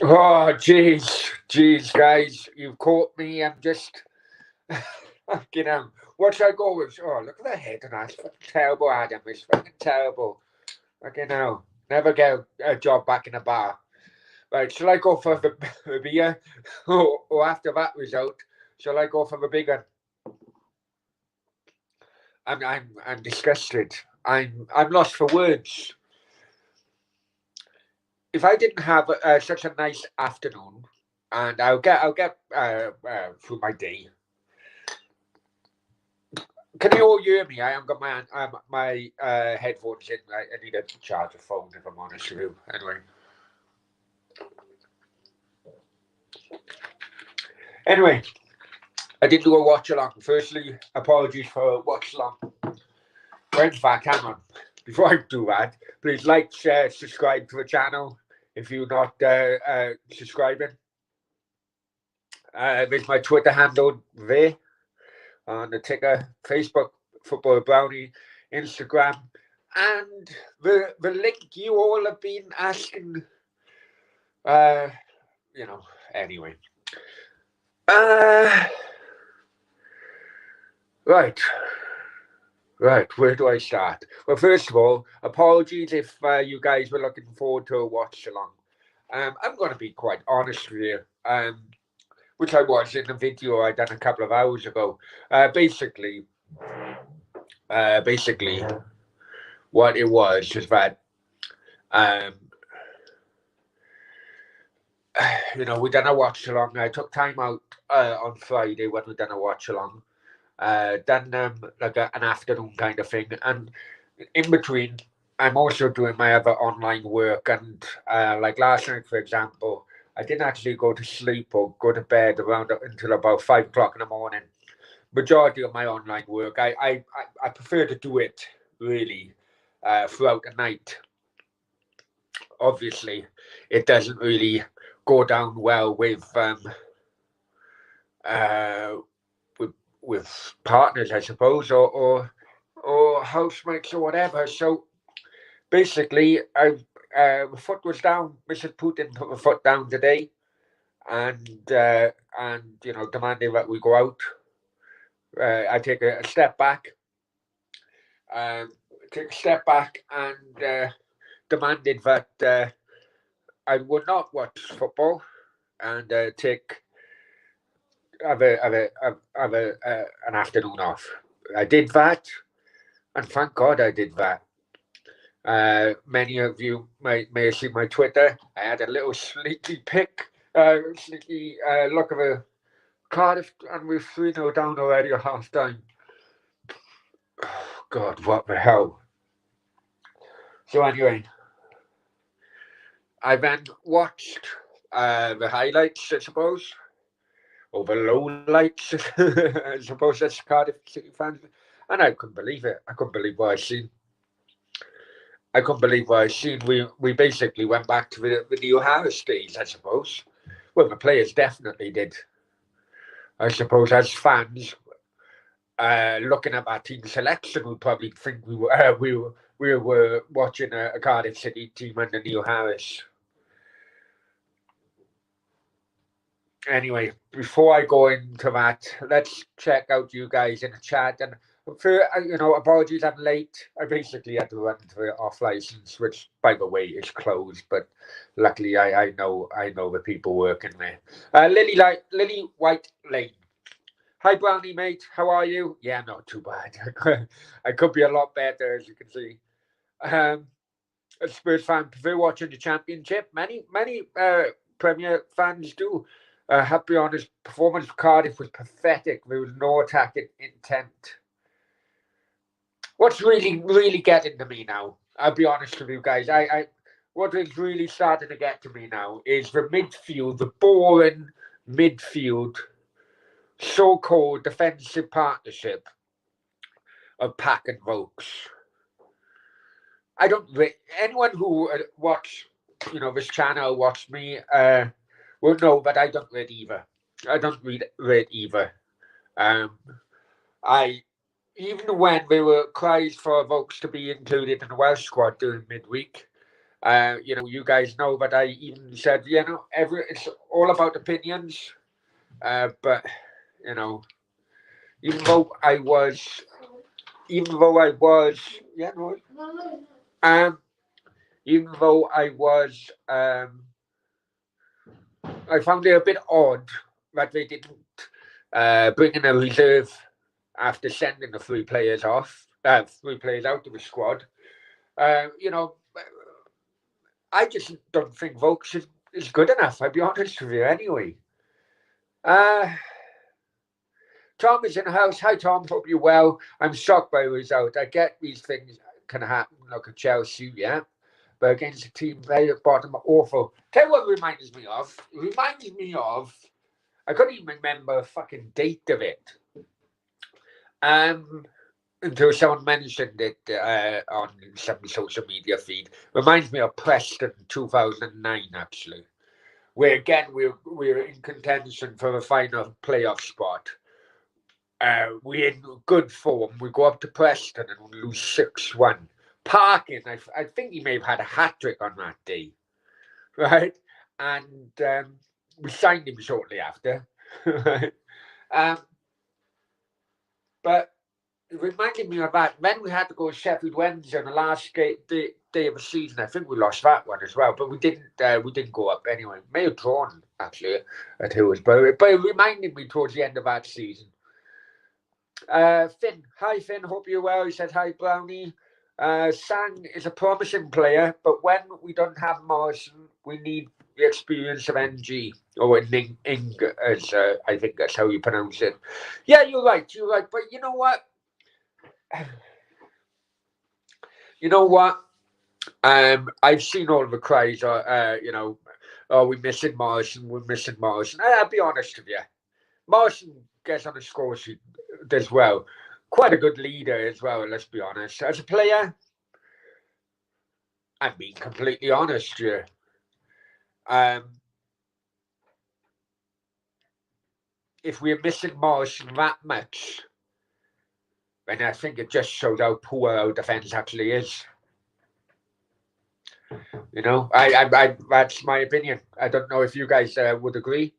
Oh, jeez, guys, you've caught me. I'm just, you know, what should I go with? Oh, look at the head on that. It's fucking terrible, Adam. It's fucking terrible. Never get a job back in a bar. Right, shall I go for the beer? Or after that result, shall I go for the big one? I'm disgusted. I'm lost for words. If I didn't have such a nice afternoon, and I'll get through my day. Can you all hear me? I haven't got my headphones in. I need to charge a phone if I'm honest with you. Anyway, I did do a watch along. Firstly, apologies for watch along. Where's back? Hang on. Before I do that, please like, share, subscribe to the channel if you're not subscribing. There's my Twitter handle there on the ticker, Facebook, Football Brownie, Instagram, and the link you all have been asking. Uh, anyway. Right. Right, where do I start? Well, first of all, apologies if you guys were looking forward to a watch along. I'm going to be quite honest with you, which I was in the video I done a couple of hours ago. Basically, what it was is that, um, we done a watch along. I took time out on Friday when we done a watch along. Done like an afternoon kind of thing, and in between, I'm also doing my other online work. And like last night, for example, I didn't actually go to sleep or go to bed around until about 5 o'clock in the morning. Majority of my online work, I prefer to do it really throughout the night. Obviously, it doesn't really go down well uh, with partners, I suppose, or housemates or whatever. So basically, my foot was down. Mrs. Putin put my foot down today, and demanding that we go out. I take a step back, um, and demanded that I would not watch football and take an afternoon off. I did that, and thank God I did that. Many of you may have seen my Twitter. I had a little sneaky look of a Cardiff, and we're 3-0 down already at half time. Oh, God, what the hell? So, anyway, I then watched the highlights, I suppose, or the low lights, I suppose that's Cardiff City fans. And I couldn't believe it. I couldn't believe what I seen. I couldn't believe what I seen. We basically went back to the Neil Harris days, I suppose. Well, the players definitely did. I suppose as fans, looking at our team selection, would probably think we were watching a Cardiff City team under Neil Harris. Anyway, before I go into that, let's check out you guys in the chat. And for apologies, I'm late. I basically had to run to the off license, which, by the way, is closed. But luckily, I know the people working there. Lily White Lane. Hi, Brownie mate. How are you? Yeah, not too bad. I could be a lot better, as you can see. A Spurs fan prefer watching the Championship. Many Premier fans do. Have to be honest, performance of Cardiff was pathetic. There was no attacking intent. What's really getting to me now? I'll be honest with you guys. What is really starting to get to me now is the midfield, the boring midfield, so-called defensive partnership of Pack and Vokes. I don't. Anyone who watch, this channel, watch me, will know that I don't read either. I don't read either. I Even when there were cries for Vokes to be included in the Welsh squad during midweek, You guys know that I even said, it's all about opinions. But you know, even though I was, yeah, no, um, even though I found it a bit odd that they didn't bring in a reserve after sending the three players out of the squad. You know, I just don't think Vokes is good enough. I'll be honest with you. Anyway, uh, Tom is in the house. Hi, Tom. Hope you're well. I'm shocked by the result. I get these things can happen, like a Chelsea, yeah, but against a team very at bottom, awful. Tell you what it reminds me of. It reminds me of. I couldn't even remember the fucking date of it. Um, until someone mentioned it on some social media feed. Reminds me of Preston 2009, actually, where again we're in contention for a final playoff spot. We're in good form. We go up to Preston and we lose 6-1. Parkin, I think he may have had a hat trick on that day, right? And we signed him shortly after. Right? Um, but it reminded me of that. Then we had to go to Sheffield Wednesday on the last day of the season. I think we lost that one as well, but we didn't go up anyway. May have drawn actually at Hills, but it reminded me towards the end of that season. Finn, hi Finn, hope you're well. He said hi Brownie. Sang is a promising player, but when we don't have Morrison, we need the experience of NG or Ning, as I think that's how you pronounce it. Yeah, you're right. But you know what? You know what? I've seen all the cries. Oh, we're missing Morrison. We're missing Morrison. I'll be honest with you. Morrison gets on the score sheet as well. Quite a good leader as well. Let's be honest. As a player, I'm being completely honest here. If we're missing Morrison that much, then I think it just shows how poor our defence actually is. That's my opinion. I don't know if you guys would agree.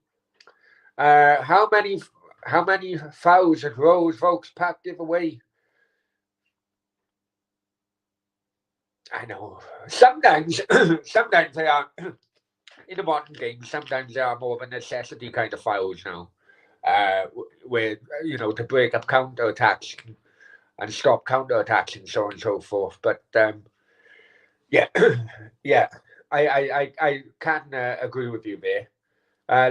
How many fouls and rows folks Pat give away? I know. Sometimes sometimes they are in the modern game, sometimes they are more of a necessity kind of fouls now. Where to break up counter attacks and stop counter attacks and so on and so forth. But yeah, yeah, I can agree with you there.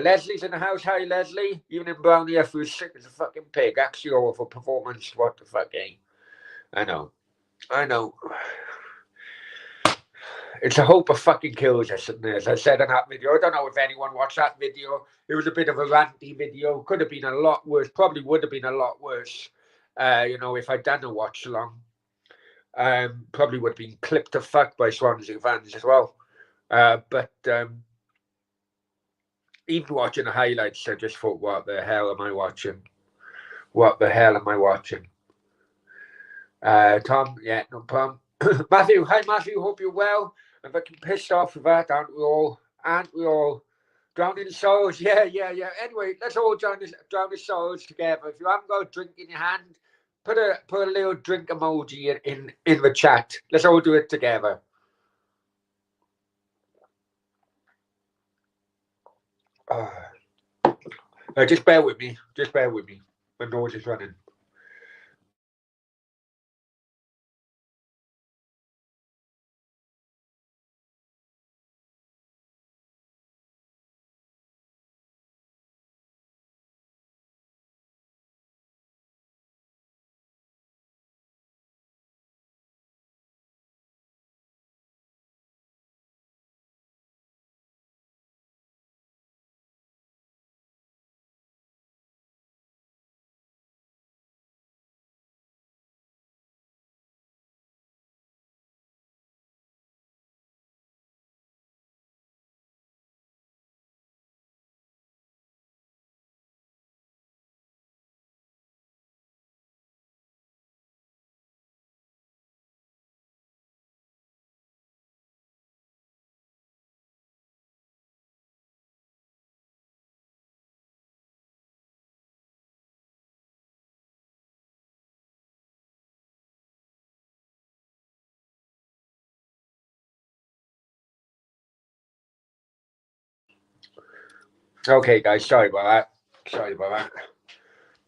Leslie's in the house. Hi, Leslie. Even in Brownie, I feel sick as a fucking pig. Actually, awful performance. What the fuck, eh? I know. It's a hope of fucking kills us, isn't it? As I said in that video, I don't know if anyone watched that video. It was a bit of a ranty video. Could have been a lot worse. Probably would have been a lot worse. If I'd done a watch along. Probably would have been clipped to fuck by Swansea fans as well. But even watching the highlights, I just thought, what the hell am I watching? What the hell am I watching? Tom, yeah, no problem. Matthew, hi Matthew, hope you're well. I'm fucking pissed off with that, aren't we all? Aren't we all? Drowning souls, yeah. Anyway, let's all drown the souls together. If you haven't got a drink in your hand, put a little drink emoji in the chat. Let's all do it together. Just bear with me. My nose is running. Okay, guys, sorry about that. Sorry about that.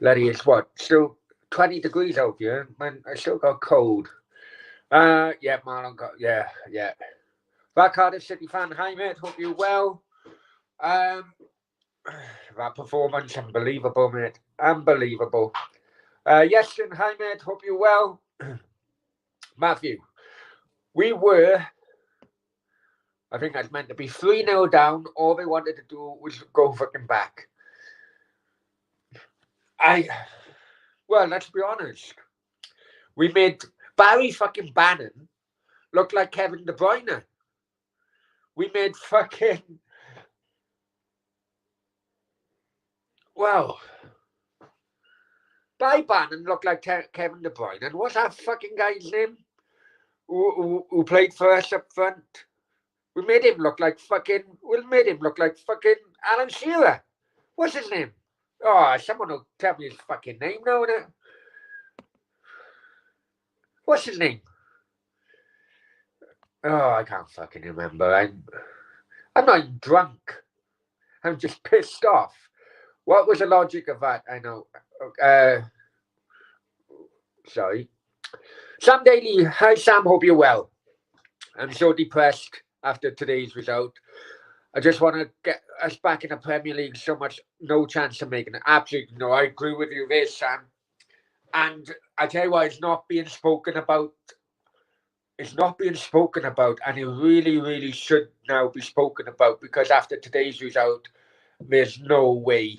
Bloody, it's what? Still 20 degrees out here. Man, I still got cold. Yeah, Marlon got, yeah. That Cardiff City fan, hi mate, hope you're well. Um, that performance, unbelievable, mate. Unbelievable. Yeston, hi mate, hope you're well. Matthew, we were, I think that's meant to be 3-0 down. All they wanted to do was go fucking back. Well, let's be honest. We made Barry fucking Bannon look like Kevin De Bruyne. We made fucking, well, Barry Bannon look like Kevin De Bruyne. And what's that fucking guy's name who played for us up front? We made him look like fucking Alan Shearer. What's his name? Oh, someone will tell me his fucking name now. What's his name? Oh, I can't fucking remember. I'm not even drunk. I'm just pissed off. What was the logic of that? I know. Sorry. Sam Daly. Hi, Sam. Hope you're well. I'm so depressed after today's result. I just want to get us back in the Premier League so much. No chance of making it. Absolutely no. I agree with you there, Sam. And I tell you what, it's not being spoken about. It's not being spoken about, and it really, really should now be spoken about, because after today's result, there's no way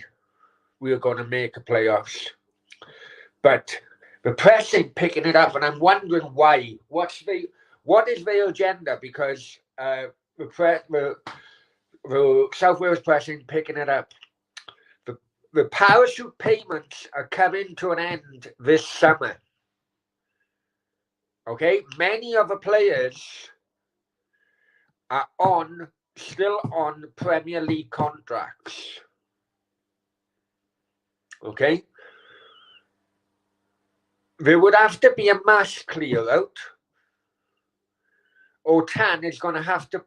we're going to make a playoffs. But the press ain't picking it up, and I'm wondering why. What is their agenda? Because the South Wales press ain't picking it up. The parachute payments are coming to an end this summer. Okay, many of the players are still on Premier League contracts. Okay, there would have to be a mass clear out, or Tan is going to have to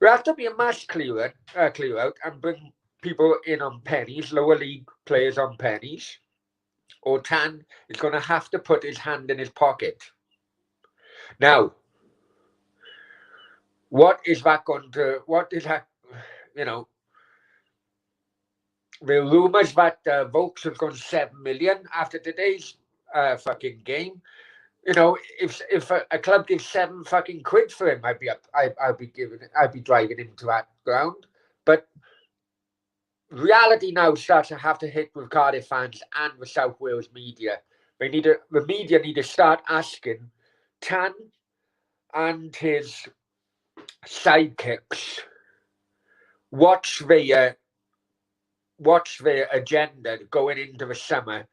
there have to be a mass clear out and bring people in on pennies, lower league players on pennies, or Tan is going to have to put his hand in his pocket. Now, what is that, the rumours that Volks has gone 7 million after today's fucking game. If a club gives 7 fucking quid for him, I'd be driving him to that ground. But reality now starts to have to hit with Cardiff fans and the South Wales media. The media need to start asking Tan and his sidekicks what's their agenda going into the summer,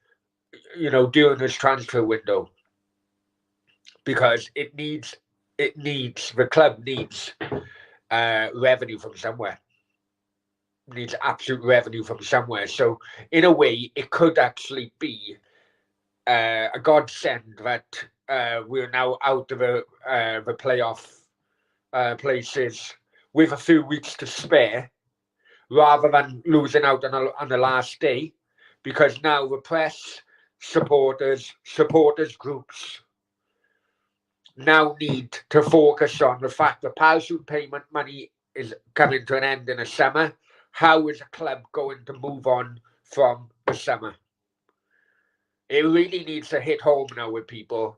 during this transfer window, because the club needs revenue from somewhere. Needs absolute revenue from somewhere. So in a way, it could actually be a godsend that we're now out of the playoff places with a few weeks to spare, rather than losing out on the last day, because now the press, supporters groups now need to focus on the fact that parachute payment money is coming to an end in the summer. How is a club going to move on from the summer? It really needs to hit home now with people.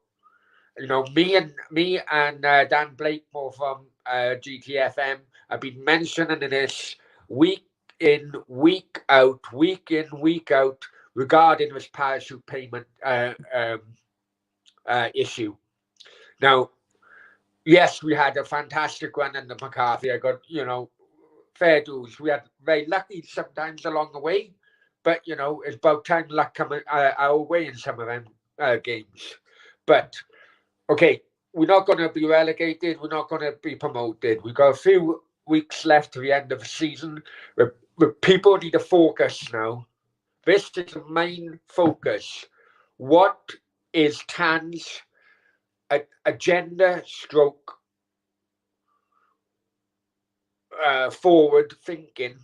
Me and Dan Blakemore from GTFM have been mentioning this week in, week out, regarding this parachute payment issue. Now, yes, we had a fantastic run under McCarthy. I got, fair dues. We had very lucky sometimes along the way, but, it's about time luck coming our way in some of them games. But, okay, we're not going to be relegated. We're not going to be promoted. We've got a few weeks left to the end of the season. The people need to focus now. This is the main focus. What is Tan's agenda stroke forward thinking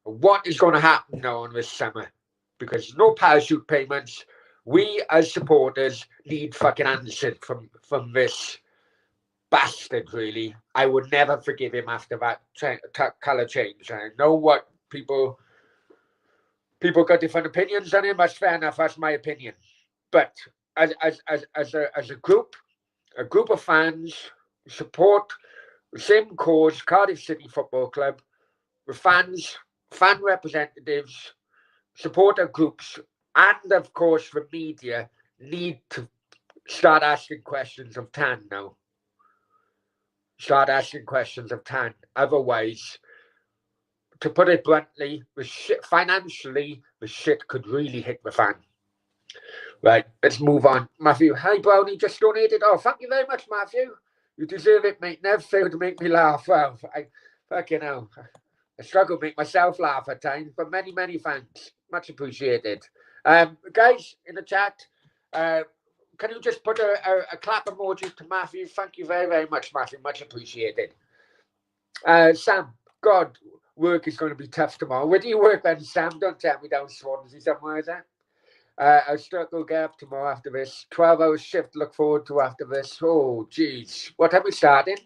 what is going to happen now in this summer? Because no parachute payments. We as supporters need fucking answers from this bastard, really. I would never forgive him after that colour change. I know what people got different opinions on him. That's fair enough. That's my opinion. But as a group of fans support the same cause, Cardiff City Football Club, the fans, fan representatives, supporter groups, and of course the media need to start asking questions of Tan now. Start asking questions of Tan. Otherwise, to put it bluntly, financially, the shit could really hit the fan. Right, let's move on. Matthew, hi Brownie, just donated. Oh, thank you very much, Matthew. You deserve it, mate. Never fail to make me laugh. Well, fucking hell. I struggle to make myself laugh at times, but many, many thanks. Much appreciated. Guys, in the chat, can you just put a clap emoji to Matthew? Thank you very, very much, Matthew. Much appreciated. Sam, God, work is going to be tough tomorrow. Where do you work then, Sam? Don't tell me down Swansea somewhere, is that? I'll start go get up tomorrow after this. 12-hour shift, look forward to after this. Oh, jeez. What time we starting?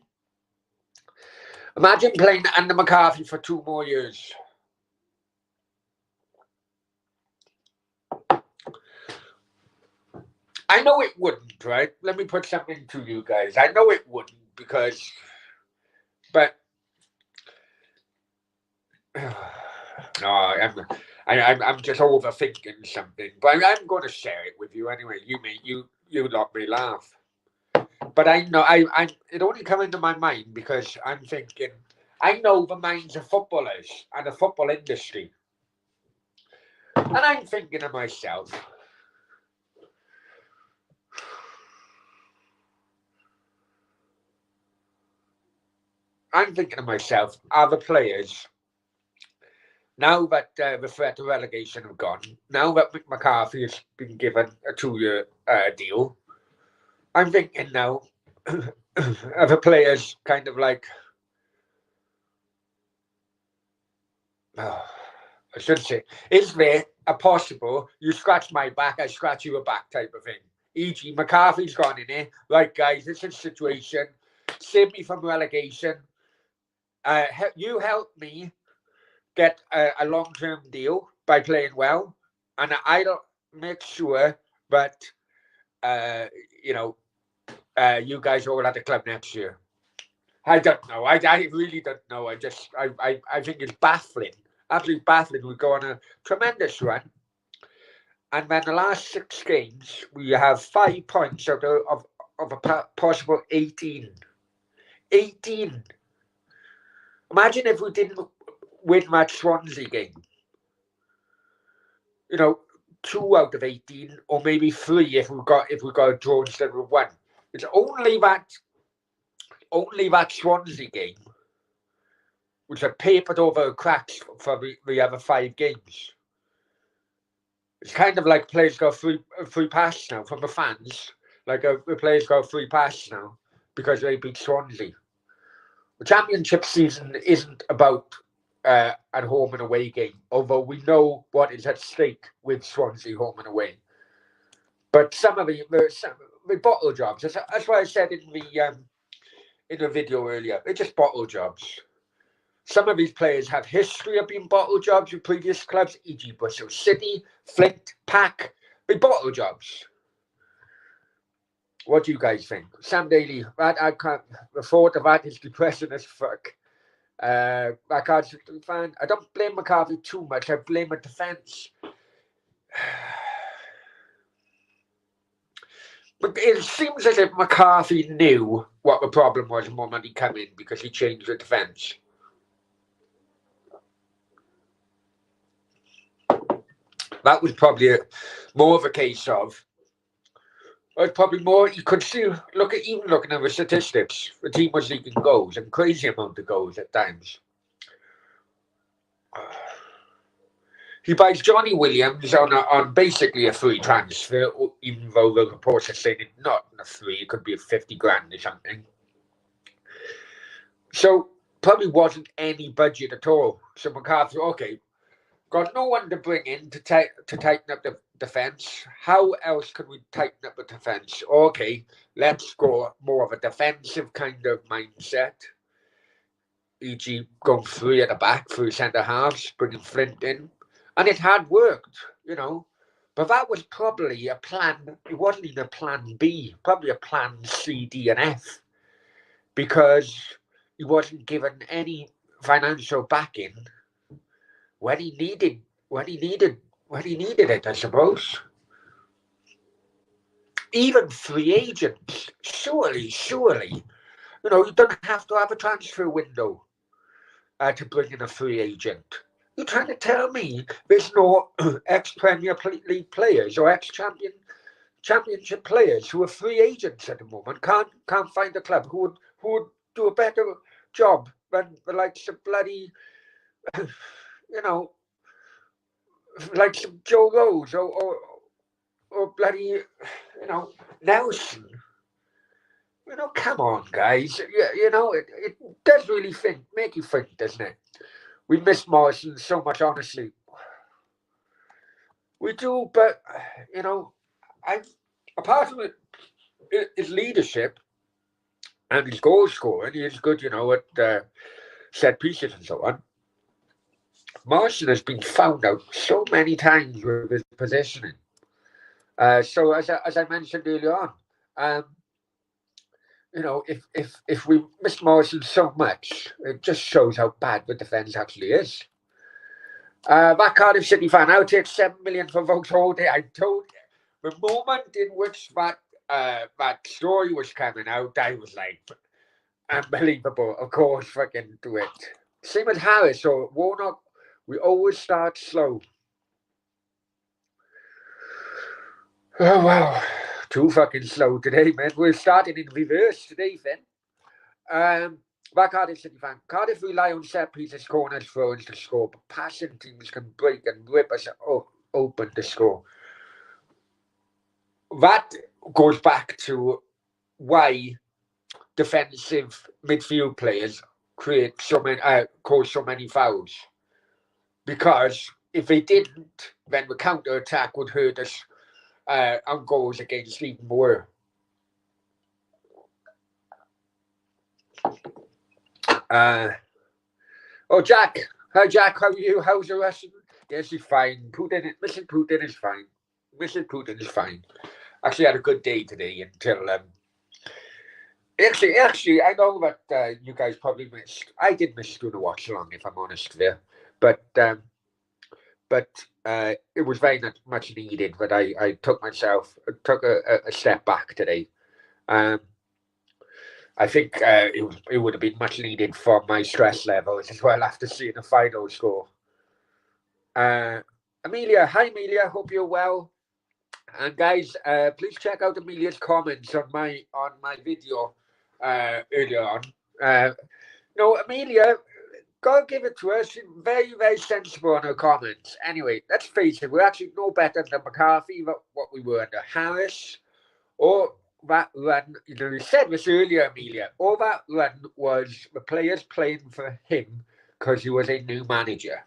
Imagine playing under McCarthy for 2 more years. I know it wouldn't, right? Let me put something to you guys. I know it wouldn't because, but no, I'm just overthinking something. But I'm going to share it with you anyway. You let me laugh. But I know it only come into my mind because I'm thinking I know the minds of footballers and the football industry, and I'm thinking to myself. Are the players, now that the threat of relegation have gone, now that McCarthy has been given a 2-year deal, I'm thinking now of the players kind of like, I should say, is there a possible, you scratch my back, I scratch your back type of thing? E.g., McCarthy's gone in here, right, guys, this is a situation, save me from relegation. You help me get a long-term deal by playing well, and I'll make sure that you guys are all at the club next year. I don't know. I really don't know. I think it's baffling, absolutely baffling. We go on a tremendous run, and then the last 6 games we have 5 points out of a possible 18. 18. Imagine if we didn't win that Swansea game. 2 out of 18, or maybe 3 if we got a draw instead of 1. It's only that Swansea game which are papered over cracks for the other 5 games. It's kind of like players got free pass now from the fans. Like the players got free pass now because they beat Swansea. The championship season isn't about at home and away game, although we know what is at stake with Swansea home and away. But some of the bottle jobs. That's what I said in the video earlier. They're just bottle jobs. Some of these players have history of being bottle jobs with previous clubs, e.g. Bristol City, Flint, Pack. They're bottle jobs. What do you guys think? Sam Daly, I can't. The thought of that is depressing as fuck. I can't fan. I don't blame McCarthy too much. I blame the defence. But it seems as if McCarthy knew what the problem was and what money come in because he changed the defence. That was probably more of a case of. It's probably more. You could see. Looking at the statistics, the team was leaking goals and crazy amount of goals at times. He buys Johnny Williams on basically a free transfer, even though the reports are saying it's not a free. It could be a 50 grand or something. So probably wasn't any budget at all. So McCarthy, okay, got no one to bring in to tighten up the defence. How else can we tighten up the defence? Okay, let's go more of a defensive kind of mindset, e.g., going three at the back, three centre halves, bringing Flint in, and it had worked, you know. But that was probably a plan. It wasn't even a plan B, probably a plan C, D, and F, because he wasn't given any financial backing when he needed when he needed when he needed it, I suppose. Even free agents, surely, you know, you don't have to have a transfer window to bring in a free agent. You're trying to tell me there's no ex-Premier League players or ex-championship players who are free agents at the moment, can't find a club who would do a better job than the likes of bloody, you know, like some Joe Rose or bloody, you know, Nelson. You know, come on, guys. You know, it does really make you think, doesn't it? We miss Morrison so much, honestly. We do, but, you know, I apart from his leadership and his goal scoring, he is good, you know, at set pieces and so on. Morrison has been found out so many times with his positioning. So as I mentioned earlier on, um, you know, if we miss Morrison so much, it just shows how bad the defence actually is. That Cardiff City fan, I'll take 7 million for votes all day. I told you, the moment in which that story was coming out, I was like, unbelievable. Of course, fucking do it. Same with Harris or Warnock. We always start slow. Oh wow, too fucking slow today, man. We're starting in reverse today, Finn. Back Cardiff City fan. Cardiff rely on set pieces, corners, throws to score, but passing teams can break and rip us open to score. That goes back to why defensive midfield players cause so many fouls. Because if they didn't, then the counter attack would hurt us on goals against even more. Oh, Jack. Hi, Jack. How are you? How's the Russian? Yes, he's fine. Mrs. Putin is fine. Mrs. Putin is fine. Actually, had a good day today until. Actually, I know that you guys probably missed. I did miss doing a watch along, if I'm honest there, but it was very much needed. But I took a step back today. Um, I think it would have been much needed for my stress levels as well after seeing the final score. Uh, Amelia, hi Amelia, hope you're well. And guys, please check out Amelia's comments on my video earlier on. No, Amelia, go give it to us. She's very sensible on her comments. Anyway, let's face it, we're actually no better than McCarthy, what we were under Harris, or that run. You know, you said this earlier, Amelia. All that run was the players playing for him because he was a new manager.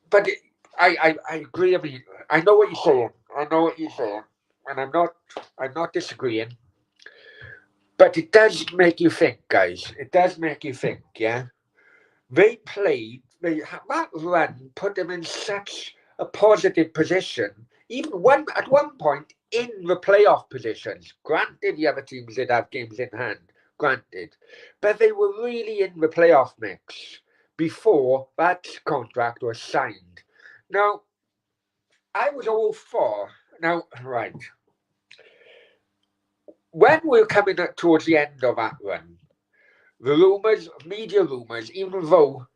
But I agree. I mean, I know what you're saying, and I'm not disagreeing. But it does make you think, guys. It does make you think. Yeah, that run put them in such a positive position. Even at one point in the playoff positions. Granted, the other teams did have games in hand. Granted, but they were really in the playoff mix before that contract was signed. Now, I was all for. Now, right. When we were coming towards the end of that run, the media rumours, even though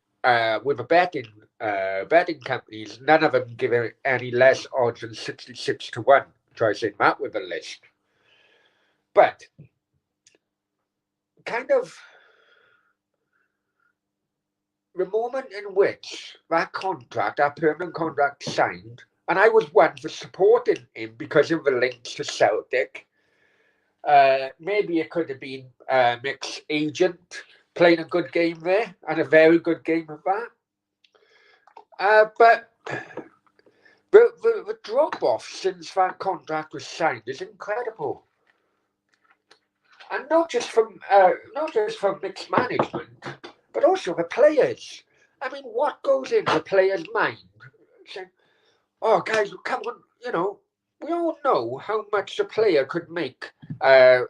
with the betting companies, none of them give it any less odds than 66 to 1. Try saying that with a list. But, kind of, the moment in which that permanent contract signed, and I was one for supporting him because of the links to Celtic, Maybe it could have been Mick's agent playing a good game there, and a very good game of that. But the drop off since that contract was signed is incredible, and not just from Mick's management, but also the players. I mean, what goes into the player's mind? Saying, "Oh, guys, come on, we all know how much a player could make, a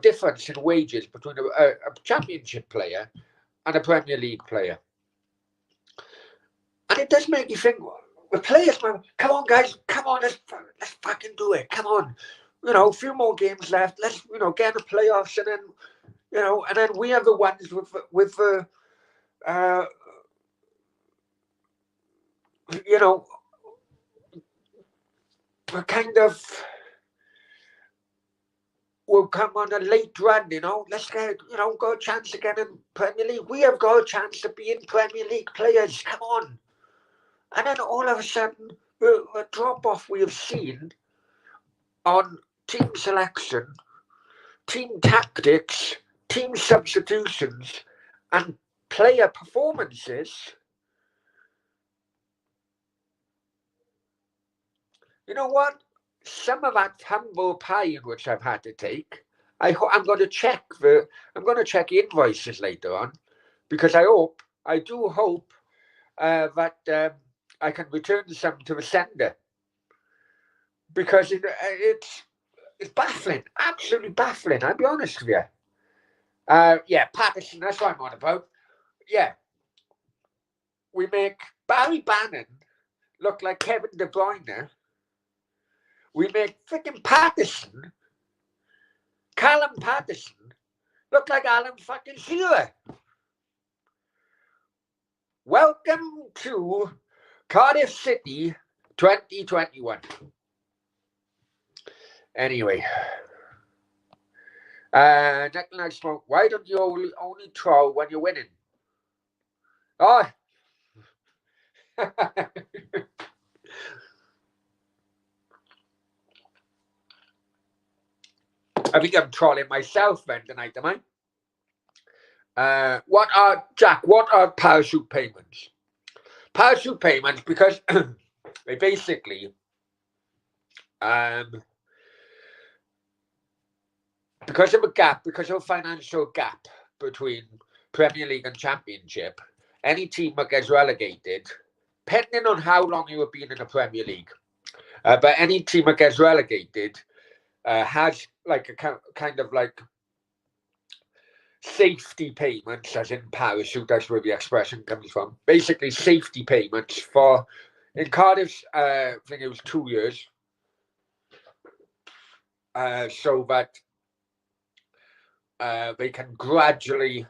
difference in wages between a championship player and a Premier League player." And it does make you think, the players, man, come on, guys, come on, let's fucking do it. Come on. A few more games left. Let's, get in the playoffs, and then, and then we are the ones with the, you know, we're kind of, we'll come on a late run, let's get, got a chance to get in Premier League. We have got a chance to be in Premier League players. Come on. And then all of a sudden, the drop off we have seen on team selection, team tactics, team substitutions, and player performances. You know what? Some of that humble pie which I've had to take, I'm going to check invoices later on, because I do hope that I can return some to the sender, because it's baffling, absolutely baffling. I'll be honest with you. Yeah, Patterson, that's what I'm on about. Yeah, we make Barry Bannon look like Kevin De Bruyne. We make freaking Callum Patterson, look like Alan fucking Shearer. Welcome to Cardiff City 2021. Anyway, Nick Smoke, why don't you only troll when you're winning? Oh, I think I'm trolling myself then tonight, am I? What are parachute payments? Parachute payments, because they basically, because of a financial gap between Premier League and Championship, any team that gets relegated, depending on how long you have been in the Premier League, but any team that gets relegated has like a kind of like safety payments, as in parachute. That's where the expression comes from. Basically, safety payments for, in Cardiff's, I think it was 2 years, so that they can gradually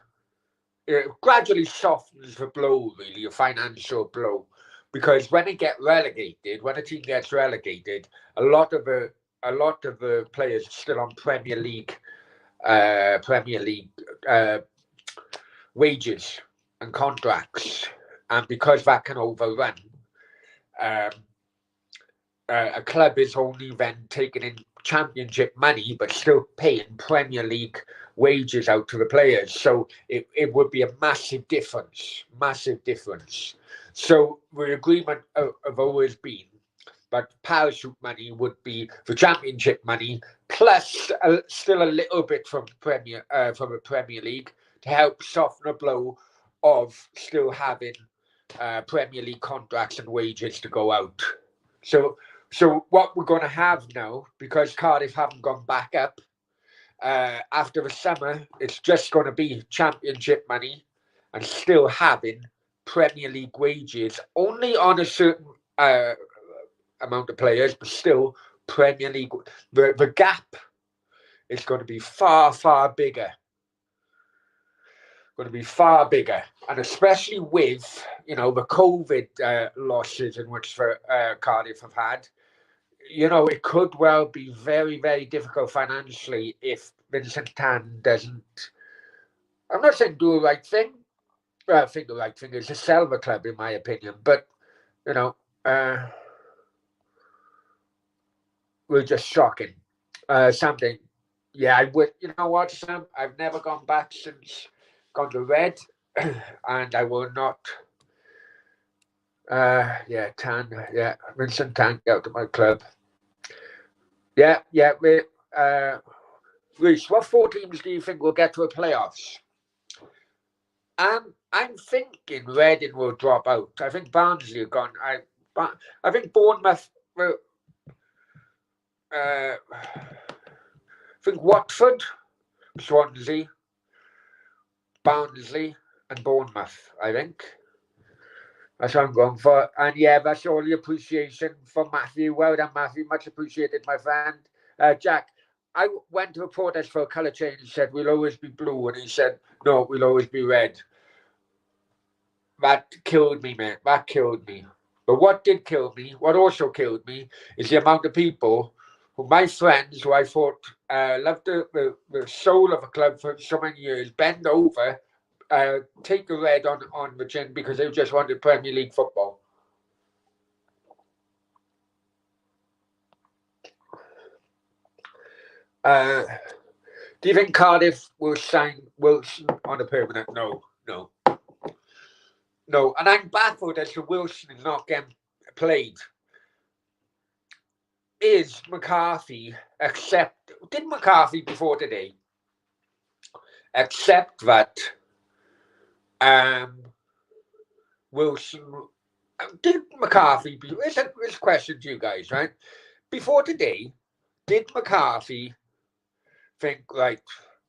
softens the blow, really, a financial blow, because when a team gets relegated, a lot of the players are still on Premier League wages and contracts, and because that can overrun, a club is only then taking in Championship money but still paying Premier League wages out to the players. So it would be a massive difference. So the agreement have always been that parachute money would be the Championship money plus still a little bit from the Premier League to help soften the blow of still having Premier League contracts and wages to go out. So what we're going to have now, because Cardiff haven't gone back up, after the summer, it's just going to be Championship money and still having Premier League wages, only on a certain amount of players, but still Premier League. The gap is going to be far, far bigger. And especially with the COVID losses in which Cardiff have had, it could well be very, very difficult financially if Vincent Tan doesn't. I'm not saying do the right thing. Well, I think the right thing is to sell the club, in my opinion. But we're just shocking. Something, Yeah, I would. You know what, Sam? I've never gone back since gone to red, and I will not. Yeah, Tan. Yeah, Vincent Tan out to my club. Yeah, yeah. Reece, what four teams do you think will get to the playoffs? I'm thinking Reading will drop out. I think Barnsley are gone. I think Bournemouth. I think Watford, Swansea, Barnsley, and Bournemouth. I think that's what I'm going for. And yeah, that's all the appreciation for Matthew. Well done, Matthew. Much appreciated, my friend. Jack, I went to a protest for a colour change. He said we'll always be blue, and he said no, we'll always be red. That killed me, man. That killed me. But what did kill me, what also killed me, is the amount of people who, my friends, who I thought loved the soul of a club for so many years, bend over, take the red on the chin because they just wanted Premier League football. Do you think Cardiff will sign Wilson on a permanent? No, no, no. And I'm baffled as to Wilson is not getting played. Is McCarthy did McCarthy before today accept that Wilson did McCarthy it's a question to you guys, right? Before today, did McCarthy think right,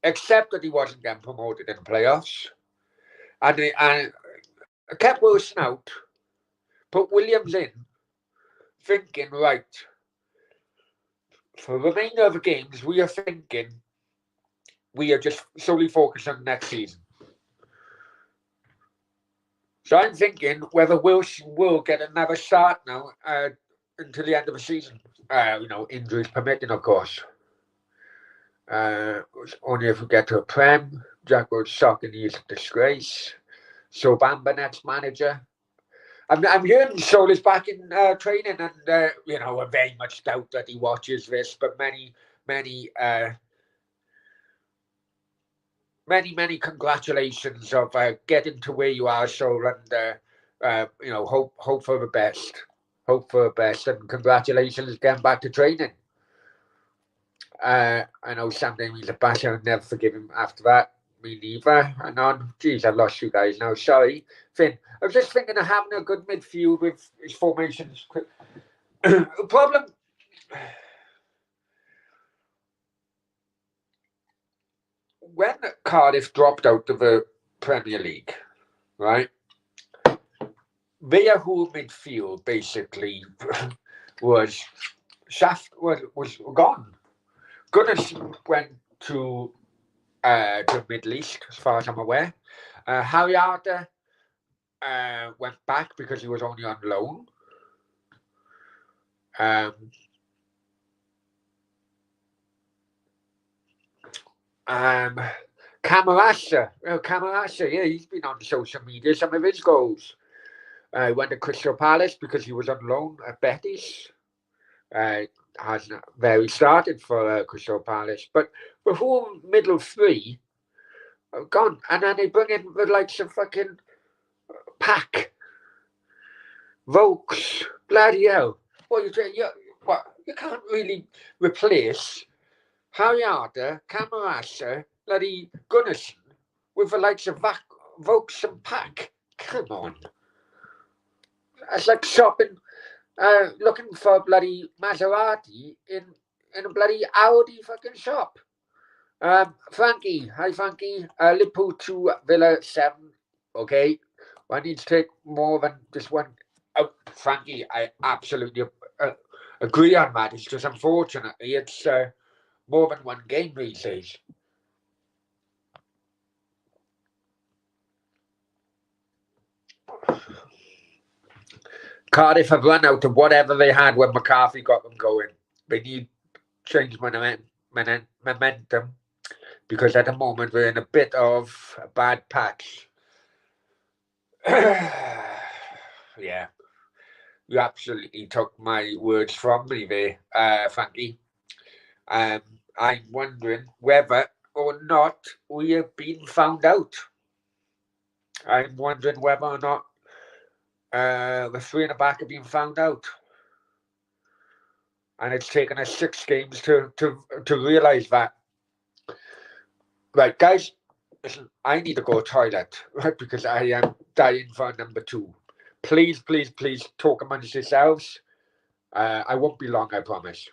accept that he wasn't getting promoted in the playoffs and kept Wilson out, put Williams in, thinking right, for the remainder of the games we are thinking we are just solely focused on next season. So I'm thinking whether Wilson will get another start now until the end of the season. Injuries permitting, of course. Only if we get to a Prem. Jack Road shocking he's a disgrace. So Bamba next manager. I'm hearing Sol is back in training, and I very much doubt that he watches this, but many congratulations of getting to where you are, Sol, and hope for the best. Hope for the best, and congratulations getting back to training. I know Sam Davies a basher, I'll never forgive him after that. Me neither. And on, geez, I lost you guys now. Sorry, Finn. I was just thinking of having a good midfield with his formations. The problem. When Cardiff dropped out of the Premier League, right? Their whole midfield basically was gone. Goodison went to the Middle East, as far as I'm aware. Harry Arter went back because he was only on loan. Camarasa, yeah, he's been on social media. Some of his goals. Went to Crystal Palace because he was on loan at Betis. Hasn't very started for Crystal Palace, but the whole middle three are gone, and then they bring in the likes of fucking Pack, Vokes, bloody hell. You can't really replace Harry Arter, Camarasa, bloody Gunnison with the likes of Vokes and Pack. Come on. It's like shopping, looking for a bloody Maserati in a bloody Audi fucking shop. Frankie, hi Frankie. Liverpool 2, Villa 7. Okay, I need to take more than just one. Oh, Frankie, I absolutely agree on that. It's just unfortunately it's more than one game these days. Cardiff have run out of whatever they had when McCarthy got them going. They need change momentum because at the moment we're in a bit of a bad patch. Yeah, you absolutely took my words from me there, Frankie. I'm wondering whether or not we have been found out. I'm wondering whether or not the three in the back have been found out. And it's taken us 6 games to realise that. Right, guys, listen, I need to go to the toilet, right, because I am dying for number 2. Please, please, please talk amongst yourselves. I won't be long, I promise.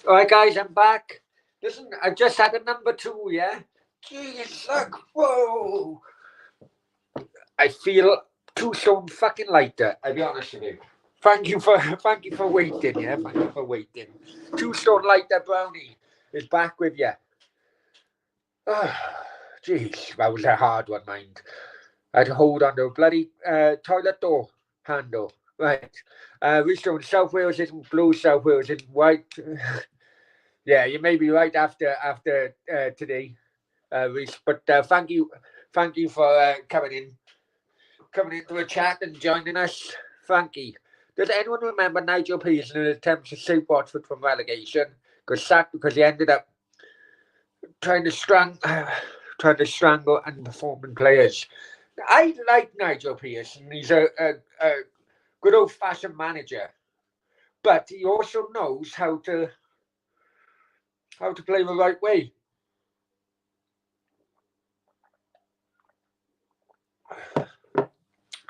All right, guys, I'm back. Listen, I just had a number 2, yeah? Jeez, look, whoa. I feel 2 stone fucking lighter, I'll be honest with you. Thank you for waiting, yeah? Thank you for waiting. 2 stone lighter brownie is back with you. Jeez, that was a hard one, mind. I had to hold on to a bloody toilet door handle. Right. Which one? South Wales isn't blue, South Wales isn't white. Yeah, you may be right after today, Reese. But thank you for coming into a chat and joining us. Thank you. Does anyone remember Nigel Pearson in an attempt to save Watford from relegation? Got sacked because he ended up trying to trying to strangle underperforming players. I like Nigel Pearson. He's a good old fashioned manager, but he also knows how to play the right way.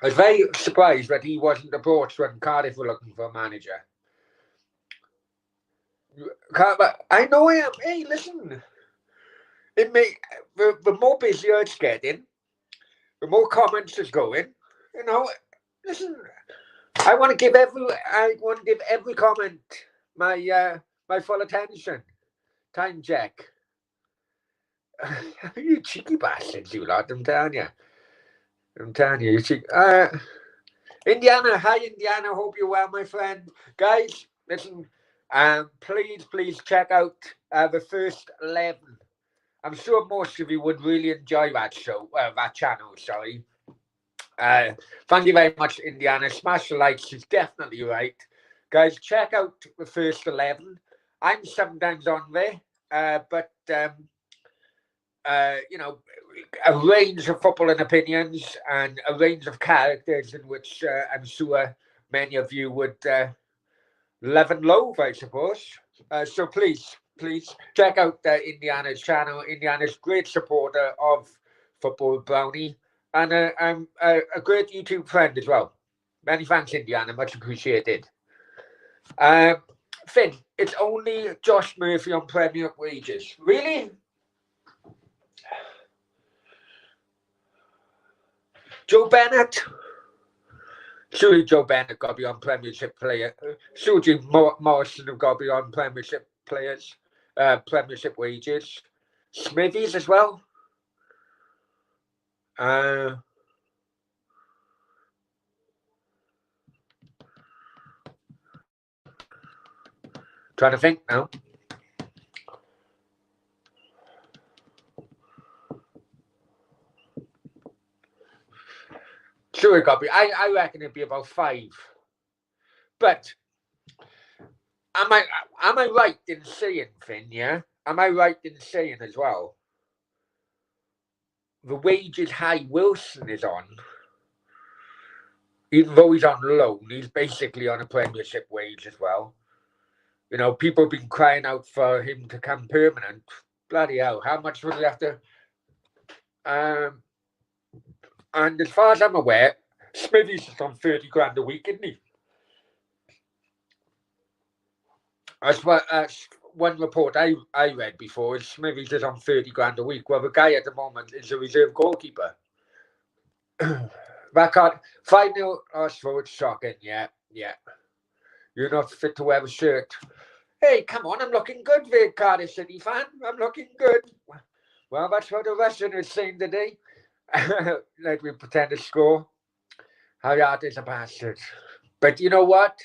I was very surprised that he wasn't approached when Cardiff were looking for a manager. But I know I am. Hey, listen, it may the more busier it's getting, the more comments is going. You know, listen, I want to give every comment my full attention. Time check. You cheeky bastards, you lot. I'm telling you. I'm telling you, you cheeky. Indiana, hi Indiana. Hope you're well, my friend. Guys, listen. Please check out the first 11. I'm sure most of you would really enjoy that show, that channel. Sorry. Thank you very much, Indiana. Smash the likes. She's definitely right. Guys, check out the first 11. I'm sometimes on there, but you know, a range of footballing opinions and a range of characters in which I'm sure many of you would love and loathe, I suppose. So please check out Indiana's channel. Indiana's great supporter of Football Brownie and a great YouTube friend as well. Many thanks, Indiana. Much appreciated. Finn, it's only Josh Murphy on Premier wages. Really? Joe Bennett? Surely Joe Bennett got to be on Premiership player. Surely Morrison have got to be on Premiership players, Premiership wages. Smithies as well. Trying to think now. Sure, it got to be. I reckon it'd be about 5. But am I right in saying, Finn? Yeah, am I right in saying as well? The wages Harry Wilson is on, even though he's on loan, he's basically on a Premiership wage as well. You know, people have been crying out for him to come permanent. Bloody hell, how much would he have to? And as far as I'm aware, Smithy's is on 30 grand a week, isn't he? That's what one report I read before is Smithy's is on 30 grand a week. Well, the guy at the moment is a reserve goalkeeper. That can't 5-0 Arsenal, it's shocking, yeah. You're not fit to wear a shirt. Hey, come on, I'm looking good there, Cardiff City fan. I'm looking good. Well, that's what the Russian is saying today. Like we pretend to score. Hayat is a bastard. But you know what?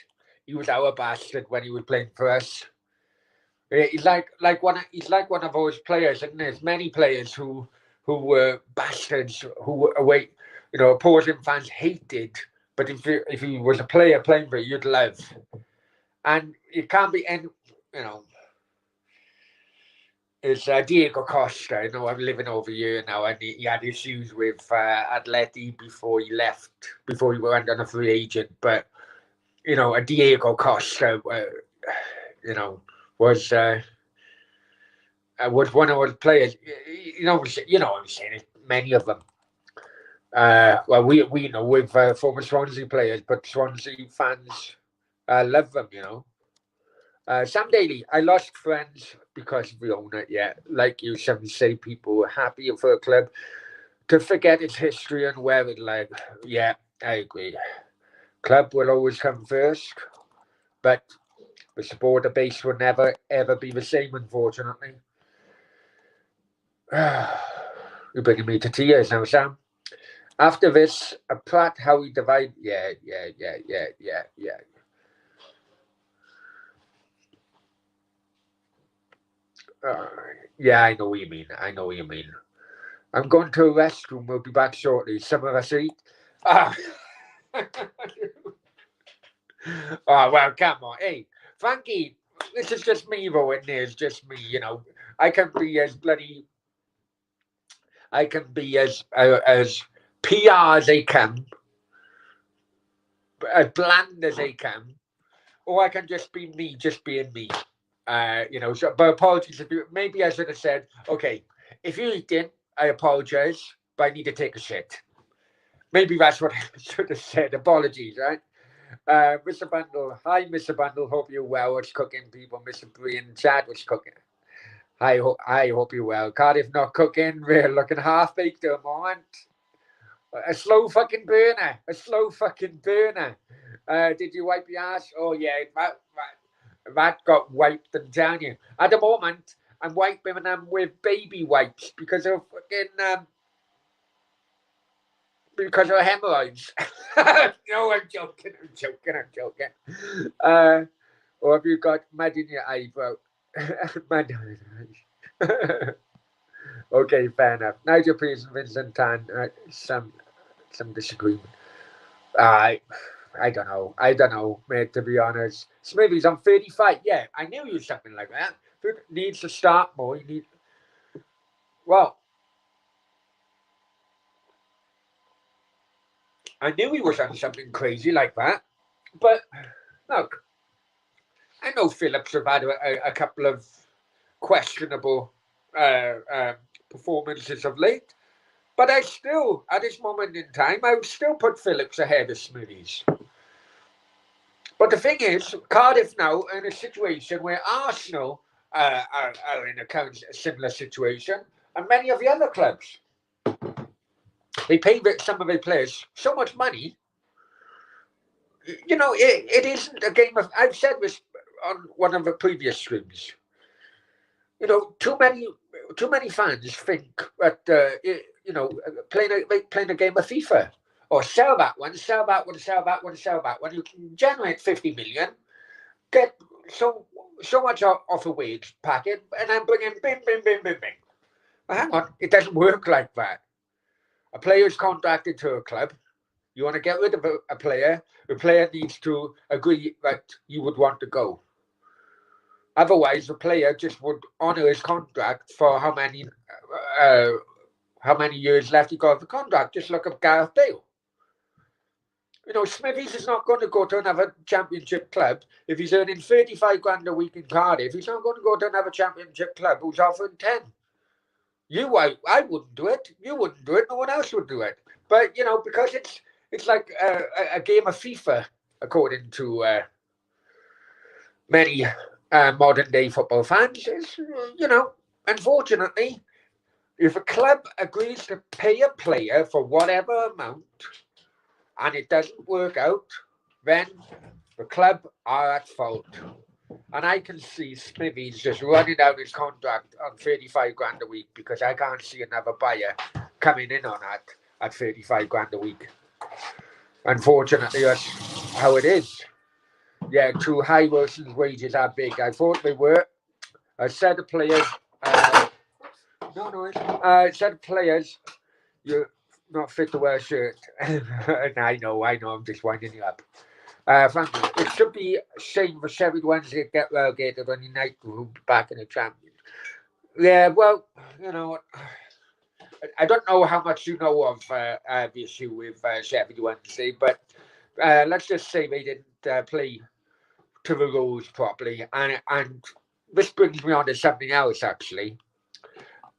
He was our bastard when he was playing for us. He's like one of those players, and there's many players who were bastards, who were away, you know, opposing fans hated. But if he was a player playing for you, you'd love. And it can't be any, you know. It's Diego Costa. I know I'm living over here now, and he had issues with Atleti before he left, before he went on a free agent. But you know, a Diego Costa, you know, was one of those players. You know what I'm saying. Many of them. Well, we know with former Swansea players, but Swansea fans love them. You know. Sam Daly, I lost friends because of the owner. Yeah, like you, some say people were happy for a club to forget its history and where it led. Yeah, I agree. Club will always come first, but the supporter base will never ever be the same, unfortunately. You're bringing me to tears now, Sam. After this, a Pratt, how we divide. Yeah. Yeah, I know what you mean. I'm going to a restroom. We'll be back shortly. Some of us eat. Ah. Oh, well, come on. Hey, Frankie, this is just me, though, and there's just me, you know. I can be as PR as they can, as bland as they can, or I can just be me, just being me. You know, so, but apologies if you, maybe I should have said, okay, if you're eating, I apologize, but I need to take a shit. Maybe that's what I should have said. Apologies, right? Mr. Bundle, hi, Mr. Bundle. Hope you're well. What's cooking, people? Mr. Brian, chat, what's cooking? I hope you're well. Cardiff not cooking. We're looking half baked at the moment. A slow fucking burner. A slow fucking burner. Did you wipe your ass? Oh yeah, that got wiped. I'm telling you. At the moment, I'm wiping them with baby wipes because of fucking because of hemorrhoids. No, I'm joking. I'm joking. Or have you got mud in your eyebrow? Mud in your eyes. Okay, fair enough. Nigel Pearson, Vincent Tan, some disagreement. I I don't know, mate. To be honest, Smithy's on 35. Yeah, I knew you was something like that. But needs to start more. You need. Well, I knew he was on something crazy like that. But look, I know Phillips have had a couple of questionable uh, um, performances of late. But I still, at this moment in time, I would still put Phillips ahead of Smithies. But the thing is, Cardiff now are in a situation where Arsenal are in a kind of similar situation, and many of the other clubs. They pay some of their players so much money. You know, it isn't a game of. I've said this on one of the previous streams. You know, too many fans think that playing a game of FIFA or sell that one, sell that one, sell that one, sell that one. You can generate 50 million, get so much off a wage packet, and then bring in bing, bing, bing, bing, bing. Well, hang on, it doesn't work like that. A player is contracted to a club. You want to get rid of a player. The player needs to agree that you would want to go. Otherwise, the player just would honour his contract for uh, how many years left he got of the contract. Just look at Gareth Bale. You know, Smithies is not going to go to another championship club if he's earning 35 grand a week in Cardiff. He's not going to go to another championship club who's offering 10. I wouldn't do it. You wouldn't do it. No one else would do it. But you know, because it's like a game of FIFA, according to many modern day football fans. It's, you know, unfortunately, if a club agrees to pay a player for whatever amount and it doesn't work out, then the club are at fault. And I can see Smithies just running out his contract on 35 grand a week because I can't see another buyer coming in on that at 35 grand a week. Unfortunately, that's how it is. Yeah, true. High Wilson's wages are big. I thought they were. I said the players. I said players, you're not fit to wear a shirt. And I know. I'm just winding you up. Frankly, it should be a shame for Sheffield Wednesday to get relegated on United who be back in the Champions. Yeah, well, you know, I don't know how much you know of the issue with Sheffield Wednesday, but let's just say they didn't play to the rules properly, and this brings me on to something else actually,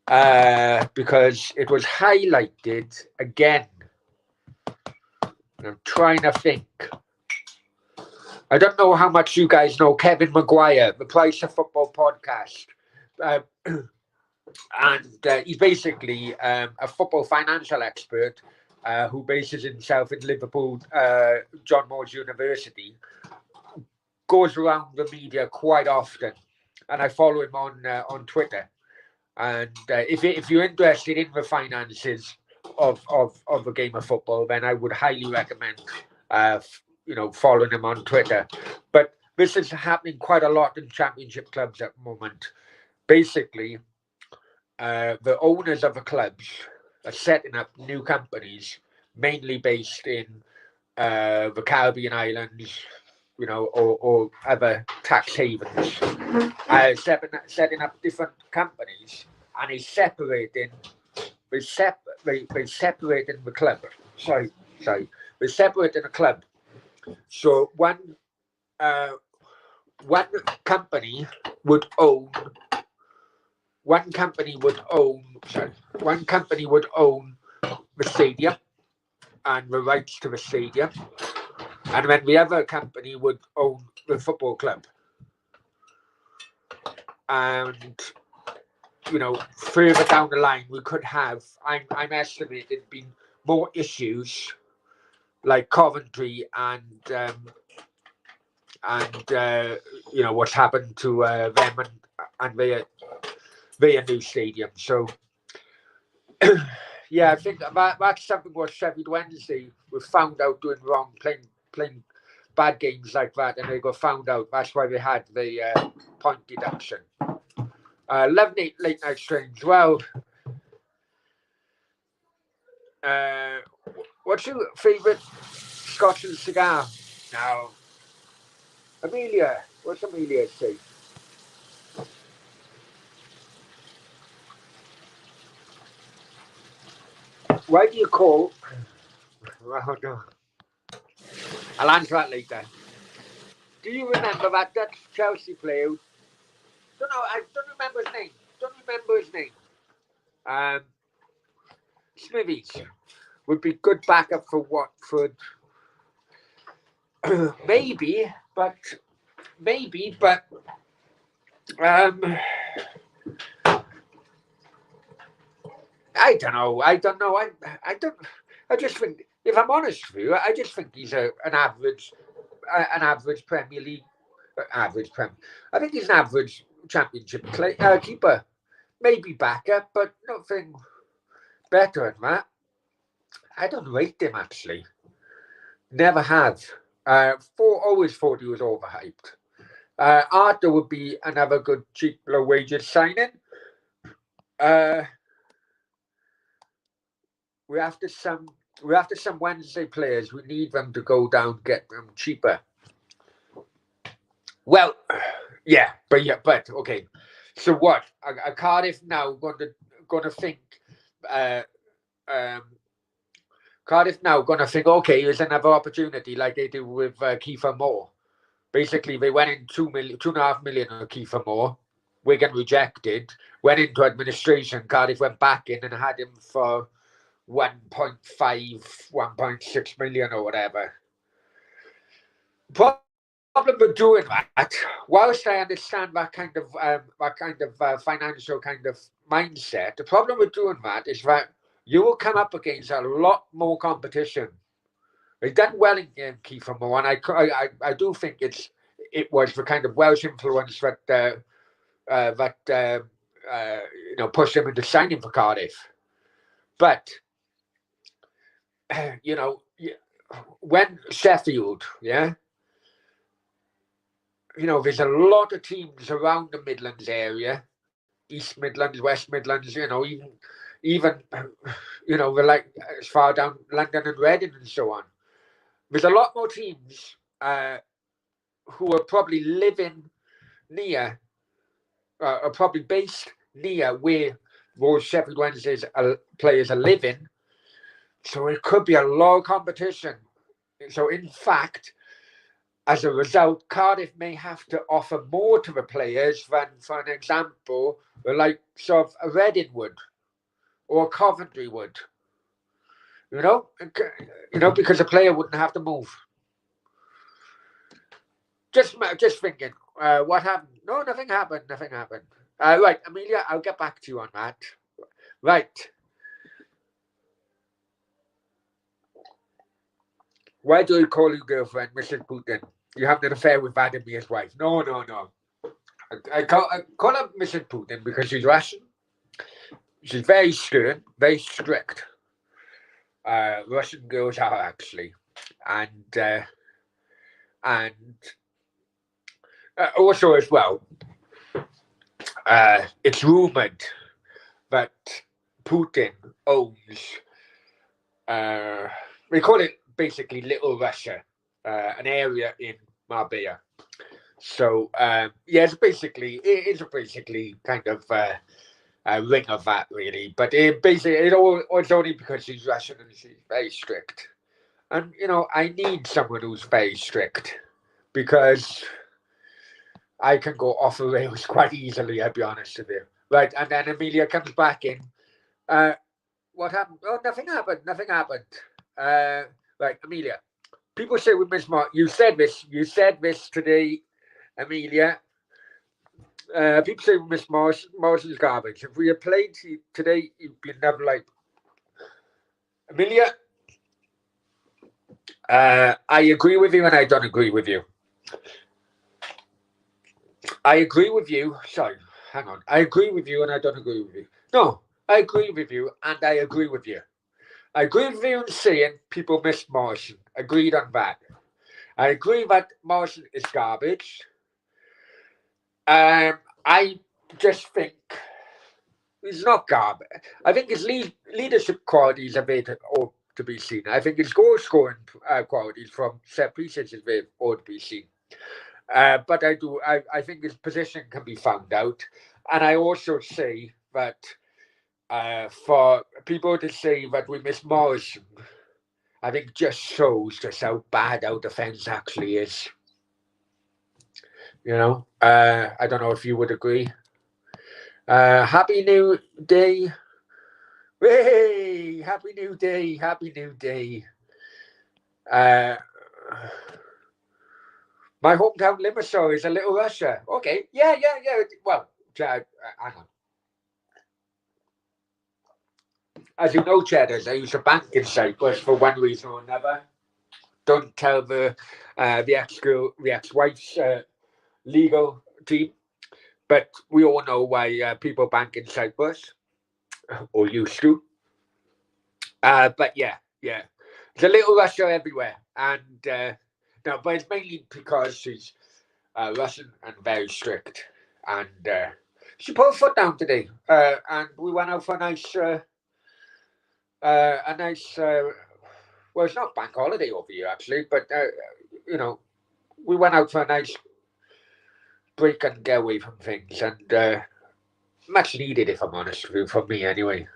because it was highlighted again. And I'm trying to think. I don't know how much you guys know Kevin Maguire, the Price of Football podcast. And he's basically a football financial expert who bases himself in Liverpool, John Moores University, goes around the media quite often. And I follow him on Twitter. And if you're interested in the finances of the game of football, then I would highly recommend following him on Twitter. But this is happening quite a lot in championship clubs at the moment. Basically, the owners of the clubs are setting up new companies, mainly based in the Caribbean islands, you know, or other tax havens, setting up different companies, and he's separating. They separating the club. Sorry, they're separating the club. So one company would own. One company would own the stadium and the rights to the stadium, and then the other company would own the football club. And further down the line, we could have. I'm estimating been more issues like Coventry and what's happened to them and their new stadium. So yeah, I think that's something what Sheffield Wednesday was found out doing wrong, playing bad games like that, and they got found out. That's why they had the point deduction. 11 late night strange. Well, what's your favourite Scotch and cigar? Now, Amelia. What's Amelia say? Why do you call? Oh, no. I'll answer that later. Do you remember that Dutch Chelsea player? Don't know. I don't remember his name. Um, Smithies would be good backup for Watford. maybe, but um, I don't know. I don't. I just think, if I'm honest with you, I just think he's an average Premier League, average Premier. I think he's an average Championship keeper, maybe backup, but nothing better than that. I don't rate him actually. Never have. Always thought he was overhyped. Arthur would be another good cheap low wages signing. We after some Wednesday players. We need them to go down, get them cheaper. Well, but okay. So what? Are Cardiff now going to think? Cardiff now going to think, okay, here's another opportunity, like they do with Kiefer Moore. Basically, they went in 2.5 million on Kiefer Moore. Wigan rejected. Went into administration. Cardiff went back in and had him for 1.5, 1.6 million or whatever. Problem with doing that, whilst I understand that kind of financial kind of mindset, the problem with doing that is that you will come up against a lot more competition. They done well in Kiefer Moore, and I do think it was the kind of Welsh influence that pushed him into signing for Cardiff. But when Sheffield, there's a lot of teams around the Midlands area, East Midlands, West Midlands, even we're like as far down London and Reading and so on. There's a lot more teams who are probably living near, are probably based near where those Sheffield Wednesday's players are living. So it could be a low competition. So in fact, as a result, Cardiff may have to offer more to the players than, for an example, like sort of a Reading would or a Coventry would. Because a player wouldn't have to move. Just thinking, what happened? No, nothing happened. Right, Amelia, I'll get back to you on that. Right. Why do you call your girlfriend Mrs. Putin? You have an affair with Vladimir's wife. No. I call her Mrs. Putin because she's Russian. She's very stern, very strict. Russian girls are actually, and also as well, it's rumored that Putin owns. We call it basically Little Russia, an area in Marbella. So it's basically kind of a ring of that really, but it's only because she's Russian and she's very strict, and I need someone who's very strict because I can go off the rails quite easily. I'll be honest with you. Right, and then Amelia comes back in. What happened? Oh, nothing happened. Right, Amelia. People say we miss Mark. You said this today, Amelia. People say we miss Morrison. Morrison's garbage. If we had played today, you'd be never like Amelia. I agree with you, and I don't agree with you. I agree with you. Sorry, hang on. I agree with you, and I don't agree with you. No, I agree with you, and I agree with you. I agree with you in saying people miss Morrison. Agreed on that. I agree that Morrison is garbage. I just think he's not garbage. I think his leadership qualities are there to be seen. I think his goal scoring qualities from set pieces is there ought to be seen. But I think his position can be found out. And I also say that for people to say that we miss Morrison, I think just shows just how bad our defence actually is. I don't know if you would agree. Happy New Day. Hey, Happy New Day. Happy New Day. Uh, my hometown Limassol is a little Russia. Okay. Yeah. Well, hang on. As you know, Cheddars, I use a bank in Cyprus for one reason or another. Don't tell the ex-wife's legal team, but we all know why people bank in Cyprus, or used to. But yeah, there's a little Russia everywhere, and no, but it's mainly because she's Russian and very strict, and she put her foot down today, and we went out for a nice. Well, it's not bank holiday over here actually, but we went out for a nice break and get away from things, and much needed, if I'm honest with you, for me anyway.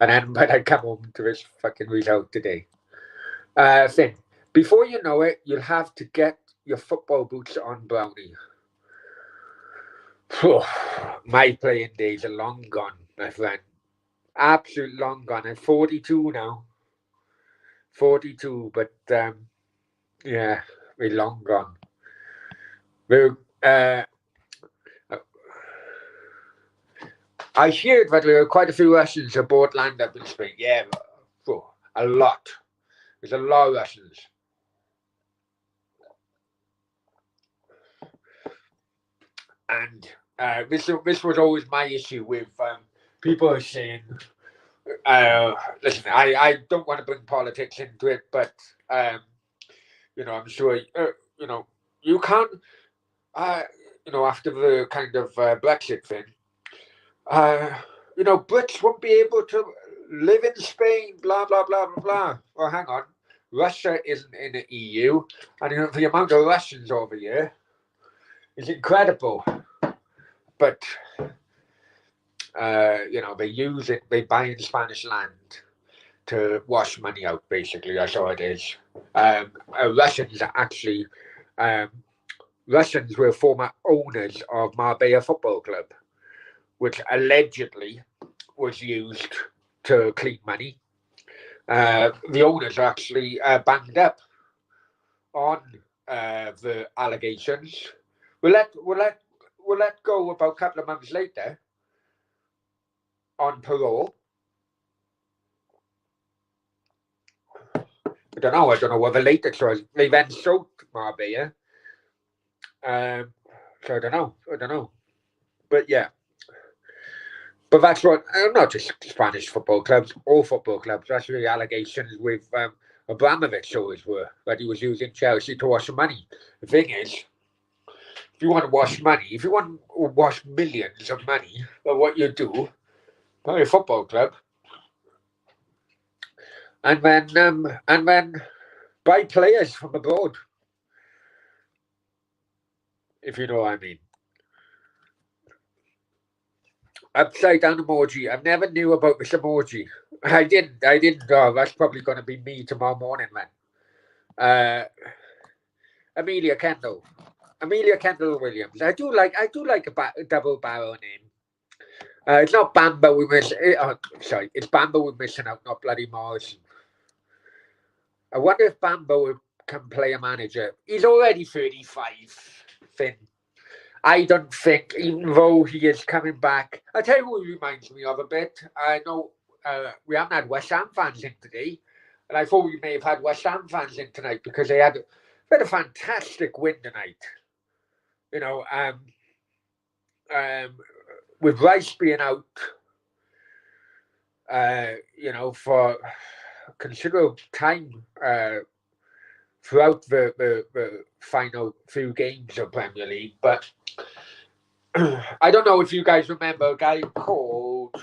And then when I come home to this fucking result today, Finn, before you know it, you'll have to get your football boots on, Brownie. My playing days are long gone, my friend. Absolute long gone. I'm 42 now. 42, but yeah, we're long gone. We're, I heard that there are quite a few Russians who bought land up in Spain. Yeah, a lot. There's a lot of Russians. And this was always my issue with people are saying, listen, I don't want to bring politics into it, but I'm sure you can't, after the kind of Brexit thing, Brits won't be able to live in Spain, blah blah blah blah blah. Well, hang on, Russia isn't in the EU, and the amount of Russians over here is incredible. But they use it. They buy in Spanish land to wash money out. Basically, that's all it is. Russians are actually Russians were former owners of Marbella Football Club, which allegedly was used to clean money. The owners are actually banged up on the allegations. We'll let go about a couple of months later on parole. I don't know what the latest was. They then sold Marbella. So I don't know. But yeah. But that's what, not just Spanish football clubs, all football clubs. That's the allegations with Abramovich always were, that he was using Chelsea to wash money. The thing is, if you want to wash money, if you want to wash millions of money, well, what you do, buy a football club, and then buy players from abroad, if you know what I mean. Upside down emoji. I never knew about this emoji. I didn't. Oh, that's probably going to be me tomorrow morning, man. Amelia Kendall Williams. I do like a double barrel name. It's not Bamba we miss. Sorry, it's Bamba we're missing out, not bloody Morrison. I wonder if Bamba can play a manager. He's already 35, Finn. I don't think, even though he is coming back, I'll tell you who he reminds me of a bit. I know we haven't had West Ham fans in today, and I thought we may have had West Ham fans in tonight because they had a fantastic win tonight. You know, um, with Rice being out, for considerable time throughout the final few games of Premier League. But I don't know if you guys remember a guy called.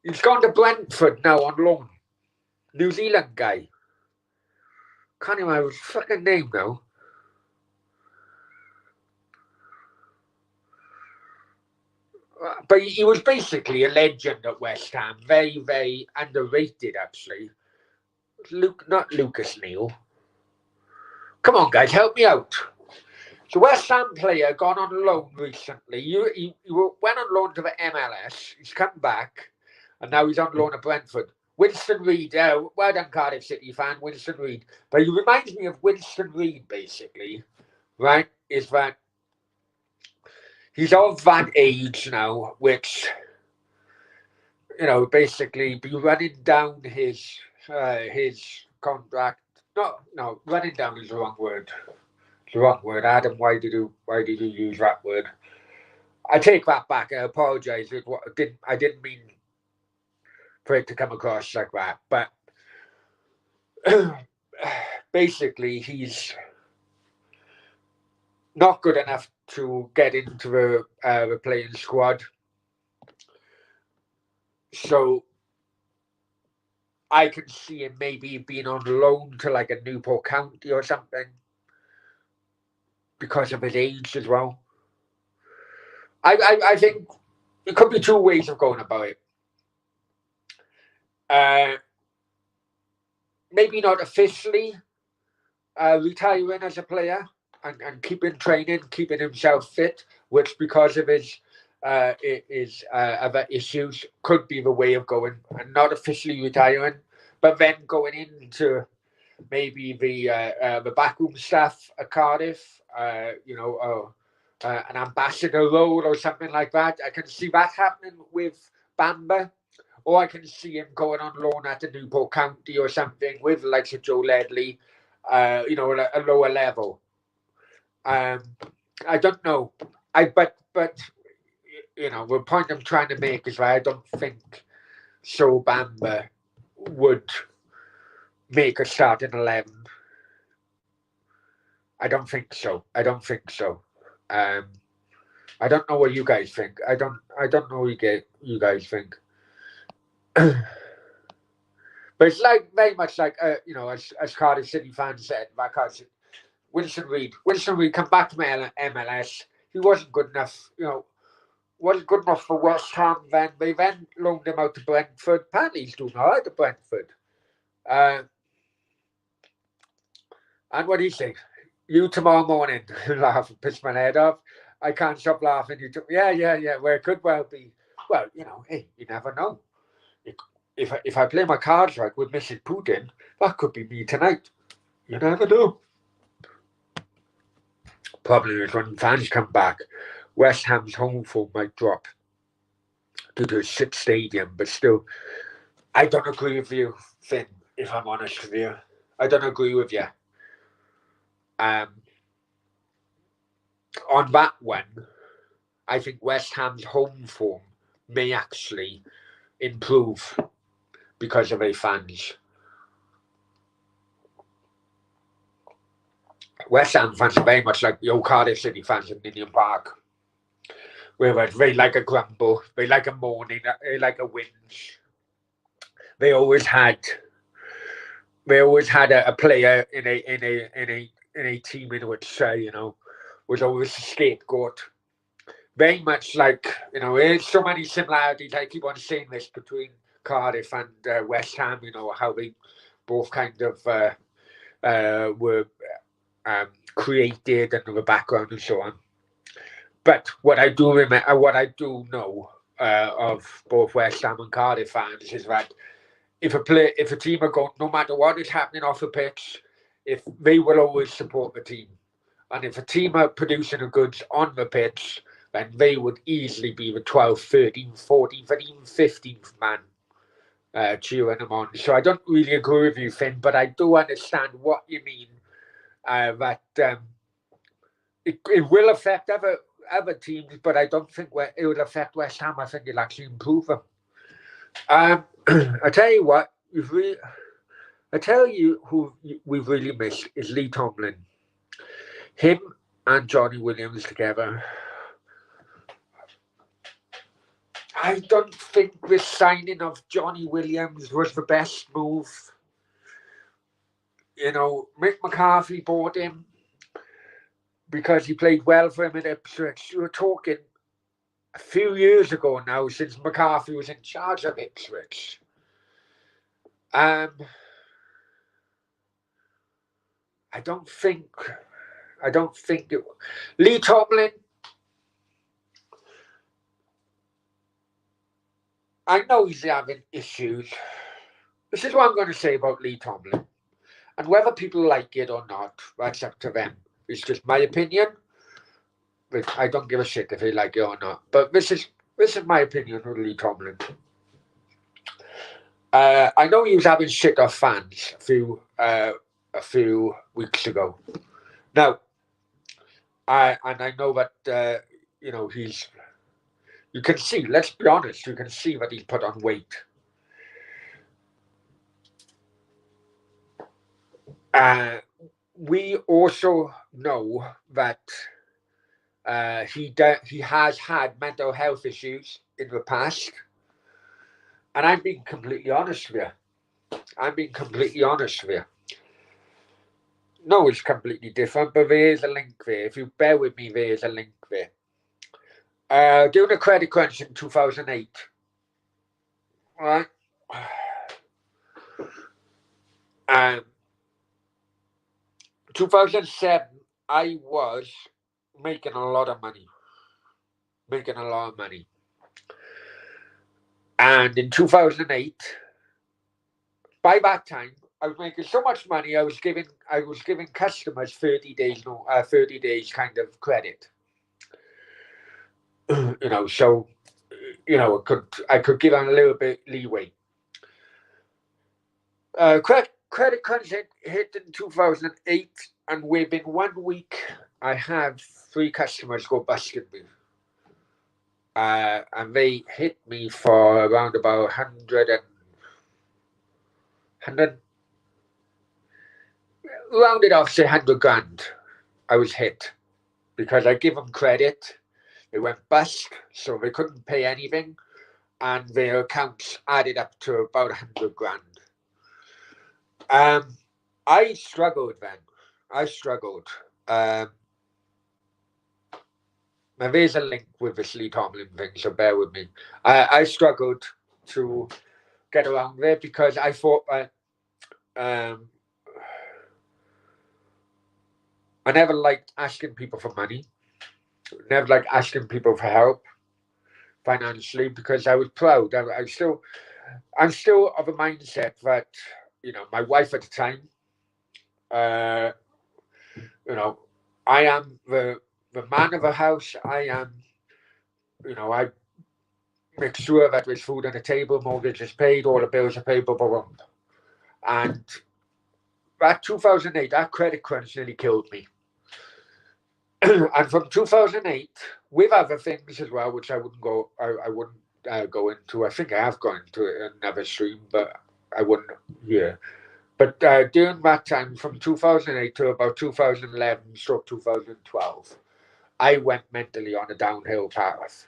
He's gone to Brentford now on loan. New Zealand guy. Can't remember his fucking name now. But he was basically a legend at West Ham. Very, very underrated, actually. Not Lucas Neal. Come on, guys, help me out. So West Ham player gone on loan recently. He went on loan to the MLS. He's come back, and now he's on loan at Brentford. Winston Reid. Well done, Cardiff City fan, Winston Reid. But he reminds me of Winston Reid, basically. Right? Is that he's of that age now, which, basically be running down his contract. No, running down is the wrong word. It's the wrong word. Adam, why did you use that word? I take that back. I apologise. I didn't mean for it to come across like that. But basically, he's not good enough to get into the playing squad. So I can see him maybe being on loan to like a Newport County or something because of his age as well. I think it could be two ways of going about it. Maybe not officially retiring as a player and keeping training, keeping himself fit, which because of his other issues could be the way of going, and not officially retiring, but then going into maybe the backroom staff at Cardiff, an ambassador role or something like that. I can see that happening with Bamba, or I can see him going on loan at the Newport County or something with like Joe Ledley, at a lower level. I don't know. But the point I'm trying to make is that I don't think So Bamba would make a starting 11. I don't think so. I don't know what you guys think. I don't know what you guys think. But it's like very much like as Cardiff City fans said, because Winston Reid come back from MLS. He wasn't good enough. Wasn't good enough for West Ham. Then they loaned him out to Brentford. Apparently, he's doing all right at Brentford. And what do you think? You tomorrow morning laugh, piss my head off. I can't stop laughing. Yeah. Well, it could well be. Well, hey, you never know. If I play my cards right with Mrs. Putin, that could be me tonight. You never know. Problem is when fans come back, West Ham's home form might drop due to a shit stadium. But still, I don't agree with you, Finn. If I'm honest with you, I don't agree with you. On that one, I think West Ham's home form may actually improve because of their fans. West Ham fans are very much like the old Cardiff City fans in Ninian Park, where they like a grumble, they like a moaning, they like a whinge. They always had a player in a team in which was always a scapegoat. Very much like there's so many similarities. I keep on saying this between Cardiff and West Ham. How they both kind of were created and the background and so on. But what I do know of both West Ham and Cardiff fans is that if a team are going, no matter what is happening off the pitch, if they will always support the team, And if a team are producing the goods on the pitch, then they would easily be the 12th, 13th, 14th, and even 15th man cheering them on. So I don't really agree with you, Finn, but I do understand what you mean. That it will affect other teams, but I don't think it will affect West Ham. I think it'll actually improve them. I tell you what, I tell you who we've really missed is Lee Tomlin. Him and Johnny Williams together. I don't think the signing of Johnny Williams was the best move. You know, Mick McCarthy bought him because he played well for him at Ipswich. You were talking a few years ago now, since McCarthy was in charge of Ipswich. I don't think it. Lee Tomlin. I know he's having issues. This is what I'm going to say about Lee Tomlin. And whether people like it or not, that's up to them. It's just my opinion. But I don't give a shit if they like it or not. But this is my opinion of Lee Tomlin. I know he was having shit off fans a few weeks ago. Now, I know that he's. You can see. Let's be honest. You can see that he's put on weight. We also know that he has had mental health issues in the past, and I'm being completely honest with you. No, it's completely different, but there is a link there. If you bear with me, there is a link there. Doing a credit crunch in 2008, right? 2007, I was making a lot of money. And in 2008, by that time, I was making so much money. I was giving customers 30 days kind of credit. So I could give them a little bit leeway. Credit crunch hit in 2008, and within 1 week, I had 3 customers go busted me. And they hit me for around about 100 rounded off, say 100 grand. I was hit because I give them credit. They went bust, so they couldn't pay anything, and their accounts added up to about 100 grand. I struggled then. Now there's a link with this Lee Tomlin thing, so bear with me. I struggled to get around there because I thought I never liked asking people for money. Never liked asking people for help financially because I was proud. I'm still of a mindset that my wife at the time. I am the man of the house. I am. I make sure that there's food on the table, mortgage is paid, all the bills are paid, and that 2008, that credit crunch nearly killed me. And from 2008, with other things as well, which I wouldn't go into. I think I have gone into it in another stream, but I wouldn't. Yeah. But during that time, from 2008 to about 2011, stroke 2012, I went mentally on a downhill path.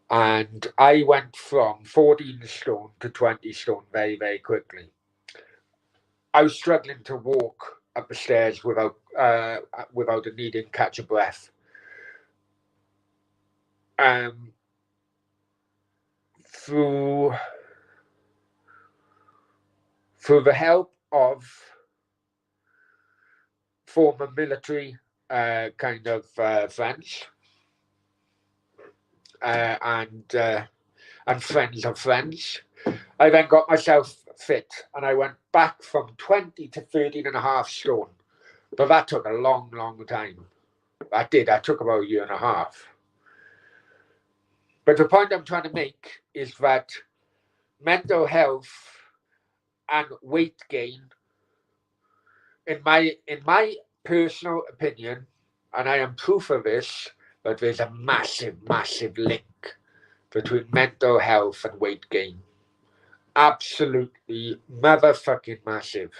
And I went from 14 stone to 20 stone very, very quickly. I was struggling to walk up the stairs without the needing to catch a breath. Through the help of former military kind of friends and friends of friends, I then got myself fit, and I went back from 20 to 13.5 stone But that took a long, long time. That did. That took about a year and a half. But the point I'm trying to make is that mental health and weight gain, in my personal opinion, and I am proof of this, that there's a massive, massive link between mental health and weight gain. Absolutely motherfucking massive.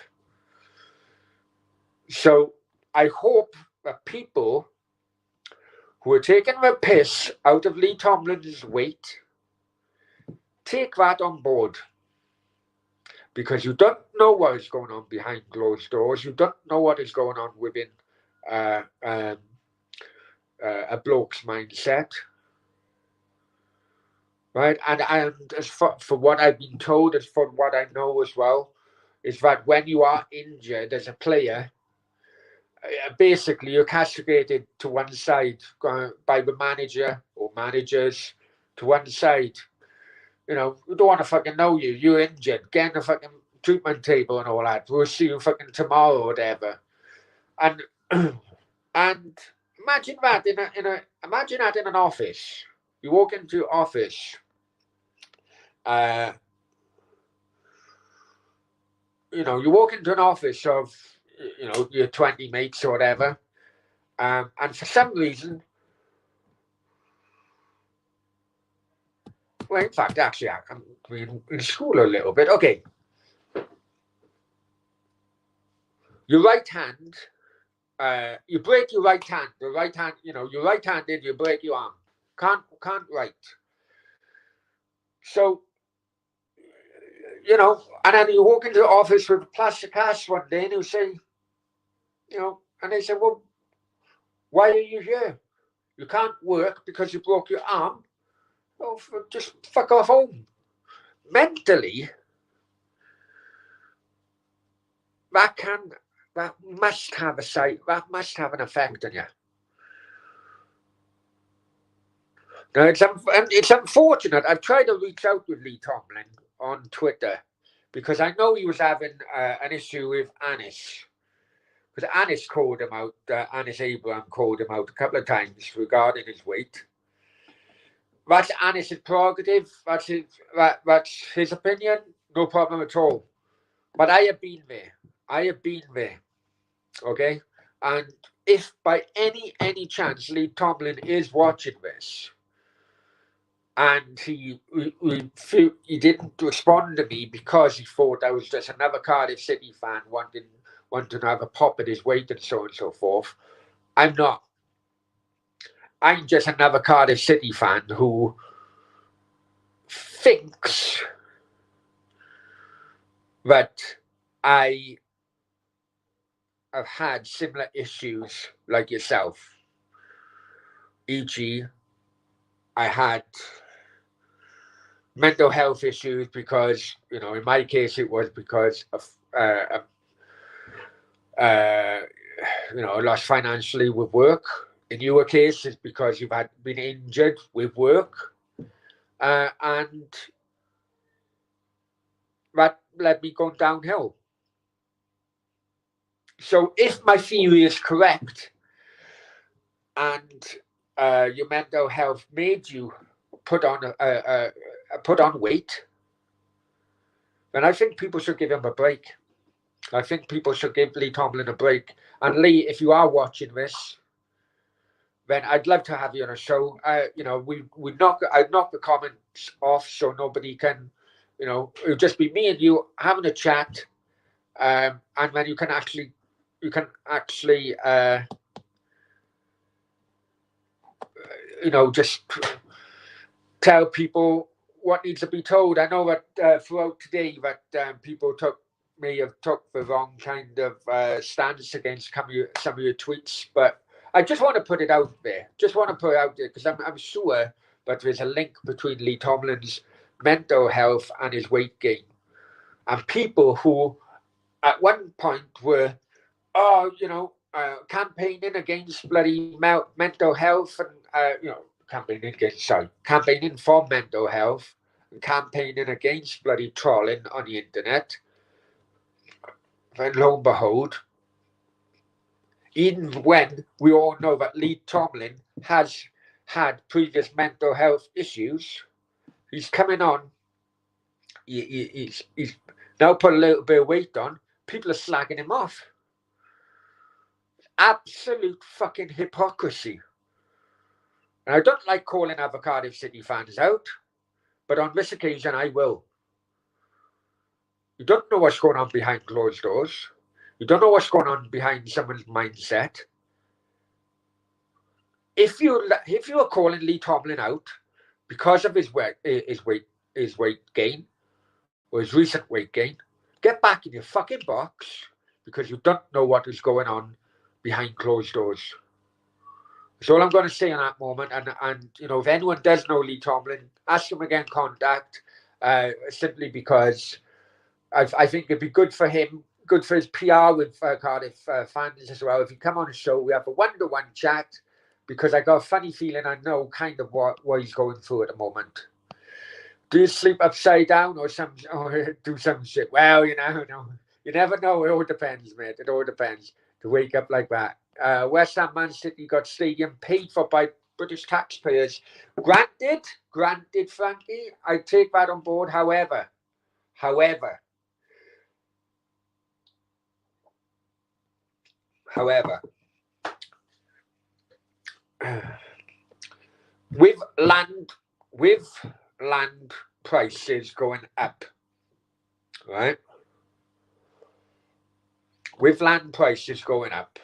So I hope that people who are taking the piss out of Lee Tomlin's weight take that on board, because you don't know what is going on behind closed doors. You don't know what is going on within uh, um, a bloke's mindset, right? And as for what I've been told, as for what I know as well, is that when you are injured as a player, basically you're castigated to one side by the manager or managers to one side. You know, we don't want to fucking know you. You're injured. Get in the fucking treatment table and all that. We'll see you fucking tomorrow or whatever. And and imagine that imagine that in an office. You walk into your office. Uh, you walk into an office of your 20 mates or whatever, and for some reason, well, in fact, actually, I'm in school a little bit. Okay, your right hand. You break your right hand. The right hand, you're right-handed. You break your arm. Can't write. So, and then you walk into the office with a plastic cast one day, and you say, and they say, well, why are you here? You can't work because you broke your arm. Oh, just fuck off home. Mentally, that must have an effect on you. Now, it's unfortunate. I've tried to reach out with Lee Tomlin on Twitter because I know he was having an issue with Anis. Because Anis called him out, Anis Abraham called him out a couple of times regarding his weight. That's Anis's prerogative. That's his opinion. No problem at all. But I have been there. Okay? And if by any chance Lee Tomlin is watching this, and he didn't respond to me because he thought I was just another Cardiff City fan wanting to have a pop at his weight and so forth. I'm not. I'm just another Cardiff City fan who thinks that I have had similar issues like yourself. E.g., I had mental health issues because, in my case, it was because of, I lost financially with work. In your case, it's because you've been injured with work. And that led me going downhill. So if my theory is correct and your mental health made you put on weight, then I think people should give him a break. I think people should give Lee Tomlin a break. And Lee, if you are watching this, then I'd love to have you on a show. I'd knock the comments off so nobody can, it'll just be me and you having a chat, and then you can actually just tell people what needs to be told. I know that throughout today that people may have took the wrong kind of stance against some of your tweets, but I just want to put it out there. Because I'm sure that there's a link between Lee Tomlin's mental health and his weight gain, and people who at one point were, campaigning against bloody mental health and campaigning for mental health and campaigning against bloody trolling on the internet. And lo and behold, even when we all know that Lee Tomlin has had previous mental health issues, he's coming on. He's now put a little bit of weight on. People are slagging him off. Absolute fucking hypocrisy. And I don't like calling other Cardiff City fans out, but on this occasion I will. You don't know what's going on behind closed doors. You don't know what's going on behind someone's mindset. If you are calling Lee Tomlin out because of his weight gain or his recent weight gain, get back in your fucking box because you don't know what is going on behind closed doors. That's all I'm going to say in that moment. And you know, if anyone does know Lee Tomlin, ask him again, contact, simply because I think it'd be good for him, good for his PR with Cardiff fans as well. If you come on the show, we have a one-to-one chat, because I got a funny feeling I know kind of what he's going through at the moment. Do you sleep upside down or do some shit? Well, you never know. It all depends, mate. It all depends to wake up like that. West Ham, Man City got stadium paid for by British taxpayers. Granted, Frankie, I take that on board. However, with land prices going up, right? With land prices going up,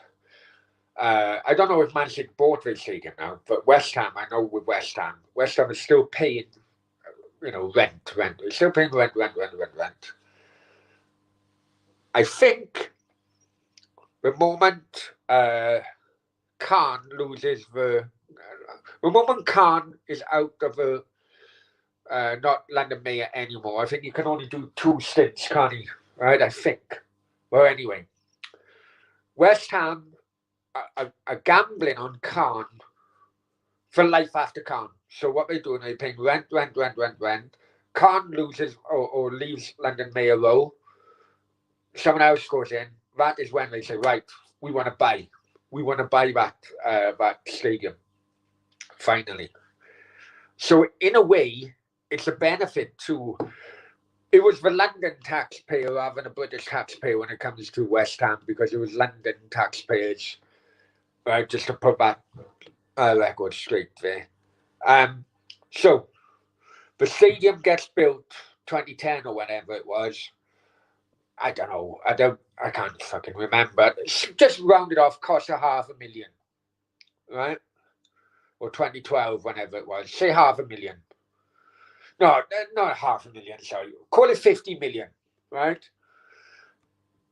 I don't know if Man City bought this stadium now, but West Ham, I know with West Ham is still paying, rent. It's still paying rent. I think the moment Khan loses the moment Khan is out of the not London Mayor anymore, I think you can only do 2 stints, can't he? Right, I think. Well, anyway, West Ham are gambling on Khan for life after Khan. So what they're doing, they're paying rent. Khan loses or leaves London Mayor role. Someone else goes in. That is when they say, right, we want to buy that stadium. Finally. So in a way, it's a benefit to. It was the London taxpayer rather than a British taxpayer when it comes to West Ham, because it was London taxpayers. Right, just to put that record straight there. So the stadium gets built 2010 or whatever it was. I don't know. I can't fucking remember. Just rounded off, cost $500,000, right? Or 2012, whenever it was. Say $500,000. No, not $500,000. Sorry, call it 50 million, right?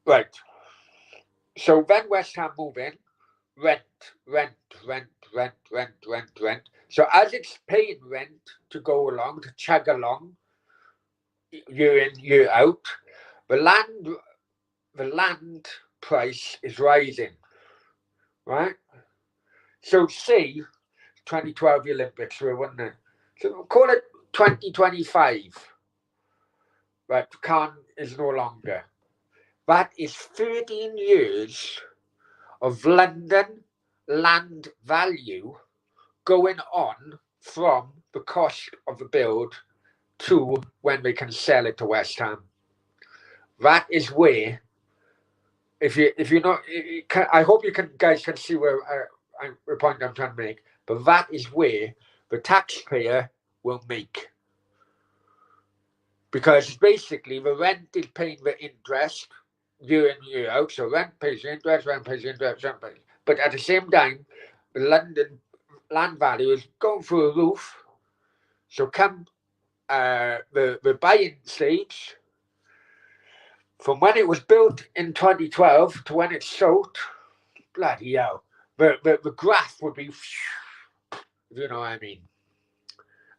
Right. So then West Ham move in, rent. So as it's paying rent to go along, to chug along, year in, year out, the land price is rising, right? So say 2012 Olympics were, wasn't it? So call it 2025. Right, Khan is no longer. That is 13 years of London land value going on from the cost of the build to when they can sell it to West Ham. That is where, if you're not, I hope you guys can see where the point I'm trying to make. But that is where the taxpayer will make, because basically the rent is paying the interest year in, year out. So rent pays interest. But at the same time, the London land value is going through a roof. So come the buying stage, from when it was built in 2012 to when it's sold, bloody hell, the graph would be, if you know what I mean.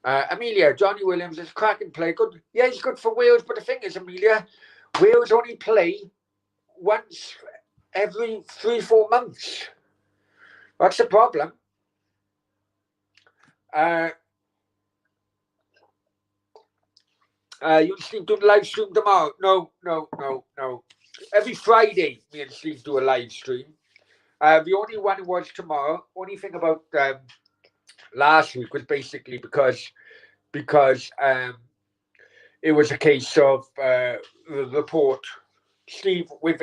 Amelia, Johnny Williams is cracking play. Good. Yeah, he's good for Wales. But the thing is, Amelia, Wales only play once every 3-4 months. That's the problem. You and Steve do the live stream tomorrow? No. Every Friday, me and Steve do a live stream. The only one was tomorrow. Only thing about last week was basically because it was a case of the report. Steve, with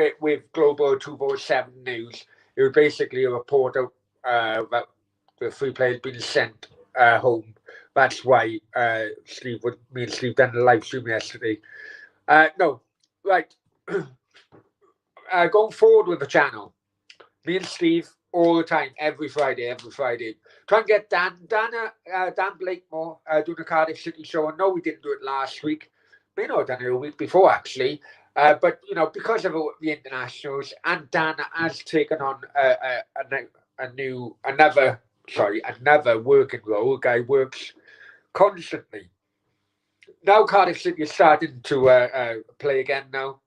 Global 247 News, it was basically a report of that the three players being sent home. That's why me and Steve done the live stream yesterday. No, right. Going forward with the channel, me and Steve all the time, every Friday. Try and get Dan Blakemore doing the Cardiff City show. I know we didn't do it last week. May not have done it a week before actually. But because of the internationals, and Dan has taken on another working role. The guy works constantly. Now Cardiff City is starting to play again now.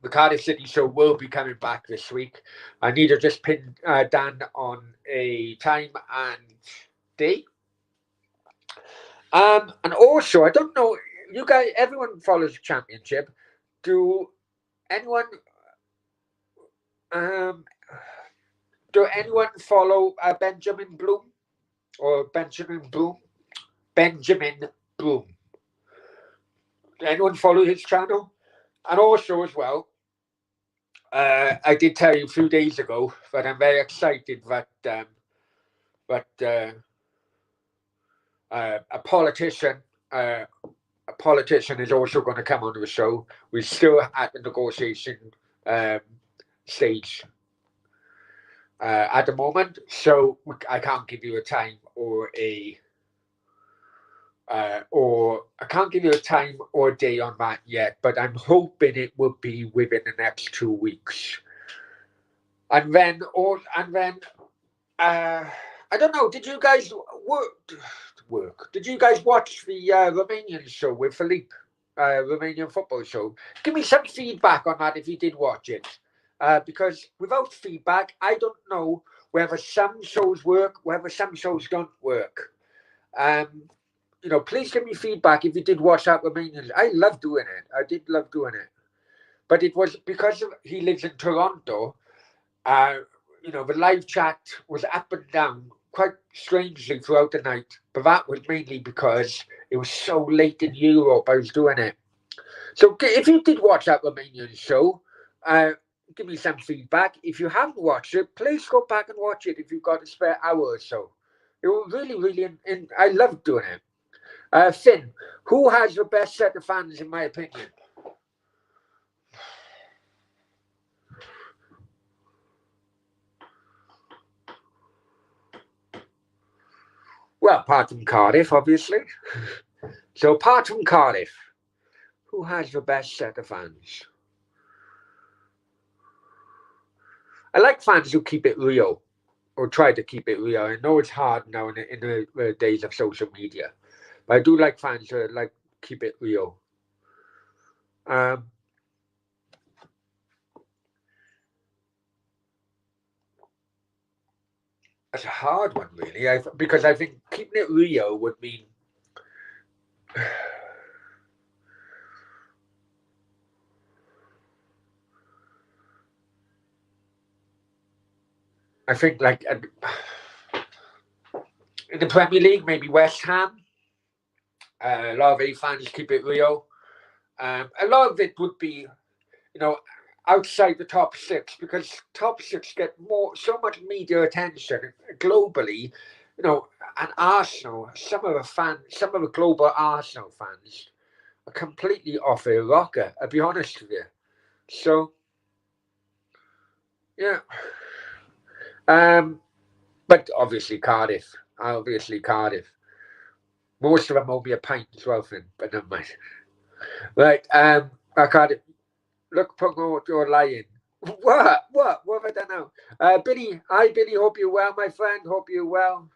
The Cardiff City show will be coming back this week. I need to just pin Dan on a time and date. And also, I don't know, you guys, everyone follows the championship. Do anyone follow Benjamin Bloom or Benjamin Bloom? Benjamin Bloom. Anyone follow his channel? And also as well, I did tell you a few days ago that I'm very excited that a politician is also going to come on the show. We're still at the negotiation stage at the moment, so I can't give you a time or a day on that yet, but I'm hoping it will be within the next 2 weeks. And then I don't know. Did you guys work? Did you guys watch the Romanian show with Philippe, Romanian football show? Give me some feedback on that if you did watch it, because without feedback, I don't know whether some shows work, whether some shows don't work. Please give me feedback if you did watch that Romanian. I love doing it. I did love doing it. But it was because he lives in Toronto. The live chat was up and down quite strangely throughout the night. But that was mainly because it was so late in Europe I was doing it. So if you did watch that Romanian show, give me some feedback. If you haven't watched it, please go back and watch it if you've got a spare hour or so. It was really, really, I loved doing it. Finn, who has the best set of fans in my opinion? Well, apart from Cardiff, obviously. So apart from Cardiff, who has the best set of fans? I like fans who keep it real, or try to keep it real. I know it's hard now in the days of social media, but I do like fans who keep it real. That's a hard one, really, because I think keeping it real would mean I think in the Premier League, maybe West Ham. A lot of A fans keep it real. A lot of it would be, outside the top six, because top six get so much media attention globally. And Arsenal, some of the global Arsenal fans are completely off their rocker. I'll be honest with you. So, yeah. But obviously Cardiff. Most of them owe me a pint as well, Finn, but never mind. Right, Cardiff. Look, Pungo, you're lying. What have I done now? Billy, hi Billy, hope you're well, my friend. Hope you're well.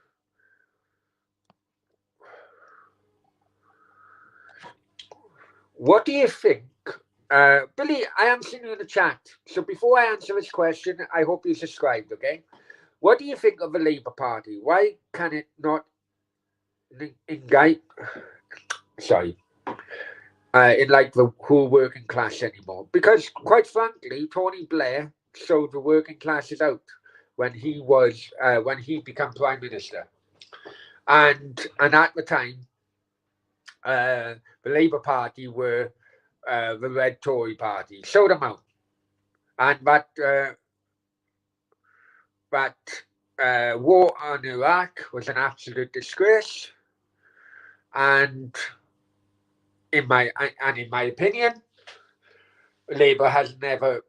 What do you think? Billy, I am seeing you in the chat. So before I answer this question, I hope you subscribed, okay? What do you think of the Labour Party? Why can it not indict the whole working class anymore? Because quite frankly, Tony Blair sold the working classes out. when he was when he became prime minister, and at the time, the Labour Party were the Red Tory Party. Showed them out, and that war on Iraq was an absolute disgrace, and in my opinion, Labour has never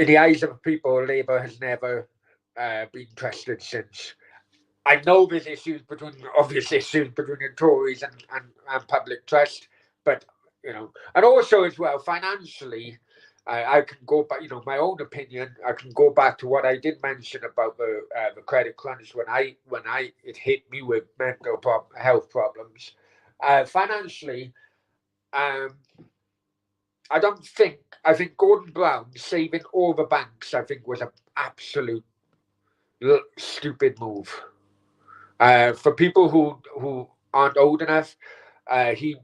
in the eyes of people, Labour has never been trusted since. I know there's obvious issues between the Tories and public trust, but and also as well financially, I can go back. My own opinion. I can go back to what I did mention about the credit crunch when it hit me with mental health problems. Financially, I think Gordon Brown saving all the banks, I think, was an absolute stupid move. For people who aren't old enough, he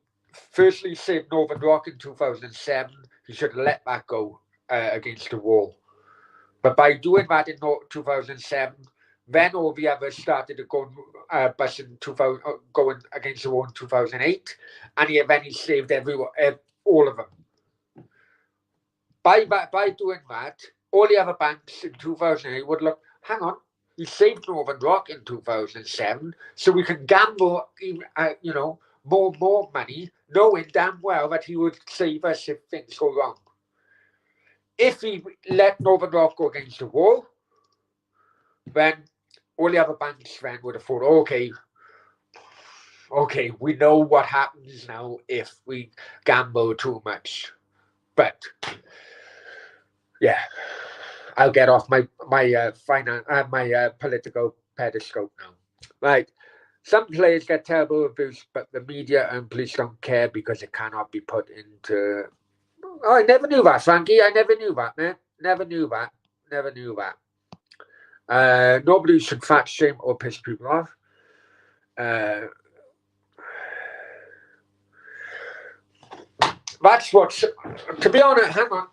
firstly saved Northern Rock in 2007. He should have let that go against the wall. But by doing that in 2007, then all the others started to go bust in 2000, going against the wall in 2008, and then he saved all of them. By doing that, all the other banks in 2008 would look, hang on, he saved Northern Rock in 2007, so we can gamble, more money, knowing damn well that he would save us if things go wrong. If he let Northern Rock go against the wall, then all the other banks then would have thought, okay, we know what happens now if we gamble too much. But yeah, I'll get off my political pedestal now. Right. Some players get terrible reviews, but the media and police don't care because it cannot be put into. Oh, I never knew that, Frankie. I never knew that, man. Never knew that. Nobody should fat shame or piss people off. That's what's. To be honest, hang on.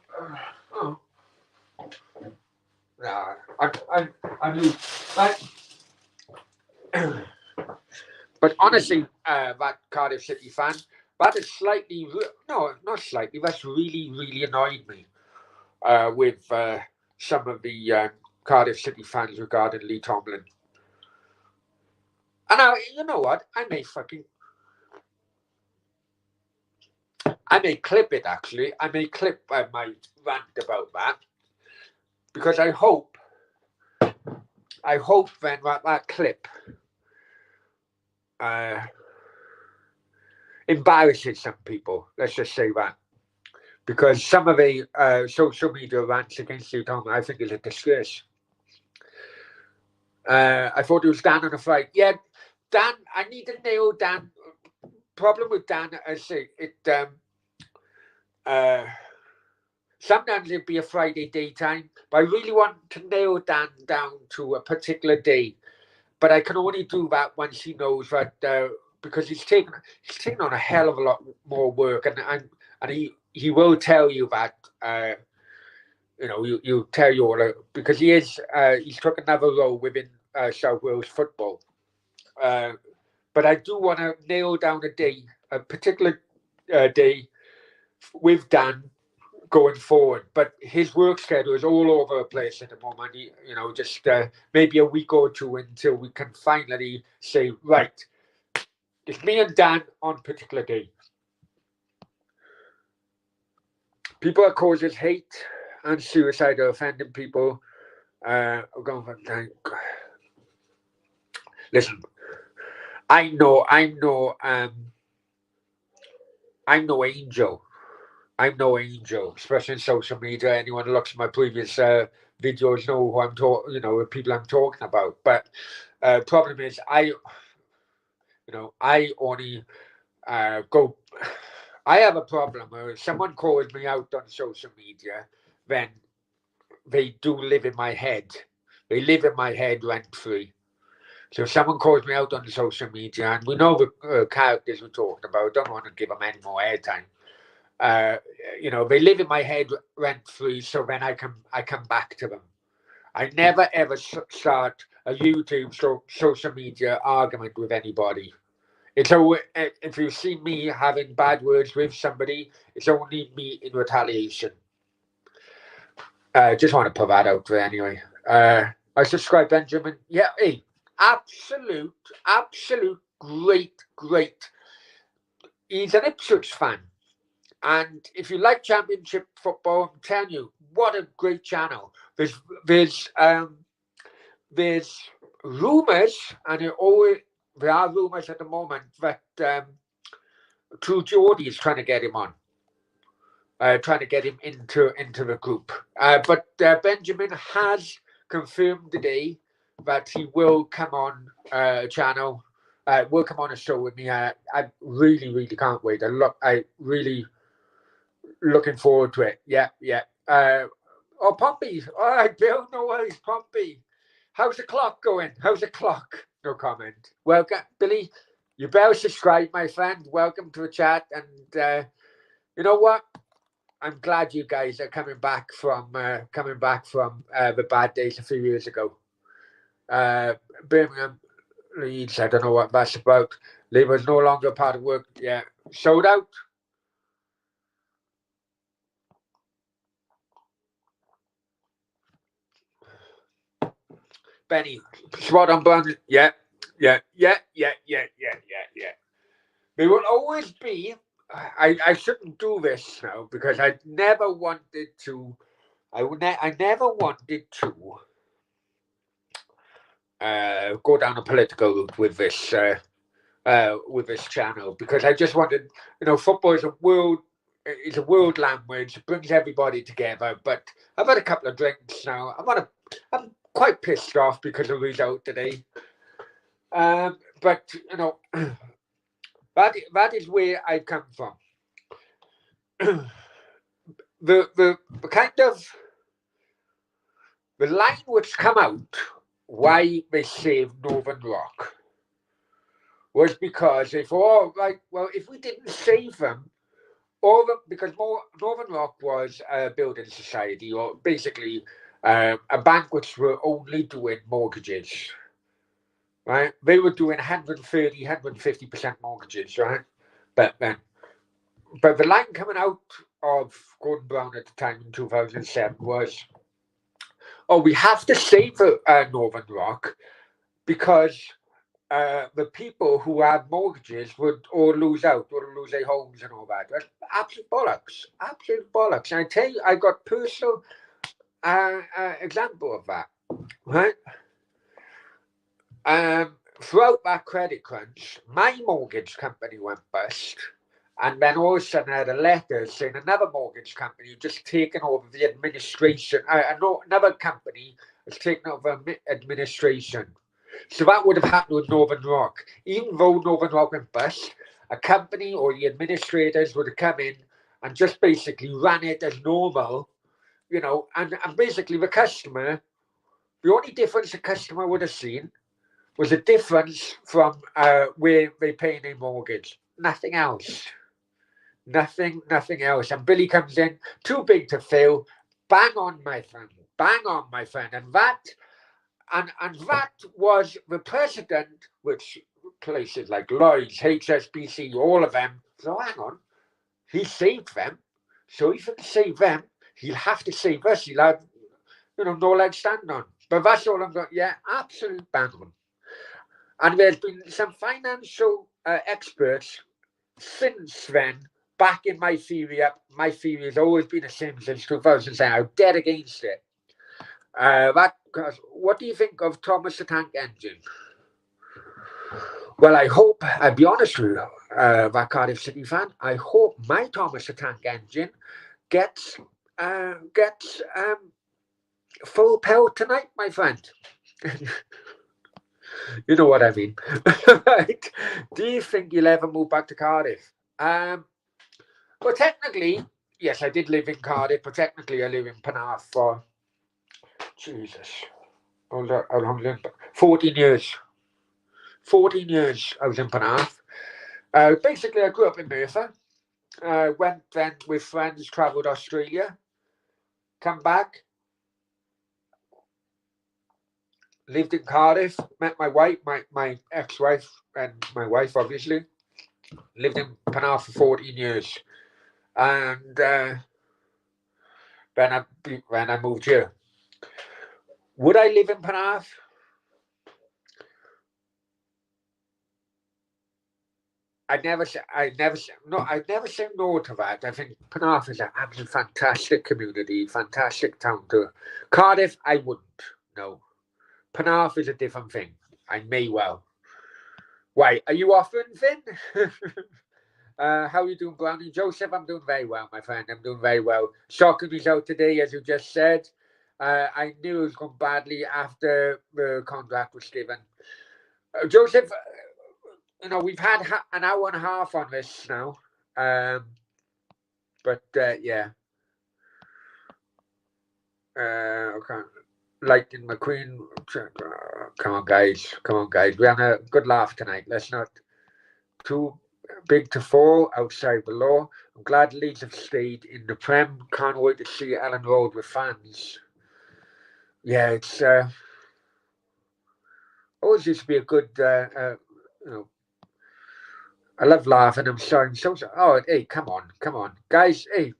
No, I knew that. But honestly, that Cardiff City fan, that is slightly, no, not slightly, that's really, really annoyed me with some of the Cardiff City fans regarding Lee Tomlin. And now, you know what? I may clip it, actually. I may clip my rant about that. Because I hope then that clip embarrasses some people. Let's just say that, because some of the social media rants against Lee Tomlin, I think, is a disgrace. I thought it was Dan on a Friday. Yeah, Dan. I need to nail Dan. Problem with Dan, I say it. Sometimes it'd be a Friday daytime, but I really want to nail Dan down to a particular day. But I can only do that once he knows that, because he's taken on a hell of a lot more work, and he will tell you that. He'll tell you all, because he's took another role within South Wales football. But I do want to nail down a particular day with Dan going forward. But his work schedule is all over the place at the moment. Just maybe a week or two until we can finally say, right, it's me and Dan on a particular day. People that causes hate and suicide or offending people are going for time. Listen, I'm no angel. I'm no angel, especially in social media. Anyone who looks at my previous videos know who I'm talking. The people I'm talking about. But problem is, I only go. I have a problem where if someone calls me out on social media, then they do live in my head. They live in my head rent free. So if someone calls me out on social media, and we know the characters we're talking about, I don't want to give them any more airtime. They live in my head rent free, so then I come back to them. I never ever start a YouTube social media argument with anybody. It's always, if you see me having bad words with somebody, it's only me in retaliation. Just want to put that out there anyway. I subscribe, Benjamin. Yeah, hey, absolute, great. He's an Ipswich fan. And if you like Championship football, I'm telling you, what a great channel. There's rumours, and there are rumours at the moment that True Geordie is trying to get him on, trying to get him into the group. But Benjamin has confirmed today that he will come on channel, will come on a show with me. I really can't wait. I really looking forward to it. Yeah. Pompey. All right, Bill. No worries, Pompey. How's the clock going? How's the clock? No comment. Welcome, Billy. You better subscribe, my friend. Welcome to the chat. And you know what? I'm glad you guys are coming back from the bad days a few years ago. Birmingham, Leeds. I don't know what that's about. Labour's no longer part of work. Yeah, sold out. Benny, spot on, Brownies. Yeah. There will always be. I shouldn't do this now because I never wanted to. I never wanted to go down a political route with this channel, because I just wanted, football is a world language. It brings everybody together. But I've had a couple of drinks now. I'm quite pissed off because of the result today. But that is where I come from. the kind of the line which come out why they saved Northern Rock was because they thought, if we didn't save them, because Northern Rock was a building society, or basically a bank which were only doing mortgages, right? They were doing 130, 150% mortgages, right? But the line coming out of Gordon Brown at the time in 2007 was, we have to save Northern Rock because the people who had mortgages would all lose out, or lose their homes and all that. That's absolute bollocks. And I tell you, I got personal example of that, right? Throughout that credit crunch, my mortgage company went bust. And then all of a sudden I had a letter saying another mortgage company just taken over the administration. Another company has taken over administration. So that would have happened with Northern Rock. Even though Northern Rock went bust, a company or the administrators would have come in and just basically ran it as normal, and basically the customer, the only difference the customer would have seen was a difference from where they pay their mortgage. Nothing else. Nothing else. And Billy comes in, too big to fail. Bang on, my friend. And that was the precedent, which places like Lloyd's, HSBC, all of them. So hang on, he saved them. So if he can save them, he'll have to save us. He'll have, no leg stand on. But that's all I'm going. Yeah, absolute bang on. And there's been some financial experts since then backing my theory up. My theory has always been the same since 2007. I'm dead against it. What do you think of Thomas the Tank Engine? Well, I'll be honest with you, that Cardiff City fan, I hope my Thomas the Tank Engine gets full power tonight, my friend. You know what I mean. Right? Do you think you'll ever move back to Cardiff? Well, technically, yes, I did live in Cardiff, but technically I live in Penarth for, Jesus, how long? 14 years. 14 years I was in Penarth. Basically, I grew up in Merthyr. Went then with friends, travelled Australia, come back, lived in Cardiff, met my wife, my ex-wife, and my wife, obviously. Lived in Penarth for 14 years. And when I moved here. Would I live in Penarth? I'd never say no to that. I think Penarth is an absolutely fantastic community, fantastic town to. Cardiff, I wouldn't. No, Penarth is a different thing. I may well. Why? Are you offering, Finn? How are you doing, Brownie? Joseph, I'm doing very well, my friend. I'm doing very well. Shocking result today, as you just said. I knew it was going badly after the contract was given. Joseph, we've had an hour and a half on this now. But yeah. Okay. Lightning McQueen. Come on, guys. Come on, guys. We're having a good laugh tonight. Let's not too big to fall outside the law. I'm glad Leeds have stayed in the Prem. Can't wait to see Ellen Road with fans. Yeah, it's always used to be a good, I love laughing. I'm sorry. I'm so sorry. Oh, hey, come on, guys. Hey,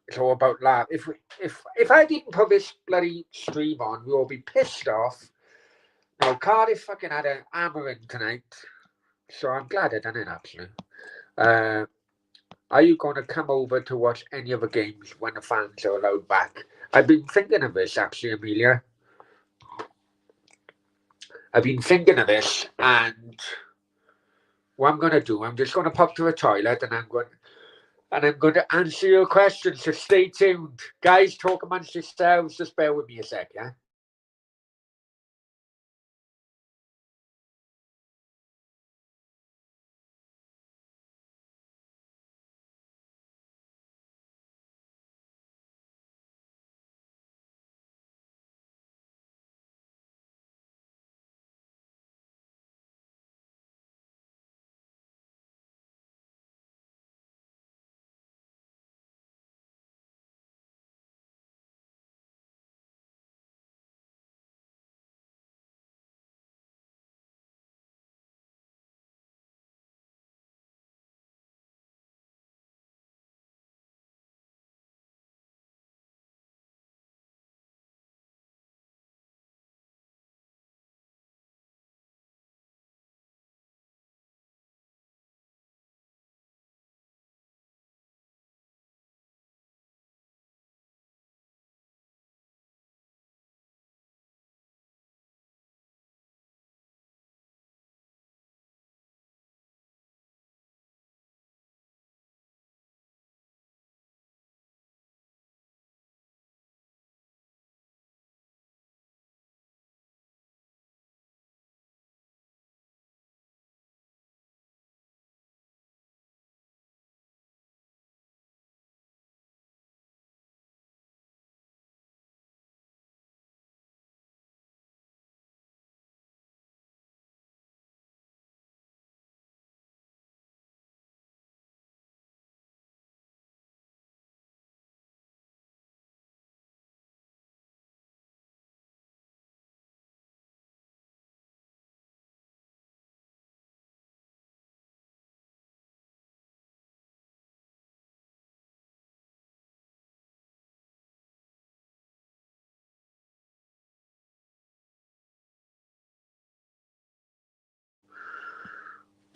it's all about laugh. If I didn't put this bloody stream on, we'll all be pissed off. Now Cardiff fucking had an hammering tonight, so I'm glad I done it actually. Are you going to come over to watch any of the games when the fans are allowed back? I've been thinking of this actually, Amelia. I've been thinking of this, and what I'm going to do, I'm just going to pop to the toilet, and I'm going to answer your questions. So stay tuned, guys. Talk amongst yourselves. Just bear with me a sec, yeah.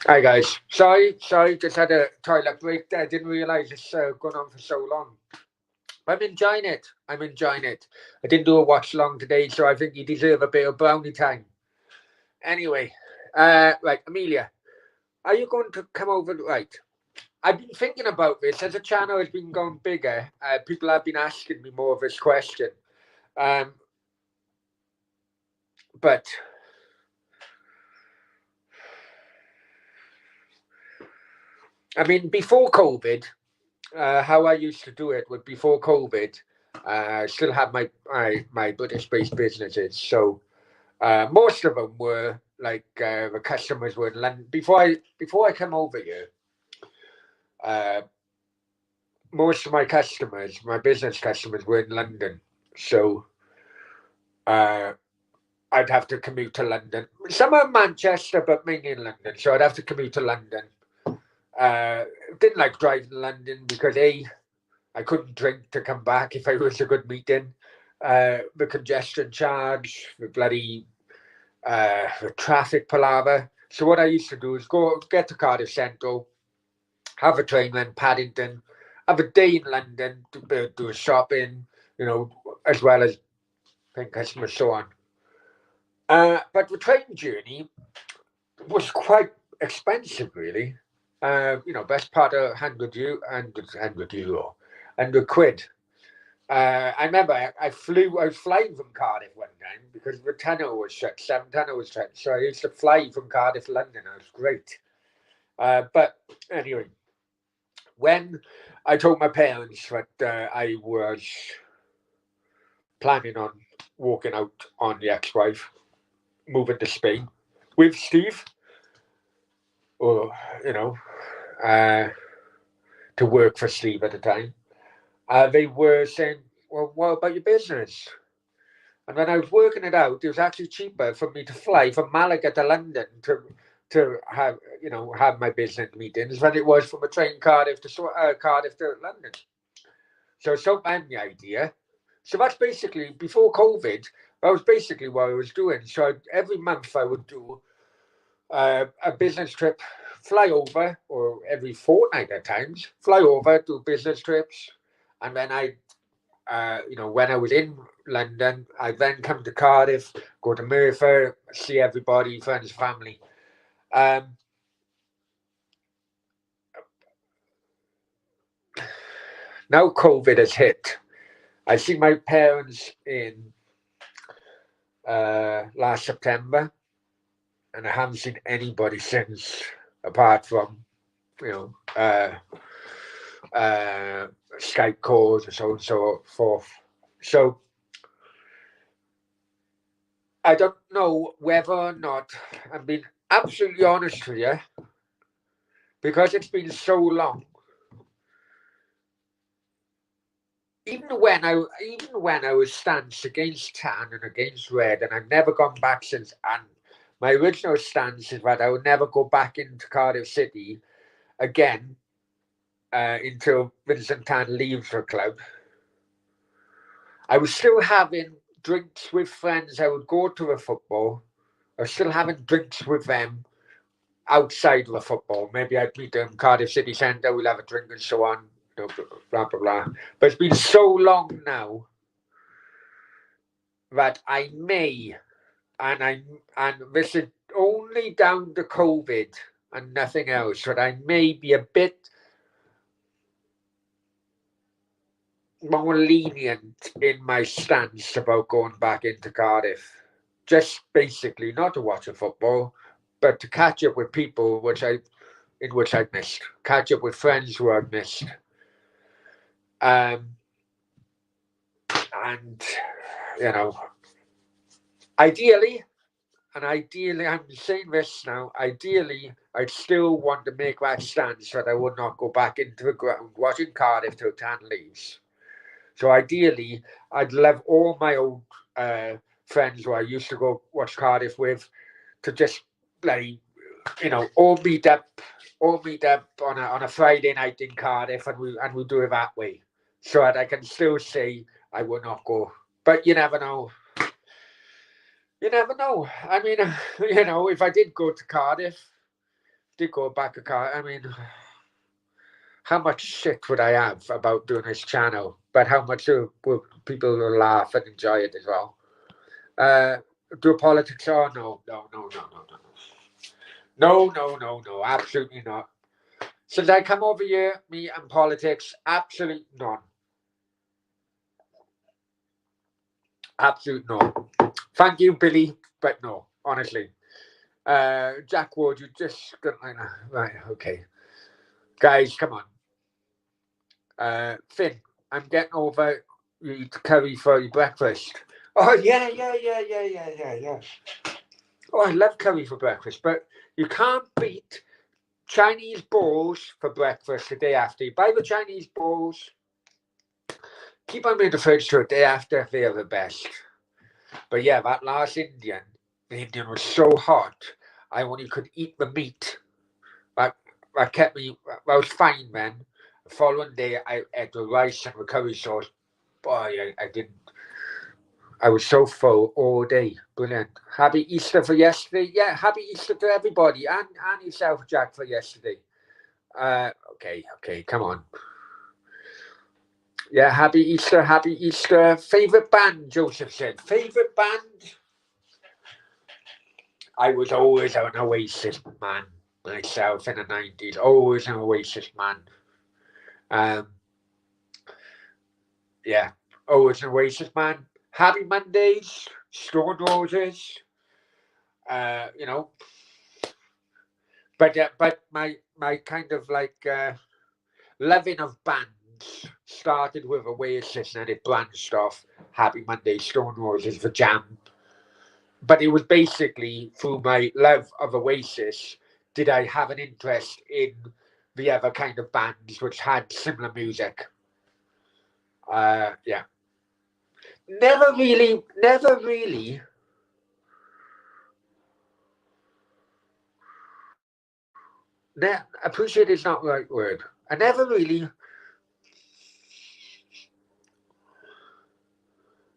Hi guys, sorry, just had a toilet break there. Didn't realise it's gone on for so long. I'm enjoying it. I didn't do a watch long today, so I think you deserve a bit of brownie time. Anyway, right, Amelia, are you going to come over? Right, I've been thinking about this as the channel has been going bigger. People have been asking me more of this question, but I mean, before COVID, how I used to do it would before COVID. Still have my British-based businesses, so most of them were like the customers were in London. Before I come over here, most of my customers, my business customers, were in London, so uh, I'd have to commute to London. Some are Manchester, but mainly in London, so I'd have to commute to London. Didn't like driving to London because I couldn't drink to come back if it was a good meeting. The congestion charge, the bloody the traffic palaver. So what I used to do is go get to Cardiff Central, have a train in Paddington, have a day in London to do a shopping, as well as paying customers, so on. But the train journey was quite expensive, really. Best part of 100 quid. I remember I was flying from Cardiff one time because the tunnel was shut, 7 tunnel was shut. So I used to fly from Cardiff to London. It was great. But anyway, when I told my parents that I was planning on walking out on the ex-wife, moving to Spain with Steve, or, to work for Steve at the time, they were saying, well, what about your business? And when I was working it out, it was actually cheaper for me to fly from Malaga to London to have my business meetings than it was from a train Cardiff to London. So sold me the idea. So that's basically, before COVID, that was basically what I was doing. So every month I would do a business trip, fly over, or every fortnight at times, fly over, do business trips, and then when I was in London, I then come to Cardiff, go to Merthyr, see everybody, friends, family. Now COVID has hit. I see my parents in last September, and I haven't seen anybody since, apart from Skype calls and so on and so forth. So I don't know whether or not, I'm being absolutely honest with you, because it's been so long. Even when I was stance against tan and against red, and I've never gone back since. And my original stance is that I would never go back into Cardiff City again until Vincent Tan leaves the club. I was still having drinks with friends. I would go to the football. I was still having drinks with them outside of the football. Maybe I'd meet them in Cardiff City Centre. We'll have a drink and so on. Blah blah blah. But it's been so long now that I may, and this is only down to COVID and nothing else, that I may be a bit more lenient in my stance about going back into Cardiff. Just basically not to watch a football, but to catch up with people in which I've missed. Catch up with friends who I've missed. And ideally, I'm saying this now, ideally, I'd still want to make that stance that I would not go back into the ground watching Cardiff till Tan leaves. So ideally, I'd love all my old friends who I used to go watch Cardiff with to just all meet up on a Friday night in Cardiff, and we do it that way, so that I can still say I will not go. But you never know. You never know. I mean, if I did go to Cardiff, did go back to Cardiff, I mean, how much shit would I have about doing this channel? But how much will people will laugh and enjoy it as well? Do politics? Oh, no. No, absolutely not. Since I come over here, me and politics, absolute none. Absolute no. Thank you, Billy, but no, honestly. Jack Ward, you just right, okay. Guys, come on. Finn, I'm getting over you eat curry for your breakfast. Oh yeah. Oh, I love curry for breakfast, but you can't beat Chinese balls for breakfast the day after. You buy the Chinese balls, keep them in the fridge till the day after. They're the best. But yeah, that last the Indian was so hot, I only could eat the meat. That, that kept me, that was fine then. The following day, I ate the rice and the curry sauce. Boy, I didn't. I was so full all day. Brilliant. Happy Easter for yesterday. Yeah, happy Easter to everybody and yourself, Jack, for yesterday. Okay, come on. Yeah, happy Easter, happy Easter. Favorite band, Joseph said. Favorite band? I was always an Oasis man myself in the 90s. Always an Oasis man. Yeah, always an Oasis man. Happy Mondays, Stone Roses. You know, but my kind of like loving of bands started with Oasis and then it branched off Happy Mondays, Stone Roses for Jam. But it was basically through my love of Oasis did I have an interest in the other kind of bands which had similar music. Yeah. Never really. Appreciate is not the right word. I never really.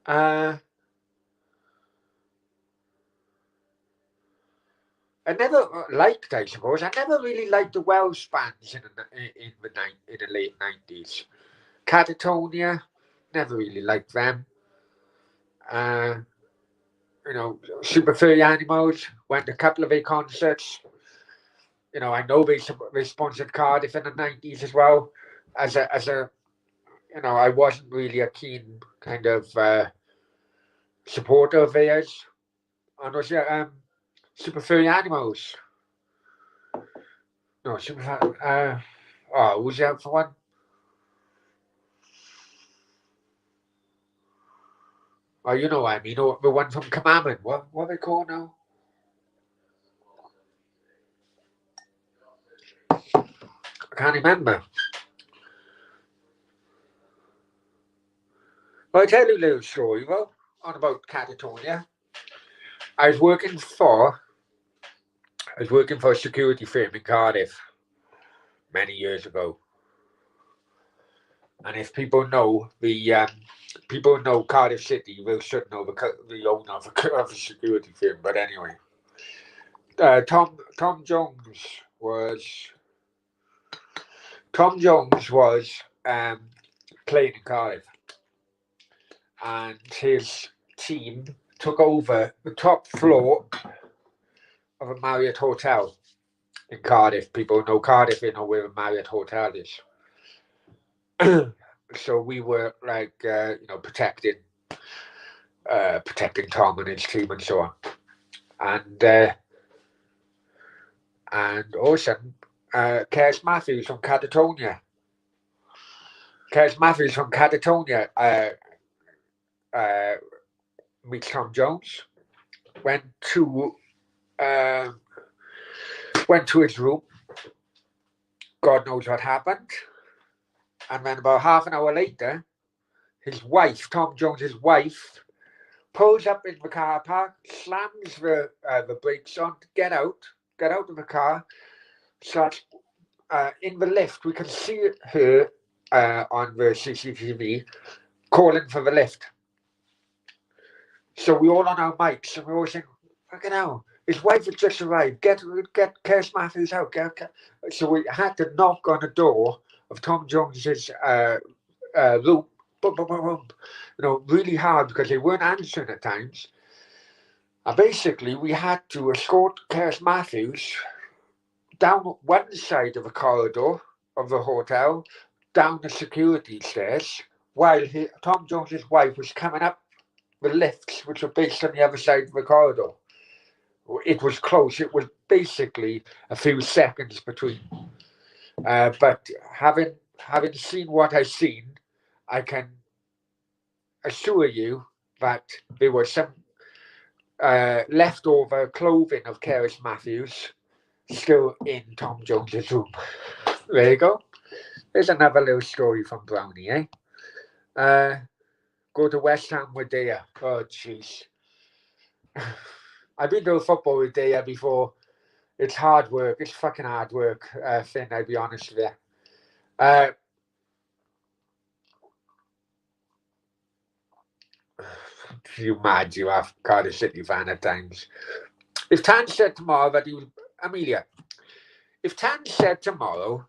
I never liked, I suppose. I never really liked the Welsh bands in the late 90s. Catatonia, never really liked them. Uh, Super Furry Animals, went to a couple of their concerts. I know they sponsored Cardiff in the 90s as well. As a I wasn't really a keen kind of supporter of theirs. And was Super Furry Animals. No, who's out for one? Oh, you know what I mean. The one from Commandment. What are they called now? I can't remember. Well, I'll tell you a little story, though, on about Catatonia. I was working for a security firm in Cardiff many years ago. And if people know Cardiff City, they should know the owner of the security firm. But anyway, Tom Jones was playing in Cardiff, and his team took over the top floor of a Marriott hotel in Cardiff. People know Cardiff, where a Marriott hotel is. So we were like, protecting Tom and his team and so on. And all of a sudden, Kes Matthews from Catatonia. Meets Tom Jones. Went to his room. God knows what happened. And then about half an hour later, his wife, Tom Jones's wife, pulls up in the car park, slams the brakes on, get out of the car, starts in the lift. We can see her on the CCTV calling for the lift. So we all on our mics and we're all saying, fucking hell, his wife had just arrived. Get Kes Matthews out. So we had to knock on the door of Tom Jones's room. Boom, boom, boom, boom. Really hard because they weren't answering at times. And basically, we had to escort Kes Matthews down one side of the corridor of the hotel, down the security stairs, while Tom Jones's wife was coming up the lifts, which were based on the other side of the corridor. It was close. It was basically a few seconds between. But having seen what I've seen, I can assure you that there was some leftover clothing of Kes Matthews still in Tom Jones's room. There you go. There's another little story from Brownie, eh? Go to West Ham with Daya. Oh, jeez. I've been to a football with Daya before. It's hard work. It's fucking hard work, Finn, I'll be honest with you. You mad, you are, Cardiff City fan at times. If Tan said tomorrow that he was... Amelia, if Tan said tomorrow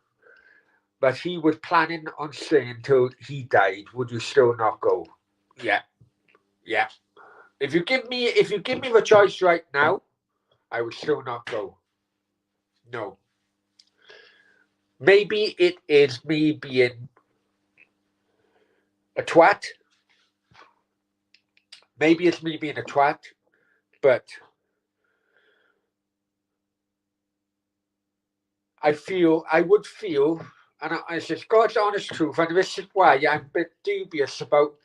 that he was planning on staying until he died, would you still not go? Yeah. Yeah. If you give me the choice right now, I would still not go. No. Maybe it is me being a twat. Maybe it's me being a twat, but I would feel, and I said, God's honest truth, and this is why I'm a bit dubious about,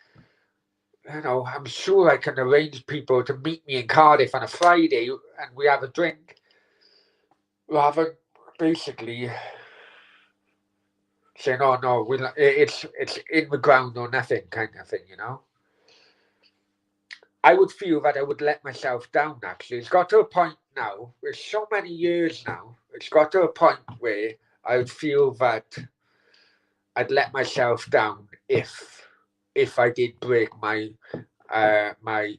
I'm sure I can arrange people to meet me in Cardiff on a Friday and we have a drink, rather basically saying, oh no, it's in the ground or nothing kind of thing, I would feel that I would let myself down, actually. It's got to a point now, it's so many years now, it's got to a point where I would feel that I'd let myself down if I did break my my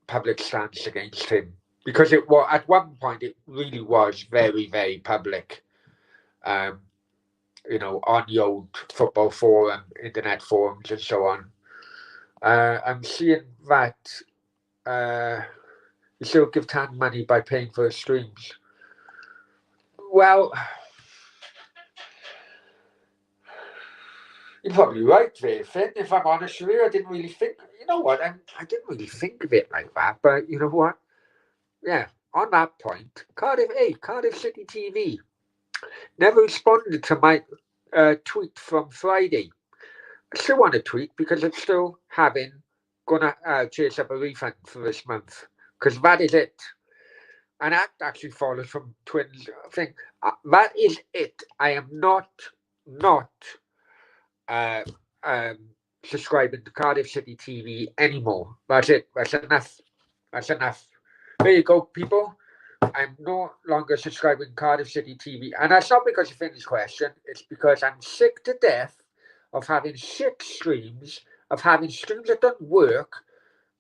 public stance against him, because it was at one point it really was very, very public. On the old football forum, internet forums, and so on. I'm seeing that you still give Tan money by paying for his streams. Well, you're probably right there, Finn. If I'm honest with you, I didn't really think. You know what? I didn't really think of it like that. But you know what? Yeah, on that point, Cardiff City TV never responded to my tweet from Friday. I still want to tweet because I'm still gonna chase up a refund for this month, because that is it. And that actually follows from Twins thing. That is it. I am not uh, um, subscribing to Cardiff City TV anymore. That's it. That's enough. That's enough. There you go, people. I'm no longer subscribing to Cardiff City TV. And that's not because of Finn's question. It's because I'm sick to death of having shit streams, of having streams that don't work,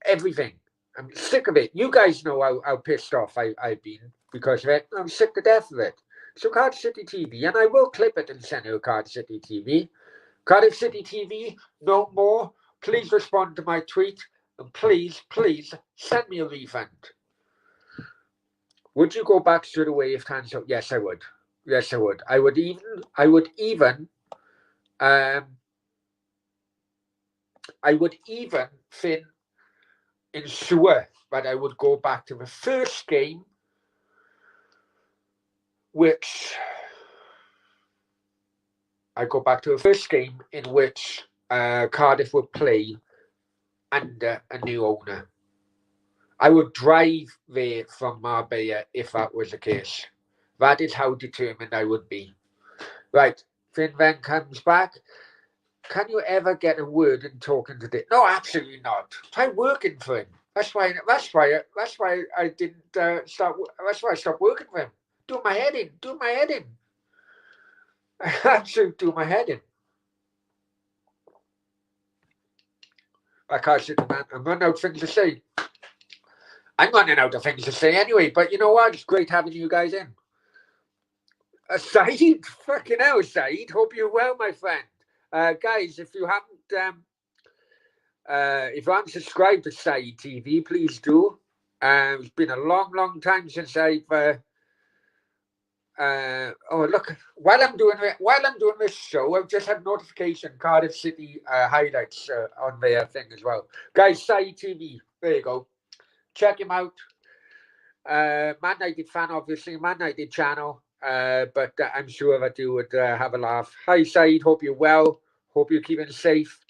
everything. I'm sick of it. You guys know how pissed off I've been because of it. I'm sick to death of it. So Cardiff City TV, and I will clip it and send it to Cardiff City TV. Cardiff City TV, no more. Please respond to my tweet, and please send me a refund. Would you go back straight away if Tan so? Yes, I would. Yes, I would. I would even Finn, ensure that I would go back to the first game, which in which Cardiff would play under a new owner. I would drive there from Marbella if that was the case. That is how determined I would be. Right, Finn then comes back. Can you ever get a word in talking to Dick? No, absolutely not. Try working for him. That's why I didn't start. That's why I stopped working for him. Do my head in. Absolutely do my head in. I can't sit man. I'm running out of things to say. I'm running out of things to say anyway. But you know what? It's great having you guys in. Saeed, fucking hell, Saeed. Hope you're well, my friend. Guys, if you haven't subscribed to Saeed TV, please do. It's been a long time since I've. Look! While I'm doing this show, I've just had notification Cardiff City highlights on their thing as well. Guys, Saeed TV. There you go. Check him out. Man United fan, obviously. Man United channel. But I'm sure that you would have a laugh. Hi, Saeed. Hope you're well. Hope you're keeping safe.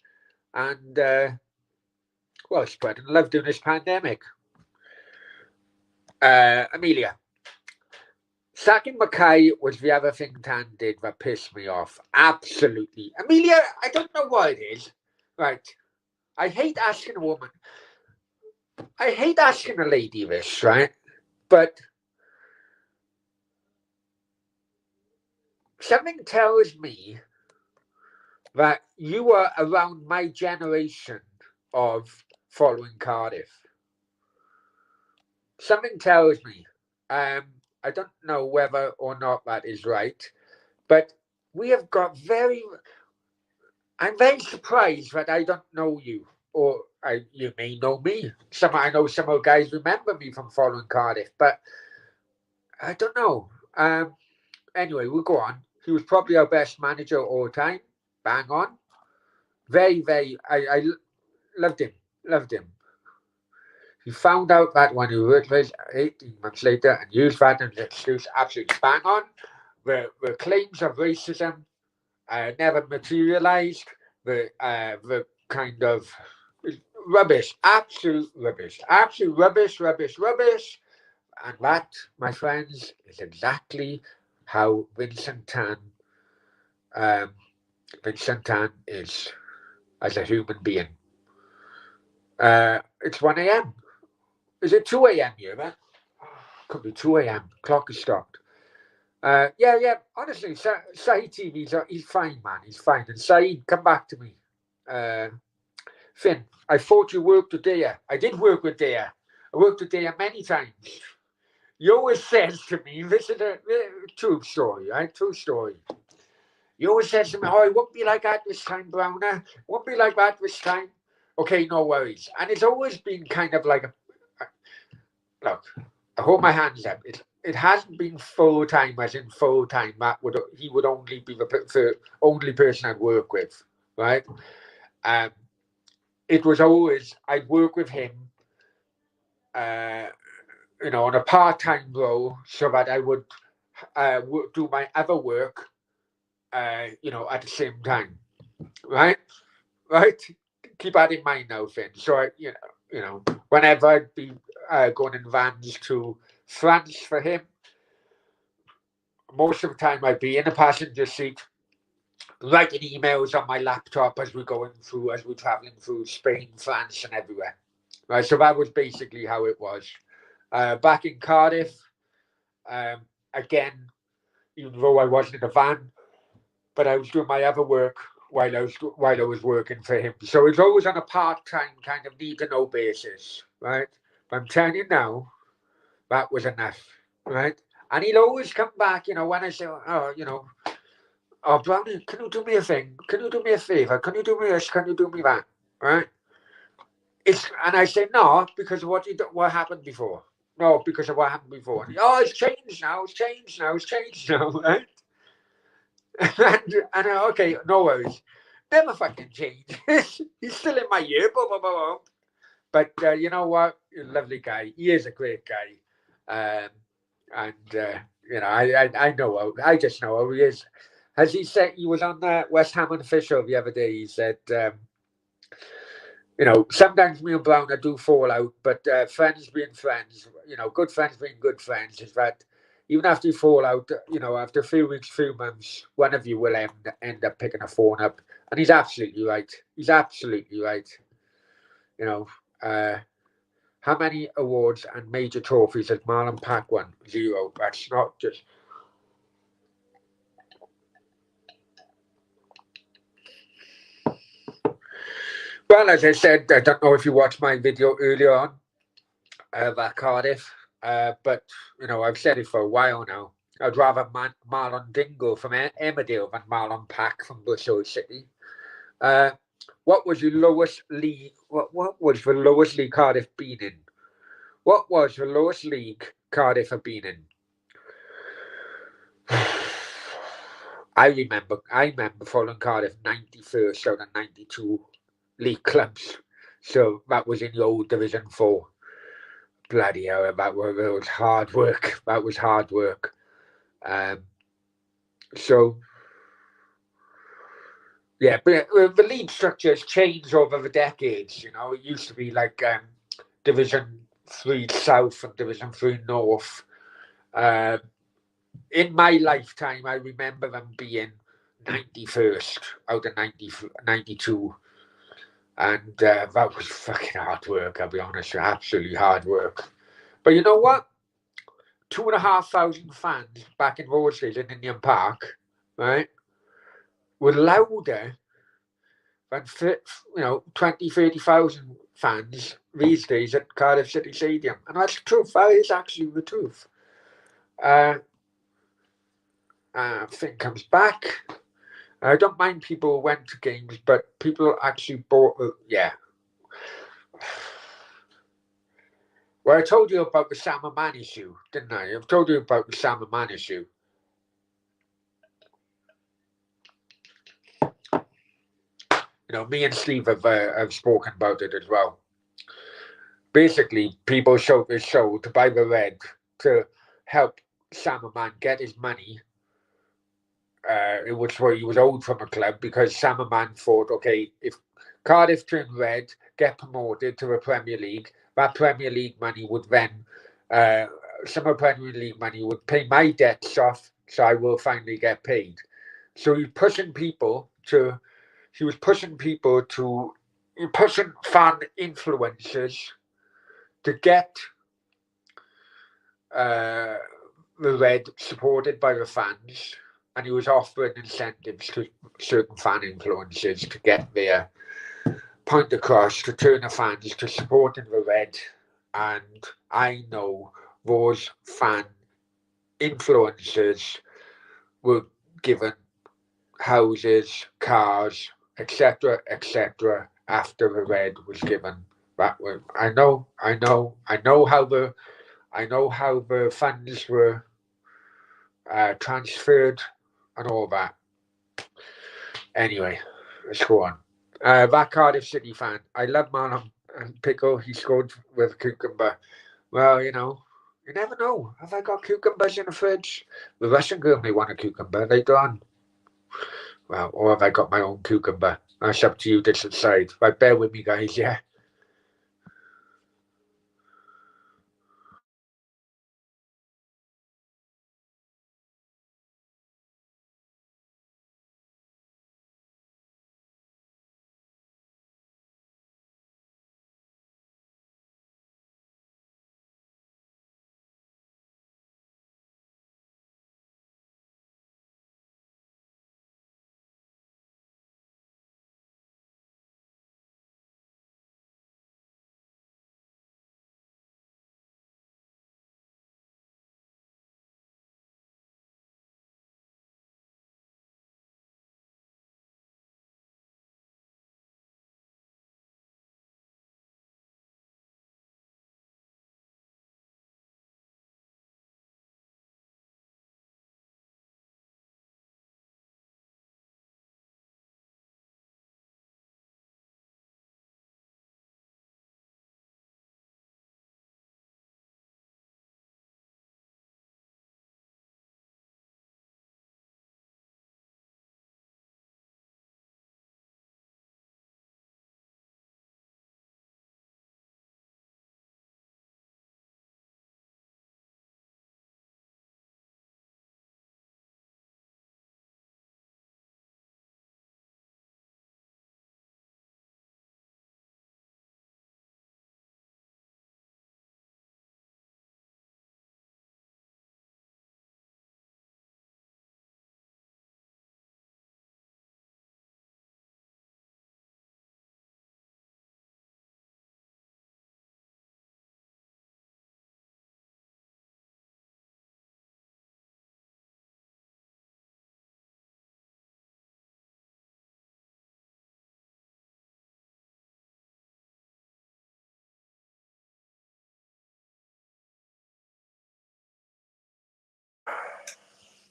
And, spreading love during this pandemic. Amelia. Sacking Mackay was the other thing Tan did that pissed me off. Absolutely. Amelia, I don't know what it is. Right. I hate asking a woman. I hate asking a lady this, right? But something tells me that you are around my generation of following Cardiff. Something tells me. I don't know whether or not that is right, but we have got very. I'm very surprised that I don't know you, or you may know me. I know some of the guys remember me from following Cardiff, but I don't know. Anyway, we'll go on. He was probably our best manager all time. Bang on. Very, very. I loved him. Loved him. He found out that when he worked with 18 months later and used that as an excuse. Absolutely bang on. The claims of racism never materialized. The kind of rubbish, absolute rubbish, absolute rubbish, rubbish, rubbish. And that, my friends, is exactly how um, Vincent Tan is as a human being. It's 1 a.m. Is it 2 a.m. here, man? Could be 2 a.m. Clock is stopped. Yeah. Honestly, Saeed TV, he's fine, man. He's fine. And Saeed, come back to me. Finn, I thought you worked with Dea. I did work with Dea. I worked with Dea many times. He always says to me, this is a true story, right? True story. He always says to me, oh, it won't be like that this time, Browner. Won't be like that this time. Okay, no worries. And it's always been kind of like look, I hold my hands up. It hasn't been full time, as in full time. He would only be the only person I'd work with, right? Um, it was always I'd work with him, uh, on a part time role, so that I would do my other work, at the same time, right? Right. Keep that in mind now, Finn. So whenever I'd be going in vans to France for him, most of the time I'd be in the passenger seat, writing emails on my laptop as we're traveling through Spain, France, and everywhere. Right, so that was basically how it was. Back in Cardiff, again, even though I wasn't in a van, but I was doing my other work while I was working for him. So it's always on a part-time kind of need to know basis, right? But I'm telling you now, that was enough, right? And he'll always come back, when I say, oh, Brownie, can you do me a thing? Can you do me a favor? Can you do me this? Can you do me that? Right? And I say no because of what happened before. No, because of what happened before. And it's changed now. It's changed now. It's changed now. Right? and okay, no worries. Never fucking changed. He's still in my ear. Blah, blah, blah, blah. But you know what? Lovely guy. He is a great guy. I know. I just know how he is. As he said, he was on West Ham and Fisher the other day. He said, sometimes me and Browner do fall out, but friends being friends, good friends being good friends, is that even after you fall out, after a few weeks, few months, one of you will end up picking a phone up. And he's absolutely right. He's absolutely right. How many awards and major trophies has Marlon Pack won? 0. That's not just. Well, as I said, I don't know if you watched my video earlier on about Cardiff, but I've said it for a while now. I'd rather Marlon Dingo from Emmerdale than Marlon Pack from Bristol City. What was the lowest league? What was the lowest league Cardiff been in? What was the lowest league Cardiff have been in? I remember following Cardiff 91st out of 92 league clubs. So that was in the old Division 4. Bloody hell, that was hard work. That was hard work. So, yeah, but the league structure has changed over the decades. It used to be like Division 3 South and Division 3 North. in my lifetime, I remember them being 91st out of 92. And that was fucking hard work, I'll be honest, absolutely hard work. But you know what? 2,500 fans back in Rochdale in Indian Park, right, were louder than 20, 30,000 fans these days at Cardiff City Stadium. And that's the truth. That is actually the truth. Thing comes back. I don't mind people who went to games, but people actually bought. Yeah. Well, I told you about the Salmon issue, didn't I? I've told you about the Salmon issue. Me and Steve have spoken about it as well. Basically, people showed this show to buy the red to help Salmon get his money. It was what he was owed from a club, because Salmon thought, okay, if Cardiff turn red, get promoted to the Premier League, that Premier League money would then, some of the Premier League money would pay my debts off, so I will finally get paid. So he was pushing fan influencers to get the red supported by the fans, and he was offering incentives to certain fan influencers to get their point across, to turn the fans to supporting the red. And I know those fan influencers were given houses, cars, etc., etc., after the red was given. That way, I know how the funds were transferred and all that. Anyway, let's go on. That Cardiff City fan. I love Marlon and Pickle. He scored with a cucumber. Well, you never know. Have I got cucumbers in the fridge? The Russian girl may want a cucumber later on. Well, or have I got my own cucumber? That's up to you to decide. Right, bear with me, guys, yeah?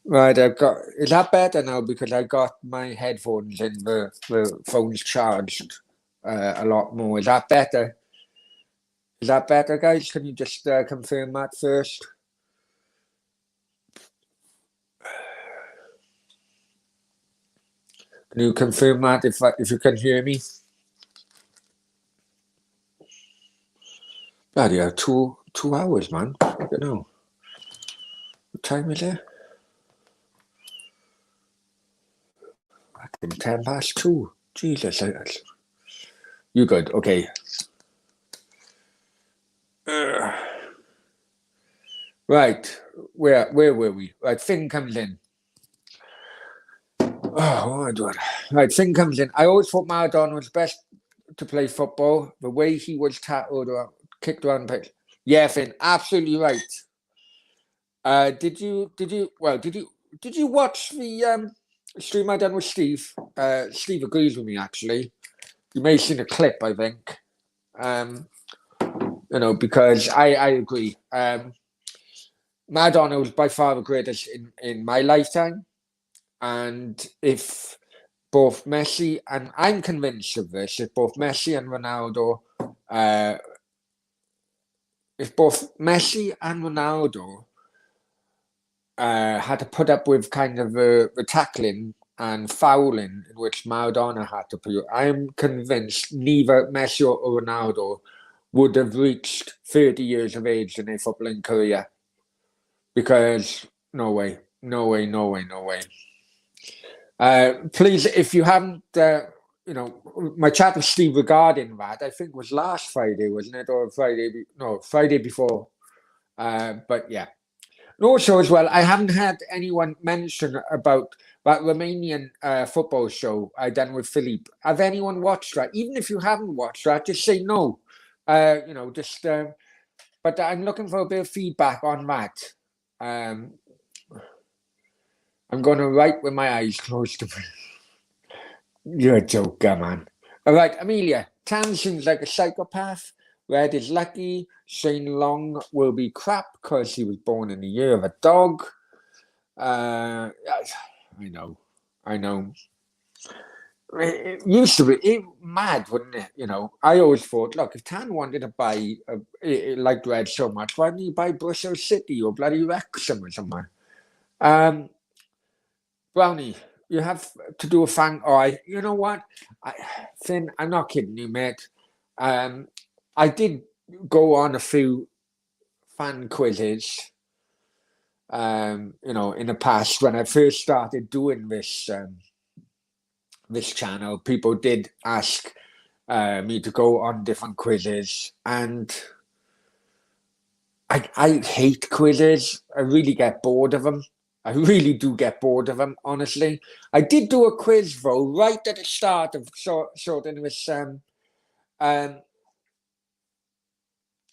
Right, I've got. Is that better now? Because I got my headphones in, the phone's charged a lot more. Is that better? Is that better, guys? Can you just confirm that first? Can you confirm that if you can hear me? Bloody hell, 2 hours, man. I don't know. What time is it? 2:10. Jesus. You good? Okay. Right. Where were we? Right. Finn comes in. Oh my God. Right. Finn comes in. I always thought Maradona was best to play football. The way he was tackled or kicked around the pitch. Yeah, Finn. Absolutely right. Did you watch the stream I done with Steve? Steve agrees with me actually. You may have seen a clip, I think. Because I agree. Maradona was by far the greatest in my lifetime. And if both Messi and I'm convinced of this, if both Messi and Ronaldo had to put up with kind of the tackling and fouling in which Maradona had to put, I'm convinced neither Messi or Ronaldo would have reached 30 years of age in their footballing career. Because no way. Please, if you haven't, my chat with Steve regarding that, I think was last Friday, wasn't it? Or Friday before. But yeah. And also as well, I haven't had anyone mention about that Romanian football show I done with Philippe. Have anyone watched that? Even if you haven't watched that, just say no. But I'm looking for a bit of feedback on that. I'm going to write with my eyes closed. You're a joker, man. All right, Amelia. Tan seems like a psychopath. Red is lucky. Shane Long will be crap because he was born in the year of a dog. I know. It used to be mad, wouldn't it? I always thought, look, if Tan wanted to buy, liked Red so much, why didn't he buy Bristol City or bloody Wrexham or somewhere? Brownie, you have to do a fan. You know what? Finn, I'm not kidding you, mate. I did go on a few fan quizzes, in the past when I first started doing this channel. People did ask me to go on different quizzes, and I hate quizzes. I really get bored of them. I really do get bored of them, honestly. I did do a quiz, though, right at the start of sorting this.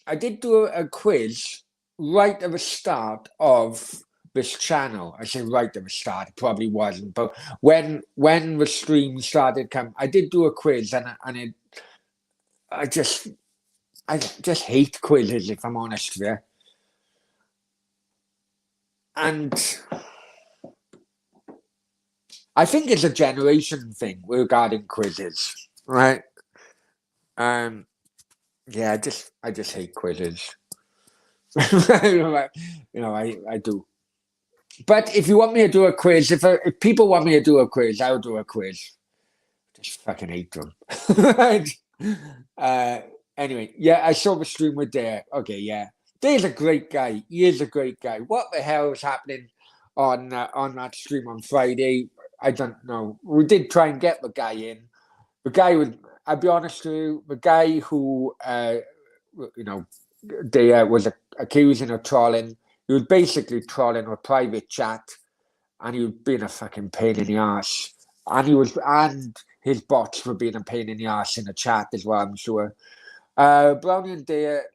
I did do a quiz right at the start of this channel. I say right at the start, it probably wasn't, but when the stream started coming, I did do a quiz, I just hate quizzes, if I'm honest with you. And I think it's a generation thing regarding quizzes, right? Yeah, I just hate quizzes. I do. But if you want me to do a quiz, if people want me to do a quiz, I'll do a quiz. Just fucking hate them. Anyway, yeah, I saw the stream with Dare. Okay, yeah. Dare's a great guy. He is a great guy. What the hell is happening on that stream on Friday? I don't know. We did try and get the guy in. The guy would, I'll be honest with you, the guy who, Dare was accusing of trolling. He was basically trolling a private chat, and he was being a fucking pain in the arse. And his bots were being a pain in the arse in the chat as well, I'm sure. Brownie and Dare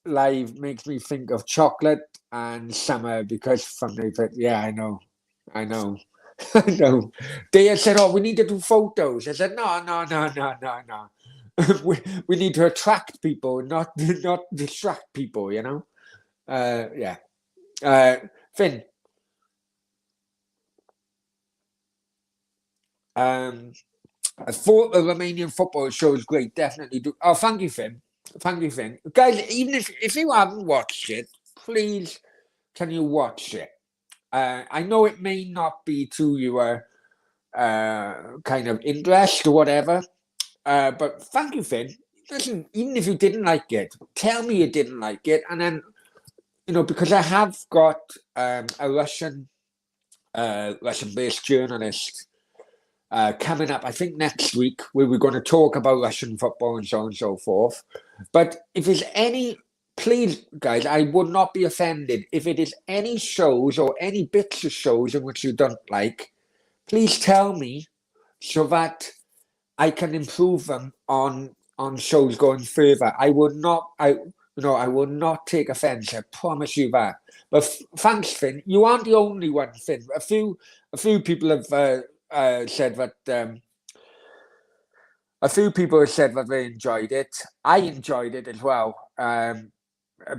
live makes me think of chocolate and summer because from the I know. I know. Dare said, "Oh, we need to do photos." I said, "No. we need to attract people, not distract people." Yeah. Finn. I thought the Romanian football show is great. Definitely do. Oh, thank you, Finn. Guys, even if you haven't watched it, please, can you watch it? I know it may not be to your kind of interest or whatever, but thank you, Finn. Listen, even if you didn't like it, tell me you didn't like it, and then because I have got a Russian-based journalist coming up, I think next week, where we're going to talk about Russian football and so on and so forth. But if there's any, please, guys, I would not be offended if it is any shows or any bits of shows in which you don't like. Please tell me so that I can improve them on shows going further. I would not, I would not take offence. I promise you that. But thanks, Finn. You aren't the only one, Finn. A few people have said that. A few people have said that they enjoyed it. I enjoyed it as well,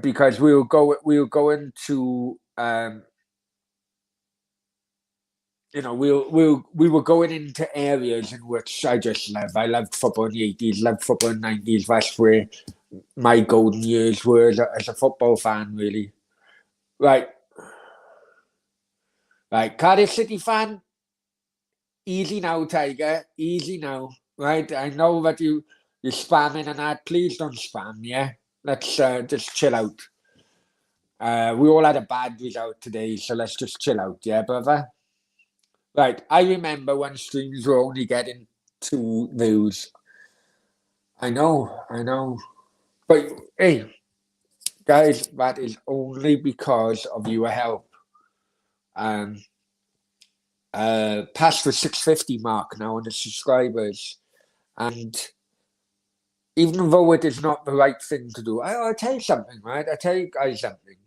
because we were going to. We were going into areas in which I just love. I loved football in the 80s, loved football in the 90s. That's where my golden years were as a football fan, really. Right. Cardiff City fan, easy now, Tiger. Easy now. Right. I know that you're spamming and that. Please don't spam, yeah? Let's just chill out. We all had a bad result today, so let's just chill out, yeah, brother? Right, I remember when streams were only getting 2 views. I know. But hey, guys, that is only because of your help. Past the 650 mark now on the subscribers. And even though it is not the right thing to do, I'll tell you something, right? I'll tell you guys something.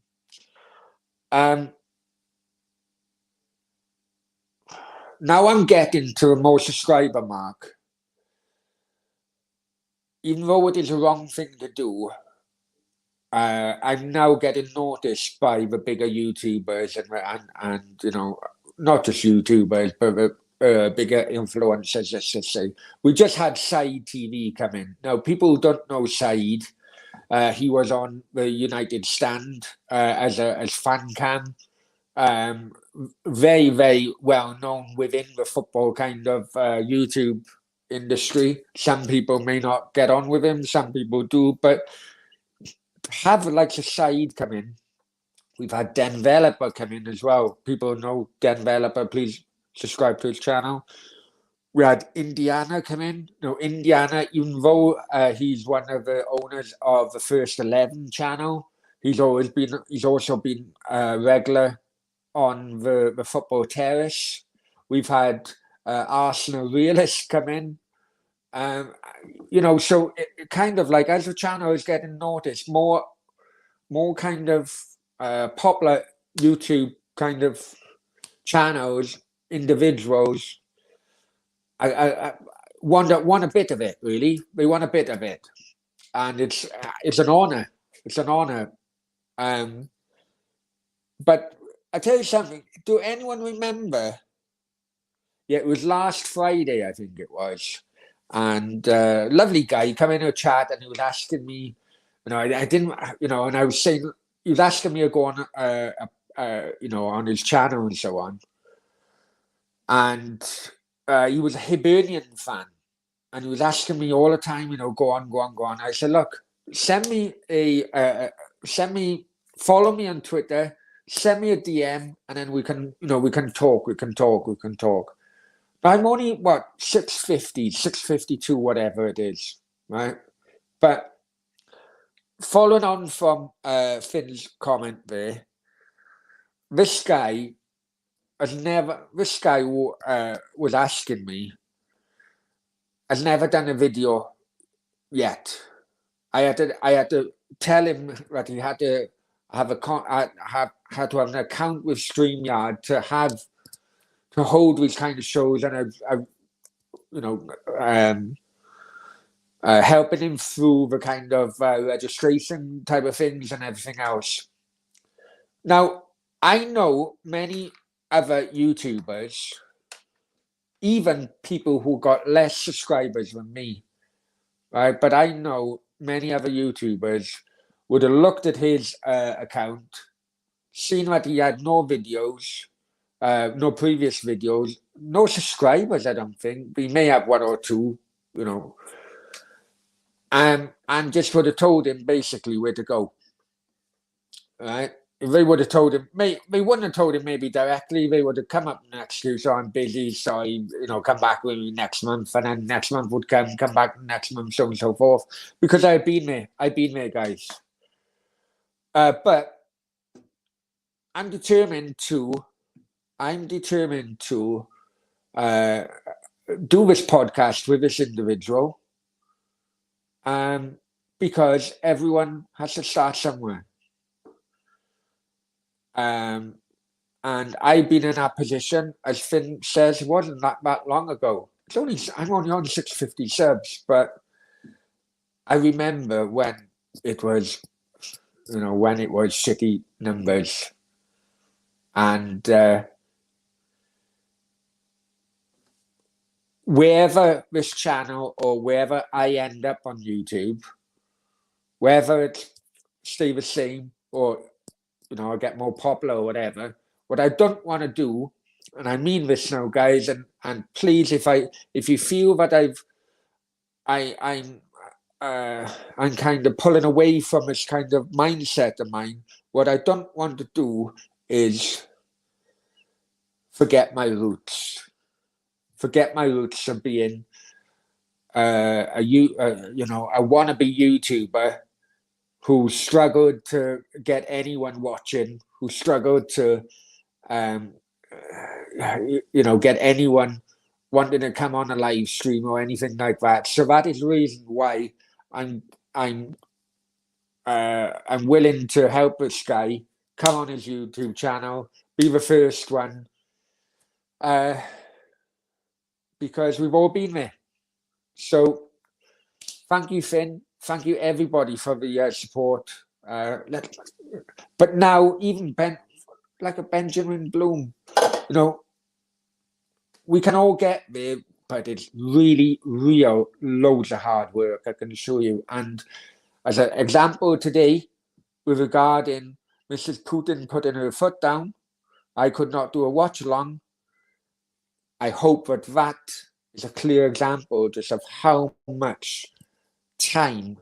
Now I'm getting to a more subscriber mark. Even though it is a wrong thing to do, I'm now getting noticed by the bigger YouTubers and not just YouTubers, but the bigger influencers, let's just say. We just had Said TV come in. Now, people who don't know Said, he was on the United Stand as fan cam. Very, very well known within the football kind of YouTube industry. Some people may not get on with him, some people do, but have like a Said come in. We've had Den Developer come in as well. People know Den Developer, please subscribe to his channel. We had Indiana come in. No, Indiana, even though he's one of the owners of the First 11 channel, he's also been a regular on the Football Terrace. We've had Arsenal Realists come in. So it kind of like as the channel is getting noticed, more kind of popular YouTube kind of channels, individuals. I want a bit of it, really. They want a bit of it, and it's an honor. It's an honor. But I tell you something. Do anyone remember? Yeah, it was last Friday, I think it was. And lovely guy come in a chat and he was asking me, I didn't, and I was saying, he was asking me to go on, on his channel and so on. And he was a Hibernian fan. And he was asking me all the time, go on. I said, look, follow me on Twitter, send me a DM, and then we can talk. I'm only, 650, 652, whatever it is, right? But following on from Finn's comment there, this guy who was asking me has never done a video yet. I had to tell him that he had to have had to have an account with StreamYard to hold these kind of shows, and helping him through the kind of registration type of things and everything else. Now, I know many other YouTubers, even people who got less subscribers than me, right? But I know many other YouTubers would have looked at his account, seen that he had no videos, no previous videos, no subscribers, I don't think. We may have 1 or 2, and just would have told him basically where to go. Right? they would have told him, they wouldn't have told him maybe directly. They would have come up next to, so I'm busy, sorry, come back with me next month, and then next month would come back next month, so on and so forth. Because I've been there, guys. But I'm determined to do this podcast with this individual, because everyone has to start somewhere. And I've been in that position, as Finn says, it wasn't that long ago. I'm only on 650 subs, but I remember when it was shitty numbers, and wherever this channel or wherever I end up on YouTube, whether it stay the same or I get more popular or whatever, what I don't want to do, and I mean this now, guys, and please, if you feel that I'm kind of pulling away from this kind of mindset of mine, what I don't want to do is forget my roots. Forget my roots of being a wannabe YouTuber who struggled to get anyone watching, who struggled to get anyone wanting to come on a live stream or anything like that. So that is the reason why I'm willing to help this guy come on his YouTube channel, be the first one, because we've all been there. So thank you, Finn. Thank you, everybody, for the support. But now, even like a Benjamin Bloom, we can all get there, but it's really real loads of hard work, I can assure you. And as an example today, with regarding Mrs. Putin putting her foot down, I could not do a watch along. I hope that is a clear example just of how much time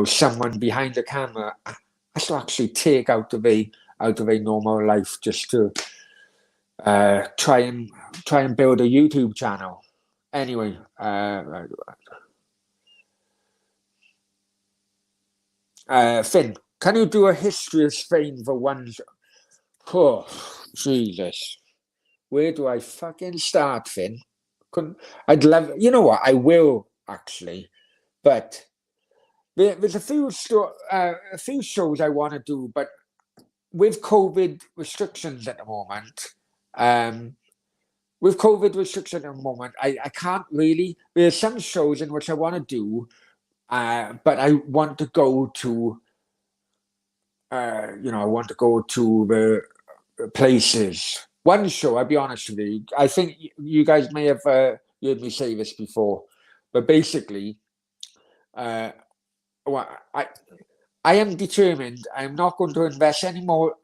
someone behind the camera has to actually take out of a normal life just to try and build a YouTube channel. Anyway, Finn, can you do a history of Spain for one? Oh, Jesus. Where do I fucking start, Finn? I'd love, what, I will actually, but there's a few shows I want to do, but with COVID restrictions at the moment, I can't really. There's some shows in which I want to do, but I want to go to, the places. One show, I'll be honest with you, I think you guys may have heard me say this before, but basically, I am determined. I'm not going to invest any more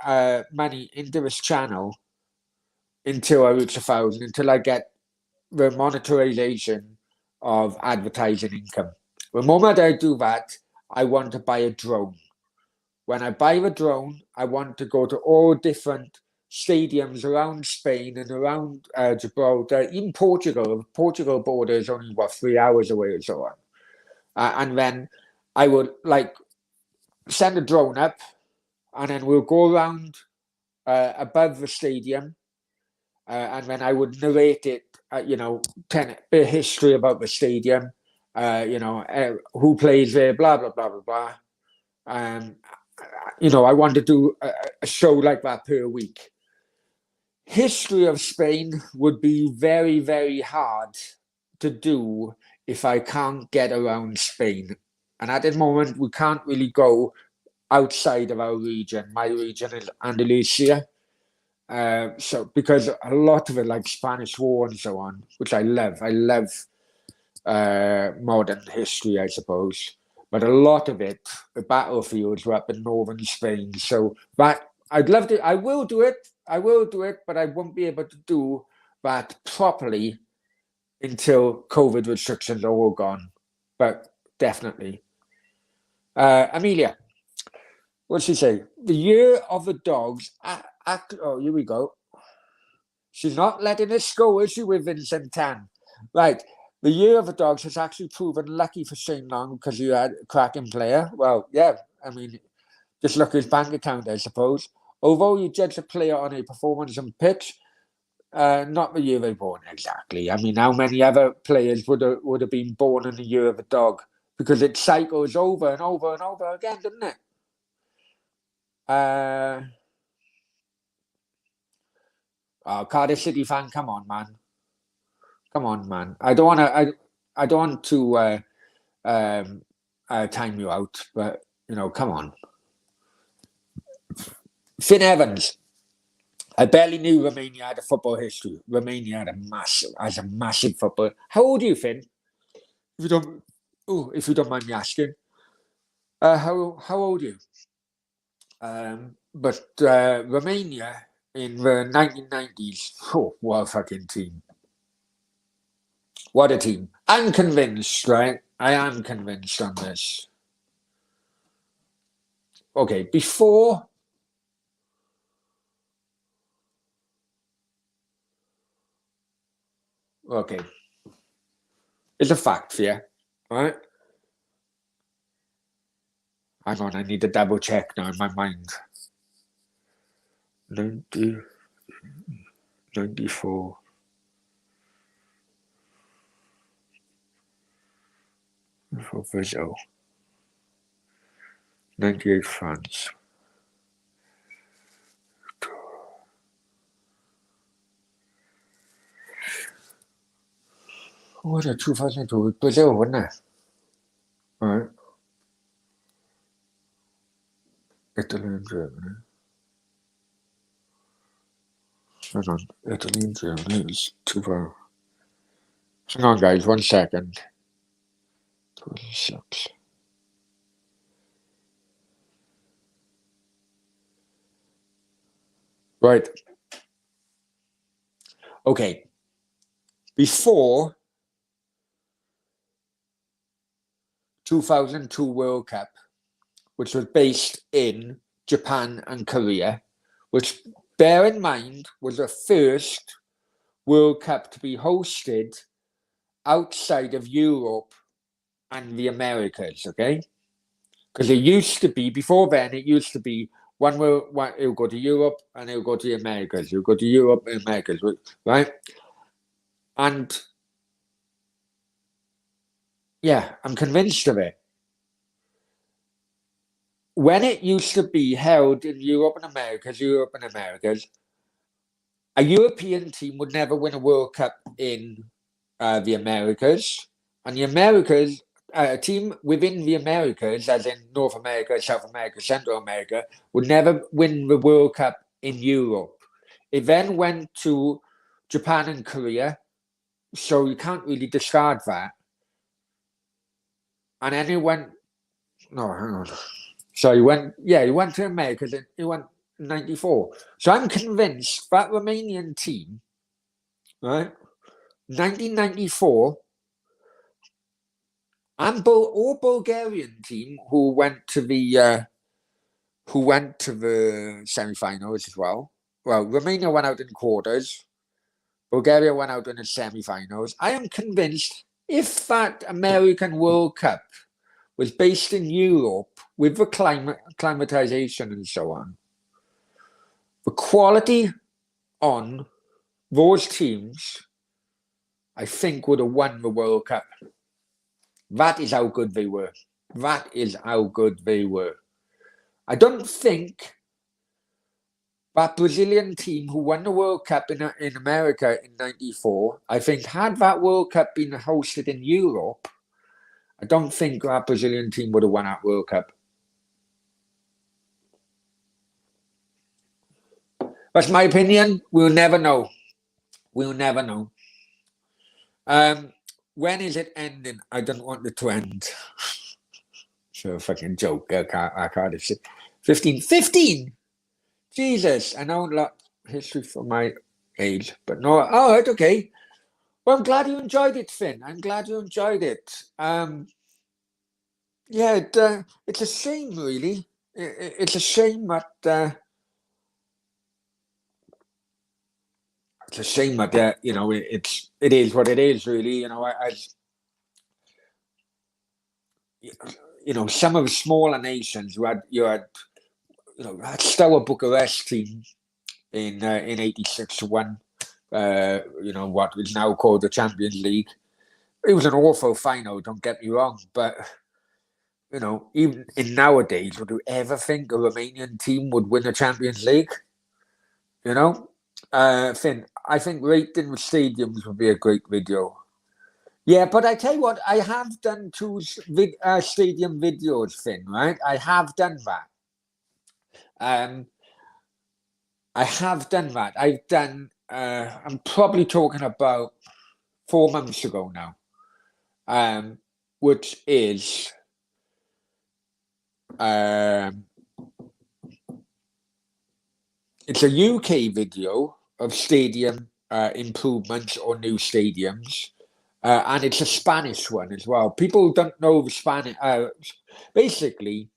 money into this channel until I reach 1,000, until I get the monetization of advertising income. The moment I do that, I want to buy a drone. When I buy the drone, I want to go to all different stadiums around Spain and around Gibraltar, even Portugal. Portugal border is only 3 hours away or so on. And then I would send a drone up, and then we'll go around above the stadium, and then I would narrate it, a history about the stadium, who plays there, blah, blah, blah, blah, blah. I want to do a show like that per week. History of Spain would be very, very hard to do if I can't get around Spain. And at the moment, we can't really go outside of our region. My region is Andalusia. So because a lot of it, like Spanish War and so on, which I love. I love modern history, I suppose. But a lot of it, the battlefields were up in northern Spain. So that I'd love to. I will do it, but I won't be able to do that properly until COVID restrictions are all gone. But definitely. Amelia, What's she say? The year of the dogs. Oh, here we go. She's not letting us go, is she, with Vincent Tan? Right. The year of the dogs has actually proven lucky for Shane Long because you had a cracking player. Well, yeah. I mean, just look at his bank account, I suppose. Although you judge a player on a performance on pitch, not the year they were born exactly. I mean, how many other players would have been born in the year of a dog? Because it cycles over and over and over again, doesn't it? Cardiff City fan, come on, man. Come on, man. I don't want to. I don't want to time you out, but come on. Finn Evans. I barely knew Romania had a football history. Romania has a massive football. How old are you, Finn? If you don't mind me asking, how old are you? But Romania in the 1990s. Oh, what a fucking team! What a team! I'm convinced, right? I am convinced on this. Okay, before. Okay, it's a fact for you, right? Hang on, I need to double check now in my mind. 90, 94. For Brazil. 98 France. What a 2002 Brazil, wasn't it? Alright. Italy and Germany. Hang on. Italy and Germany is 2000. Hang on, guys, 1 second. 26. Right. Okay. Before 2002 World Cup, which was based in Japan and Korea, which, bear in mind, was the first World Cup to be hosted outside of Europe and the Americas, okay? Because it used to be, before then, it used to be it'll go to Europe and it'll go to the Americas. It'll go to Europe and Americas, right? And yeah, I'm convinced of it. When it used to be held in Europe and Americas, a European team would never win a World Cup in the Americas. And the Americas, a team within the Americas, as in North America, South America, Central America, would never win the World Cup in Europe. It then went to Japan and Korea, so you can't really discard that. And then it went. No, hang on. So he went to America. Then he went 94. So I'm convinced that Romanian team, right, 1994, and all Bulgarian team who went to the semi-finals as well. Well, Romania went out in quarters. Bulgaria went out in the semi-finals. I am convinced if that American World Cup was based in Europe with the climatization and so on, the quality on those teams, I think, would have won the World Cup. That is how good they were. That is how good they were. I don't think that Brazilian team who won the World Cup in America in 94, I think had that World Cup been hosted in Europe, I don't think that Brazilian team would have won that World Cup. That's my opinion. We'll never know. We'll never know. When is it ending? I don't want it to end. So a fucking joke. I can't. 15. 15! Jesus. I know a lot of history from my age, but no. Oh, right, okay. Well, I'm glad you enjoyed it, Finn. I'm glad you enjoyed it. Yeah, it's a shame, really. it's a shame that it's a shame that you know it is what it is really. You know, you know, some of the smaller nations you had that Steaua Bucharest team in '86 won. You know what is now called the Champions League. It was an awful final. Don't get me wrong, but you know, even in nowadays, would you ever think a Romanian team would win a Champions League? You know, Finn, I think rating the stadiums would be a great video. Yeah, but I tell you what, I have done two stadium videos, Finn. Right, I have done that. Um, I have done that. I've done. I'm probably talking about 4 months ago now. Which is um, it's a UK video of stadium improvements or new stadiums, and it's a Spanish one as well. People don't know the Spanish. Basically,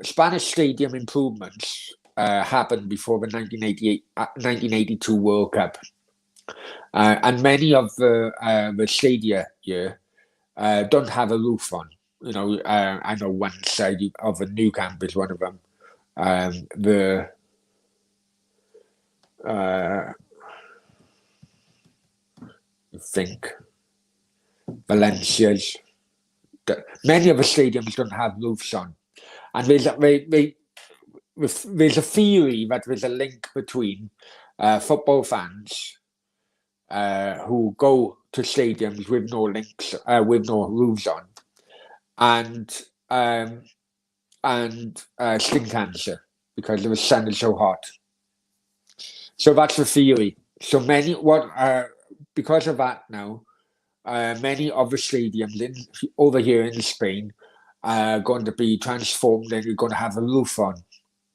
Spanish stadium improvements happened before the 1982 World Cup, and many of the stadia here don't have a roof on. You know, I know one side of the new camp is one of them. The I think Valencia's. Many of the stadiums don't have roofs on, and there's a theory that there's a link between football fans who go to stadiums with no links, with no roofs on, and um, skin cancer because the sun is so hot. So that's the theory. So because of that now, many of the stadiums over here in Spain are going to be transformed and you're going to have a roof on.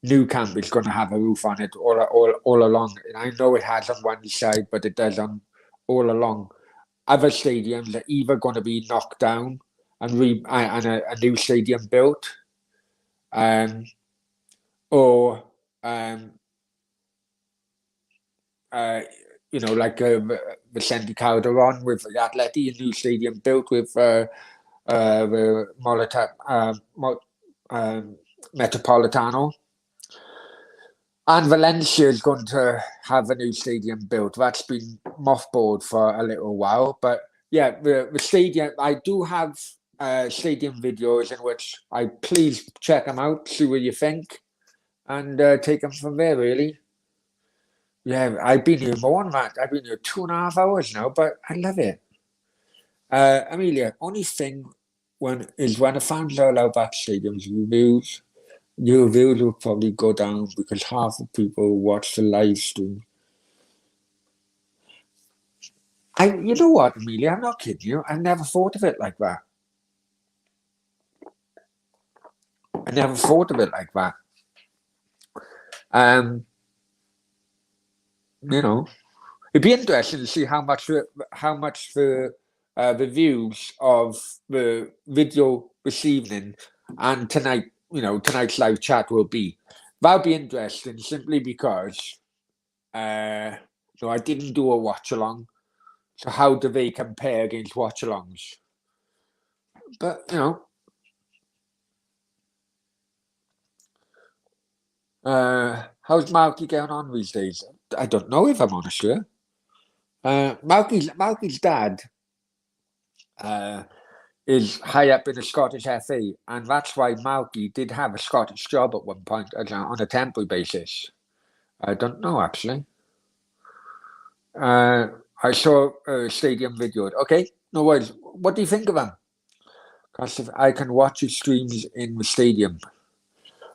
New Camp is going to have a roof on it all along. And I know it has on one side, but it does on all along. Other stadiums are either going to be knocked down and a new stadium built, or uh, you know, like Vicente Calderon with the Atleti, a new stadium built with the Metropolitano. And Valencia is going to have a new stadium built. That's been mothballed for a little while. But yeah, the stadium, I do have stadium videos in which please check them out, see what you think, and take them from there, really. Yeah, I've been here more than that. I've been here 2.5 hours now, but I love it. Amelia, only thing when the fans are allowed backstage, reviews, your reviews will probably go down because half the people watch the live stream. You know what, Amelia? I'm not kidding you. I never thought of it like that. I never thought of it like that. You know, it'd be interesting to see how much the views of the video this evening and tonight, tonight's live chat will be. That'll be interesting simply because I didn't do a watch along. So how do they compare against watch alongs? But how's Marky getting on these days? I don't know if I'm honest with you. Malky's dad is high up in the Scottish FA, and that's why Malky did have a Scottish job at one point on a temporary basis. I don't know actually. I saw a stadium video. Okay, no worries. What do you think of them? Because I can watch his streams in the stadium.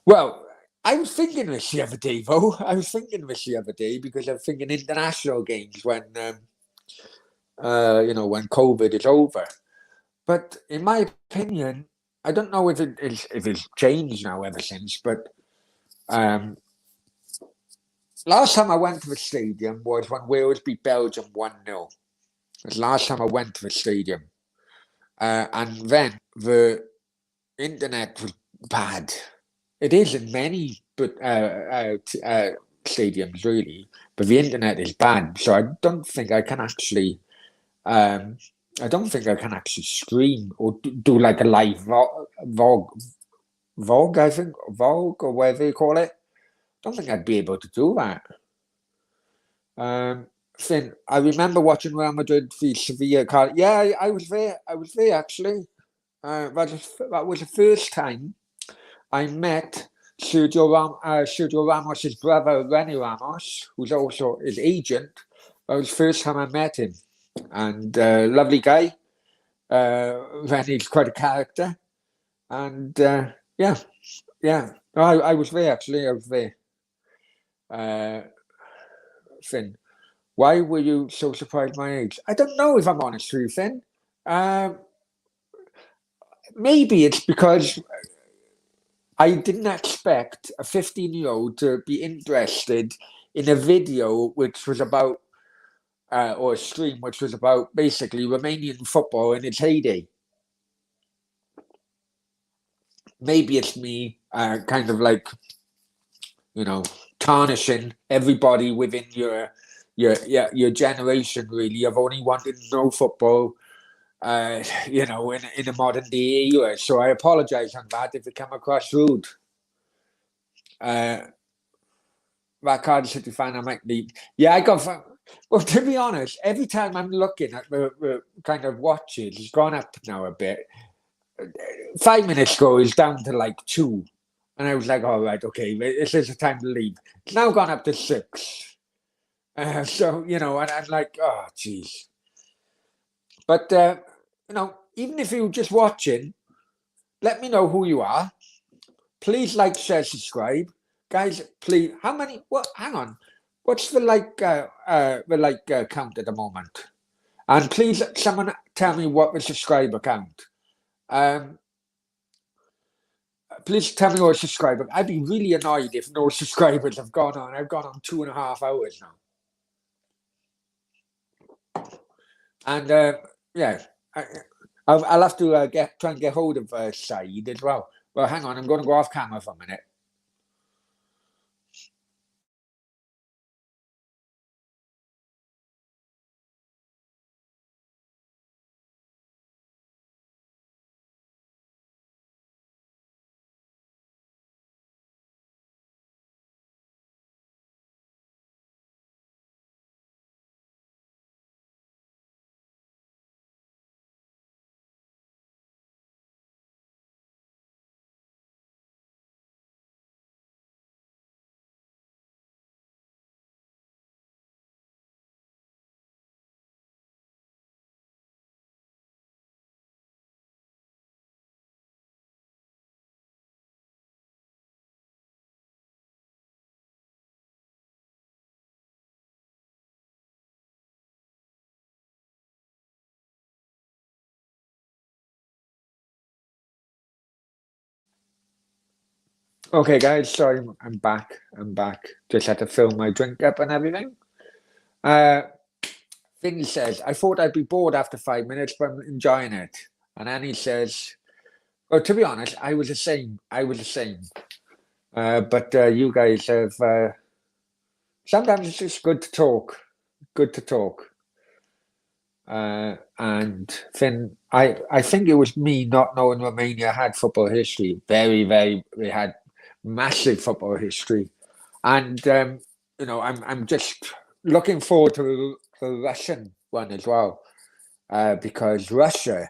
Well, I was thinking this the other day, though. I was thinking this the other day because I'm thinking international games when when COVID is over. But in my opinion, I don't know if it's changed now ever since. But last time I went to the stadium was when Wales beat Belgium 1-0. It was the last time I went to the stadium, and then the internet was bad. it is in many stadiums really, but the internet is bad, so I don't think I can actually. Um, I don't think I can actually stream or do like a live vlog. I think vlog or whatever you call it. Don't think I'd be able to do that. Um, Finn, I remember watching Real Madrid v Sevilla. Yeah, I was there. I was there actually. That was the first time I met Sergio Ramos's brother, Renny Ramos, who's also his agent. That was the first time I met him. And lovely guy. Renny's quite a character. And yeah. No, I was there actually. I was there. Finn, why were you so surprised by my age? I don't know if I'm honest with you, Finn. Maybe it's because I didn't expect a 15-year-old to be interested in a video which was about, or a stream which was about basically Romanian football in its heyday. Maybe it's me kind of like, tarnishing everybody within your generation, really, of only wanting to know football, in a modern day era. So I apologize on that if it come across rude. That Cardiff City fan, I might leave. Yeah, I got. Well, to be honest, every time I'm looking at the kind of watches, it's gone up now a bit. 5 minutes ago, it's down to like 2. And I was like, all right, okay, this is the time to leave. It's now gone up to 6. So, and I'm like, oh, geez. But, even if you're just watching, let me know who you are. Please like, share, subscribe. Guys, please, how many, hang on. What's the like count at the moment? And please, someone tell me what the subscriber count. Please tell me what subscriber. I'd be really annoyed if no subscribers have gone on. I've gone on 2.5 hours now. And yeah, I'll have to try and get hold of Saeed as well. Well, hang on, I'm going to go off camera for a minute. Okay, guys, sorry, I'm back. Just had to fill my drink up and everything. Vinny says, I thought I'd be bored after 5 minutes, but I'm enjoying it. And Annie says, well, to be honest, I was the same. But you guys have, sometimes it's just good to talk. And Finn, I think it was me not knowing Romania had football history. We had massive football history. And, I'm just looking forward to the Russian one as well. Because Russia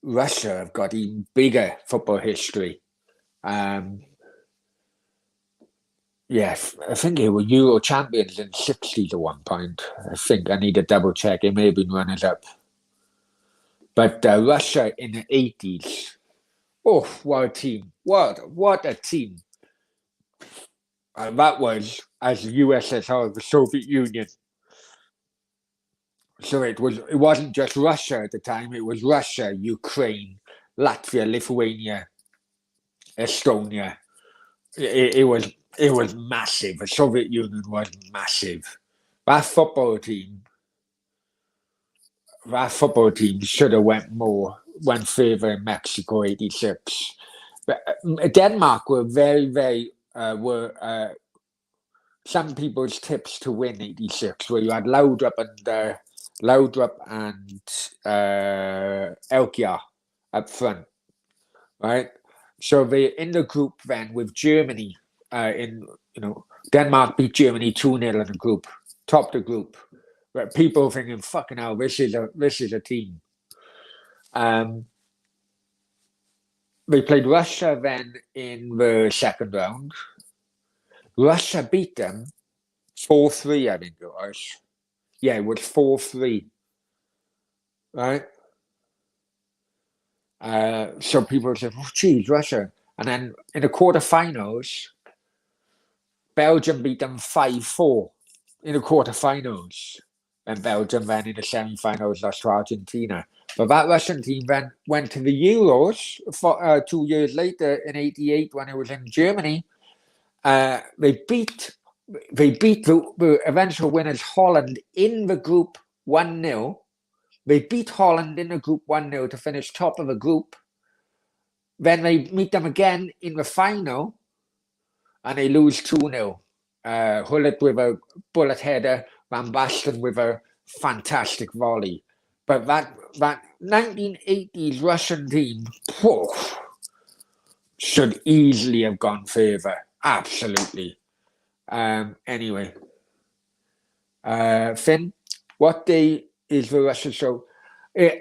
have got even bigger football history. Yes, I think they were Euro champions in the 60s at one point. I think I need to double check. It may have been runners up. But Russia in the 80s. Oh, what a team. What a team. That was as the USSR, the Soviet Union. So it wasn't just Russia at the time, it was Russia, Ukraine, Latvia, Lithuania, Estonia. It was massive. The Soviet Union was massive. That football team should have went further in Mexico '86. Denmark were very were some people's tips to win '86, where you had Laudrup and Elkjaer up front, right? So they in the group then with Germany. Denmark beat Germany 2-0 in the group, top the group. But people thinking, fucking hell, this is a team. They played Russia then in the second round. Russia beat them 4-3, I think it was. Yeah, it was 4-3. Right? So people said, oh, geez, Russia. And then in the quarterfinals, Belgium beat them 5-4 in the quarterfinals. And Belgium then in the semi-finals lost to Argentina. But that Russian team then went to the Euros for 2 years later in '88 when it was in Germany. They beat the eventual winners Holland in the group 1-0. They beat Holland in the group 1-0 to finish top of the group. Then they meet them again in the final and they lose 2-0. Hullet with a bullet header, Van Basten with a fantastic volley. But that 1980s Russian team should easily have gone further. Absolutely. Anyway. Finn, what day is the Russian show?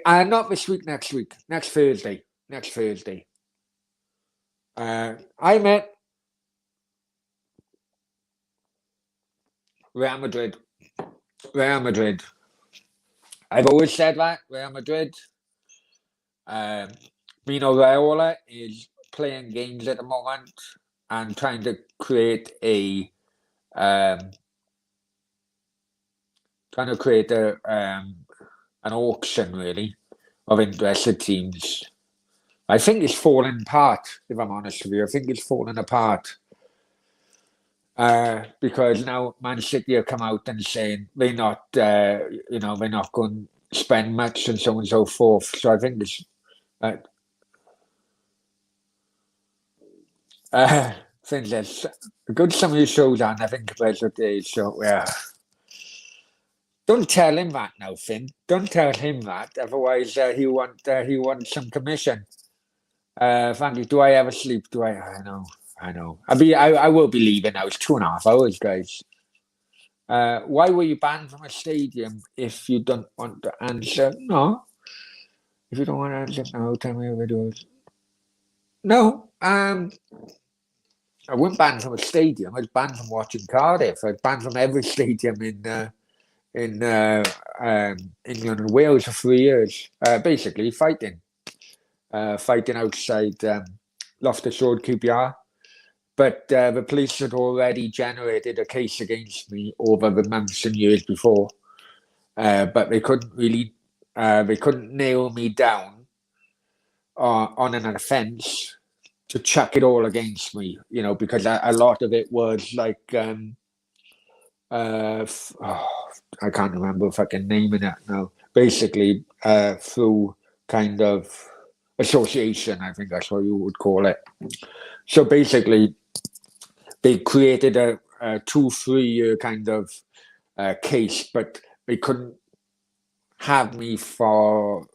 Not this week, next week. Next Thursday. I met Real Madrid. I've always said that, Real Madrid. Mino Raiola is playing games at the moment and trying to create an auction, really, of interested teams. I think it's falling apart, if I'm honest with you. I think it's falling apart. Because now Man City have come out and saying they're not going to spend much and so on and so forth. So I think it's things there's a good some of your shows on, I think, compared to days. So yeah. Don't tell him that now, Finn. Don't tell him that. Otherwise, he wants some commission. Frankly, do I ever sleep? I know. I will be leaving now. It's 2.5 hours, guys. Why were you banned from a stadium if you don't want to answer? No. If you don't want to answer, no, tell me your videos. No. I wasn't banned from a stadium. I was banned from watching Cardiff. I was banned from every stadium in England and Wales for 3 years. Basically fighting outside Loftus Road QPR. But the police had already generated a case against me over the months and years before. But they couldn't nail me down on an offence to chuck it all against me, because a lot of it was like, I can't remember fucking naming it now. Basically, through kind of association, I think that's what you would call it. So basically, they created a 2-3 year kind of case, but they couldn't have me for.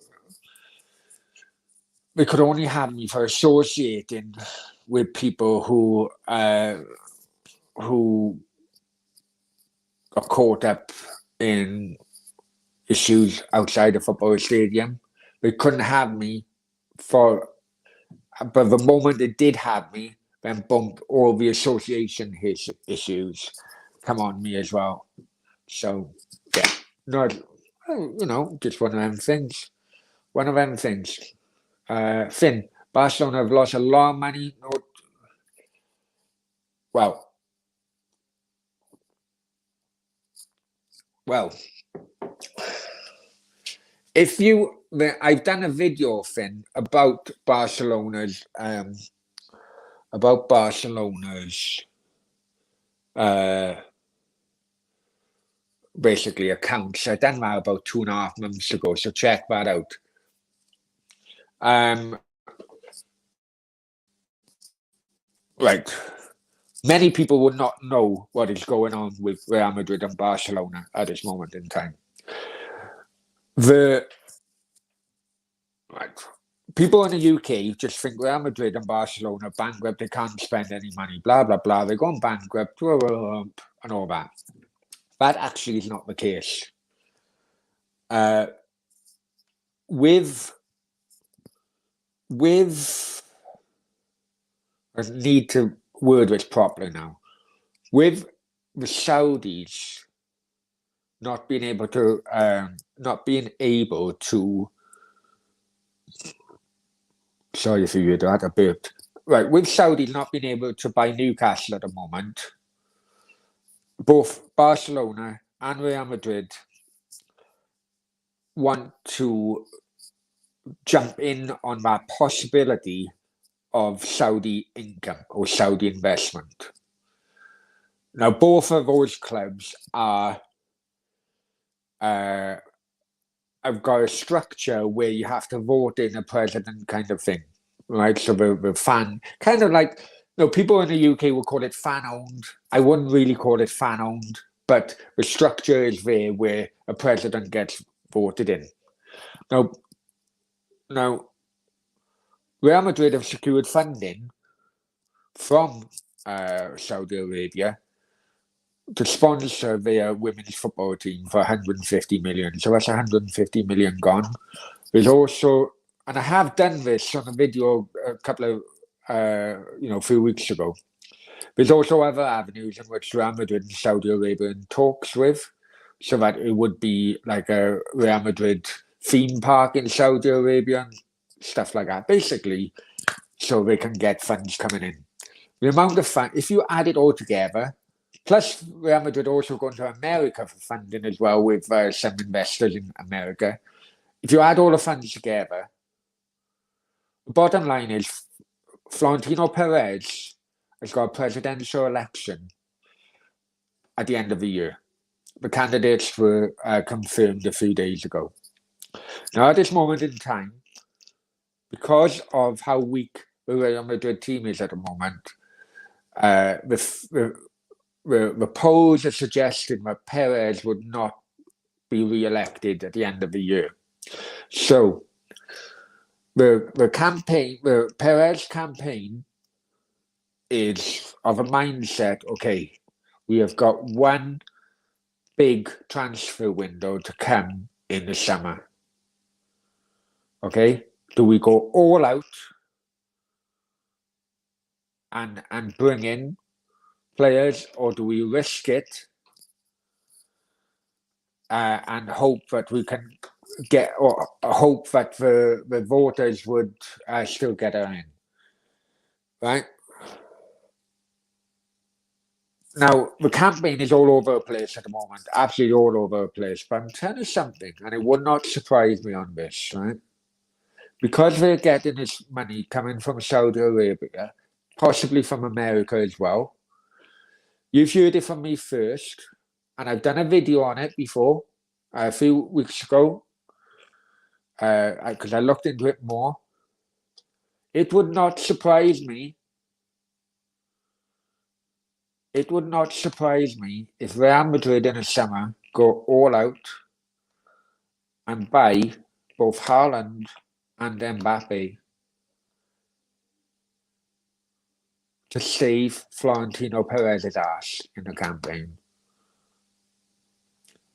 They could only have me for associating with people who got caught up in issues outside the football stadium. They couldn't have me but the moment they did have me, then bump all the association issues come on me as well. So yeah, not just one of them things. Finn, Barcelona have lost a lot of money. Well, I've done a video, Finn, about Barcelona's basically accounts. I done that about 2.5 months ago, so check that out. right. Many people would not know what is going on with Real Madrid and Barcelona at this moment in time. The right. People in the UK just think Real Madrid and Barcelona are bankrupt, they can't spend any money, blah, blah, blah. They're going bankrupt, and all that. That actually is not the case. With I need to word this properly now. With the Saudis not being able to sorry if you heard that, I burped. Right, with Saudis not being able to buy Newcastle at the moment, both Barcelona and Real Madrid want to jump in on that possibility of Saudi income or Saudi investment. Now, both of those clubs have got a structure where you have to vote in a president kind of thing, right? So the fan, kind of like, people in the UK would call it fan-owned. I wouldn't really call it fan-owned, but the structure is there where a president gets voted in. Now, Real Madrid have secured funding from Saudi Arabia to sponsor their women's football team for 150 million. So that's 150 million gone. There's also, and I have done this on a video a couple of, a few weeks ago. There's also other avenues in which Real Madrid and Saudi Arabia in talks with, so that it would be like a Real Madrid theme park in Saudi Arabia and stuff like that. Basically, so they can get funds coming in. The amount of fund, if you add it all together, plus Real Madrid also going to America for funding as well with some investors in America. If you add all the funds together, the bottom line is Florentino Perez has got a presidential election at the end of the year. The candidates were confirmed a few days ago. Now, at this moment in time, because of how weak the Real Madrid team is at the moment, the polls are suggesting that Perez would not be re-elected at the end of the year. So the Perez campaign is of a mindset, okay, we have got one big transfer window to come in the summer. Okay? Do we go all out and bring in players, or do we risk it and hope that we can get, or hope that the voters would still get her in? Right? Now, the campaign is all over the place at the moment, absolutely all over the place. But I'm telling you something, and it would not surprise me on this, right? Because they're getting this money coming from Saudi Arabia, possibly from America as well. You've heard it from me first, and I've done a video on it before, a few weeks ago, because I looked into it more. It would not surprise me. It would not surprise me if Real Madrid in the summer go all out and buy both Haaland and Mbappe to save Florentino Perez's ass in the campaign.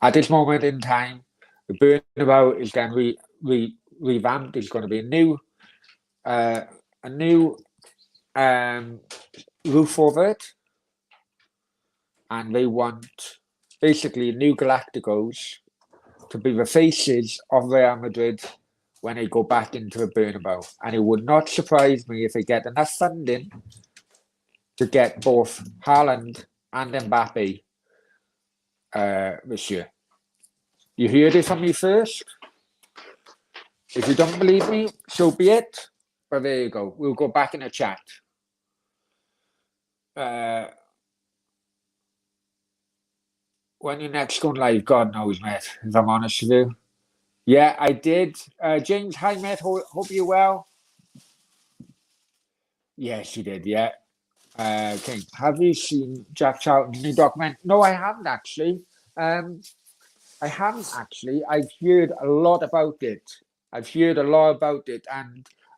At this moment in time, the Bernabeu is going to revamped. There's going to be a new roof over it, and they want basically new Galacticos to be the faces of Real Madrid when they go back into the Bernabeu. And it would not surprise me if they get enough funding to get both Haaland and Mbappe this year. You heard it from me first. If you don't believe me, so be it. But there you go. We'll go back in the chat. When you're next going live, God knows, mate, if I'm honest with you. Yeah, I did. James, hi, mate. Hope you're well. Yes, you did, yeah. Okay, have you seen Jack Charlton's new document? No, I haven't actually. I haven't actually. I've heard a lot about it. And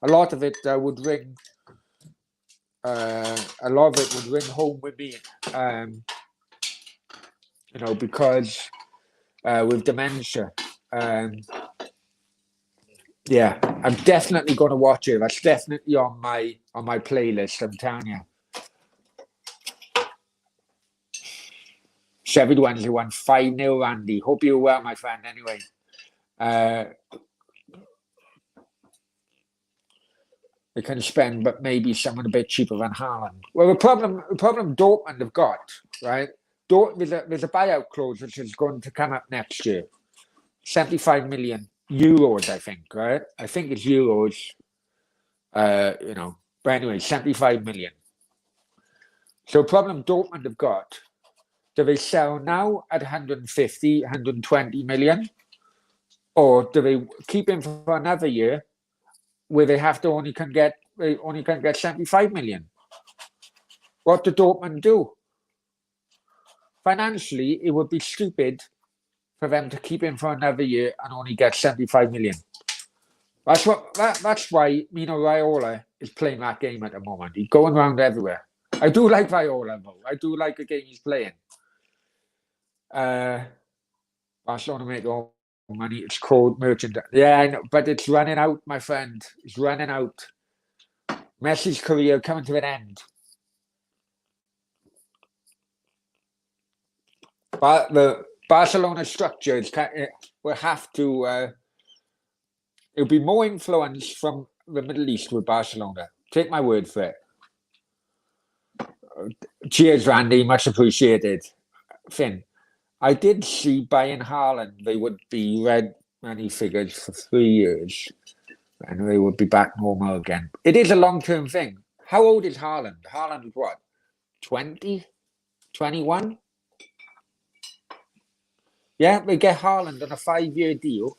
a lot of it would ring. A lot of it would ring home with me. Um, because with dementia. Yeah, I'm definitely going to watch it. That's definitely on my playlist. I'm telling you. Sheffield Wednesday won 5-0, Randy. Hope you're well, my friend. Anyway, they can spend, but maybe someone a bit cheaper than Haaland. Well, the problem Dortmund have got, right? There's a buyout clause which is going to come up next year. 75 million euros, I think, right? I think it's euros. But anyway, 75 million. So, problem Dortmund have got: do they sell now at 150, 120 million, or do they keep him for another year, where they only can get 75 million? What do Dortmund do? Financially, it would be stupid for them to keep him for another year and only get 75 million. That's why Mino Raiola is playing that game at the moment. He's going around everywhere. I do like Raiola, though. I do like the game he's playing. Barcelona make all money. It's called merchandise. Yeah, I know, but it's running out, my friend. It's running out. Messi's career coming to an end. But the Barcelona structure will have to. It'll be more influence from the Middle East with Barcelona. Take my word for it. Cheers, Randy. Much appreciated. Finn, I did see buying Haaland. They would be red money figures for 3 years, and they would be back normal again. It is a long-term thing. How old is Haaland? Haaland is what? 20? 21? Yeah, they get Haaland on a 5-year deal.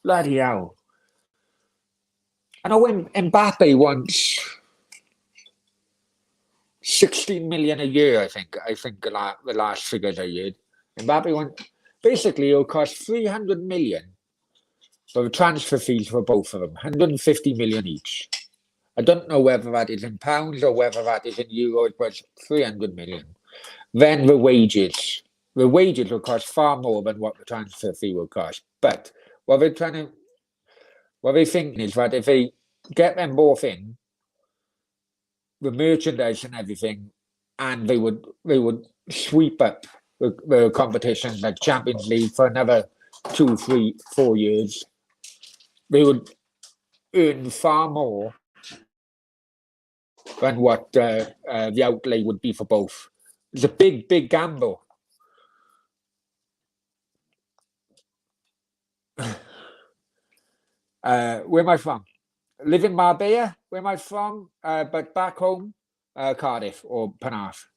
Bloody hell. I know when Mbappe wants 16 million a year, I think the last figures I heard. Mbappe wants, basically it'll cost 300 million for the transfer fees for both of them, 150 million each. I don't know whether that is in pounds or whether that is in euros, but 300 million. Then the wages. The wages will cost far more than what the transfer fee will cost. But what they're thinking is that if they get them both in, the merchandise and everything, and they would sweep up the competitions like Champions League for another 2, 3, 4 years. They would earn far more than what the outlay would be for both. It's a big, big gamble. Where am I from? Live in Marbella. Where am I from? But back home, Cardiff or Penarth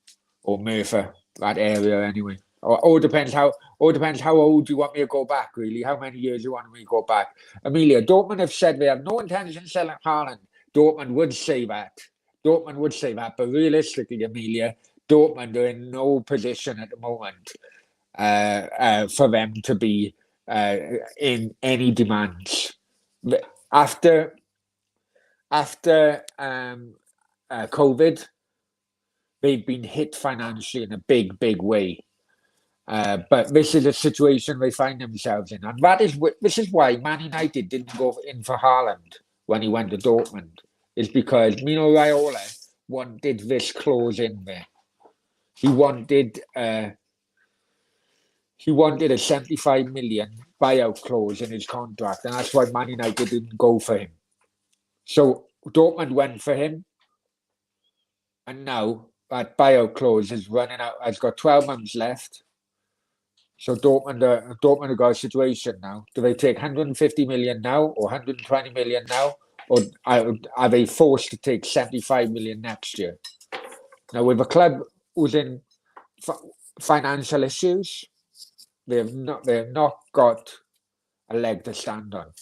or Merthyr, that area anyway. Or depends how old you want me to go back, really. How many years you want me to go back. Amelia, Dortmund have said they have no intention of selling Haaland. Dortmund would say that. But realistically, Amelia, Dortmund are in no position at the moment for them to be in any demands. After COVID, they've been hit financially in a big, big way. But this is a situation they find themselves in, and this is why Man United didn't go in for Haaland when he went to Dortmund. Is because Mino Raiola wanted this clause in there. He wanted a 75 million buyout clause in his contract, and that's why Man United didn't go for him. So Dortmund went for him, and now that buyout clause is running out. Has got 12 months left. So Dortmund have got a situation now. Do they take 150 million now or 120 million now? Or are they forced to take 75 million next year? Now, with a club who's in financial issues, they've not got a leg to stand on.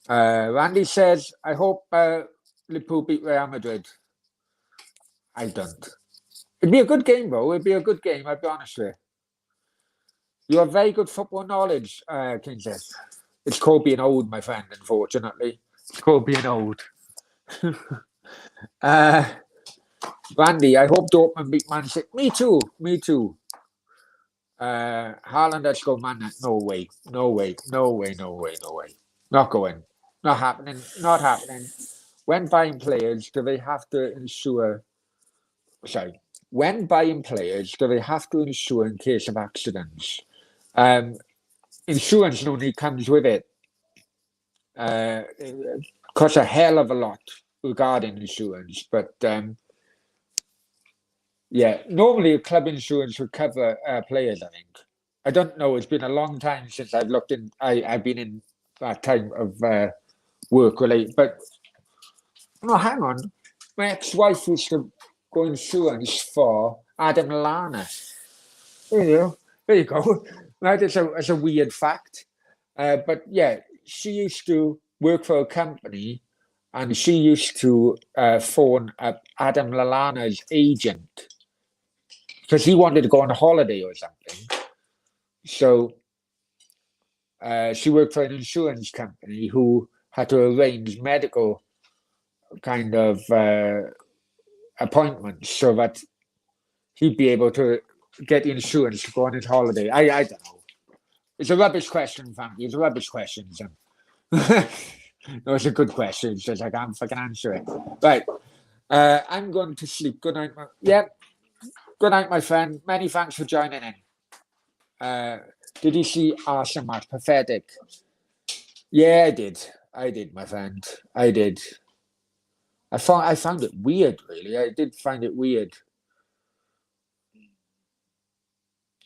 Randy says, I hope Liverpool beat Real Madrid? I don't. It'd be a good game, though. It'd be a good game, I'll be honest with you. You have very good football knowledge, Kingsley. It's called being old, my friend, unfortunately. It's called being old. Randy, I hope Dortmund beat Man City. Me too. Me too. Haaland, let's go, man. No way. No way. No way. No way. No way. Not going. Not happening. Not happening. When buying players, do they have to ensure? Sorry. When buying players, do they have to insure in case of accidents? Insurance normally comes with it. It costs a hell of a lot regarding insurance, but yeah, normally club insurance would cover players. I think. I don't know. It's been a long time since I've looked in. I've been in that time of work related, but no, hang on. My ex-wife used to go insurance for Adam Lallana. There you go. There you go. That is a weird fact. But yeah, she used to work for a company and she used to phone up Adam Lallana's agent because he wanted to go on a holiday or something. So she worked for an insurance company who had to arrange medical kind of appointments so that he'd be able to get the insurance to go on his holiday. I don't know. It's a rubbish question, family. It's a rubbish question. So. No, it's a good question. It's just I can't fucking answer it. Right. I'm going to sleep. Good night. Good night, my friend. Many thanks for joining in. Did you see Arsenal match? Pathetic. Yeah, I did. I did, my friend. I did. I found it weird, really. I did find it weird.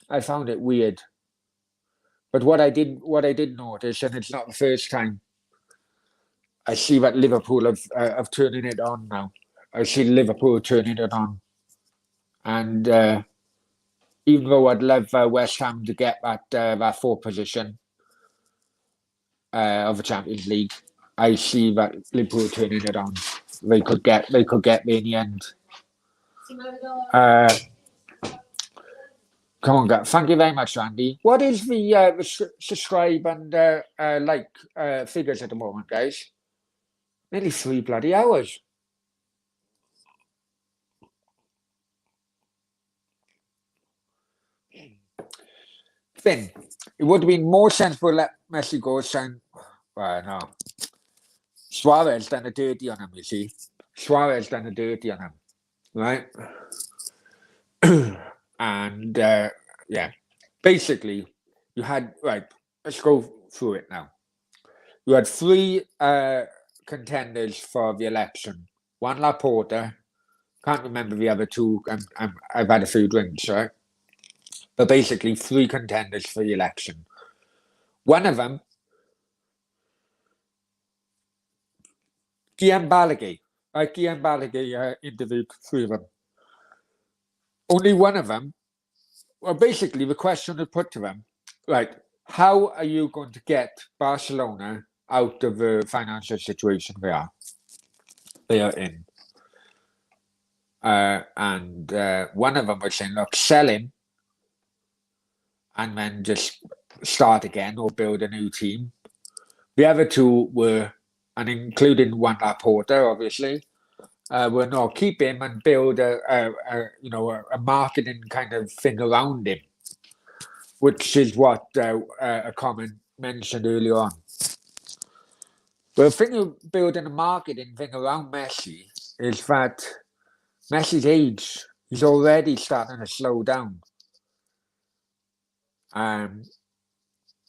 I found it weird. But what I did notice, and it's not the first time, I see that Liverpool have turning it on now. I see Liverpool turning it on, and even though I'd love West Ham to get that fourth position of the Champions League, I see that Liverpool turning it on. They could get me in the end. Come on, guys. Thank you very much, Randy. What is the subscribe and like figures at the moment, guys? Nearly 3 bloody hours. Finn, it would have been more sensible to let Messi go. Well, no. Suarez done a dirty on him, you see. Suarez done a dirty on him, right? And yeah, basically, you had, right, let's go through it now. You had 3 contenders for the election. One Laporta, can't remember the other 2. I've had a few drinks, right? But basically 3 contenders for the election. One of them, Guillaume Balaguer. Guillaume Balaguer interviewed 3 of them. Only one of them, well, basically the question was put to them, right, how are you going to get Barcelona out of the financial situation they are in? And one of them was saying, look, sell him and then just start again or build a new team. The other 2 were, and including one Laporta, obviously, were no, keep him and build a marketing kind of thing around him, which is what a comment mentioned earlier on. But the thing of building a marketing thing around Messi is that Messi's age, he's already starting to slow down.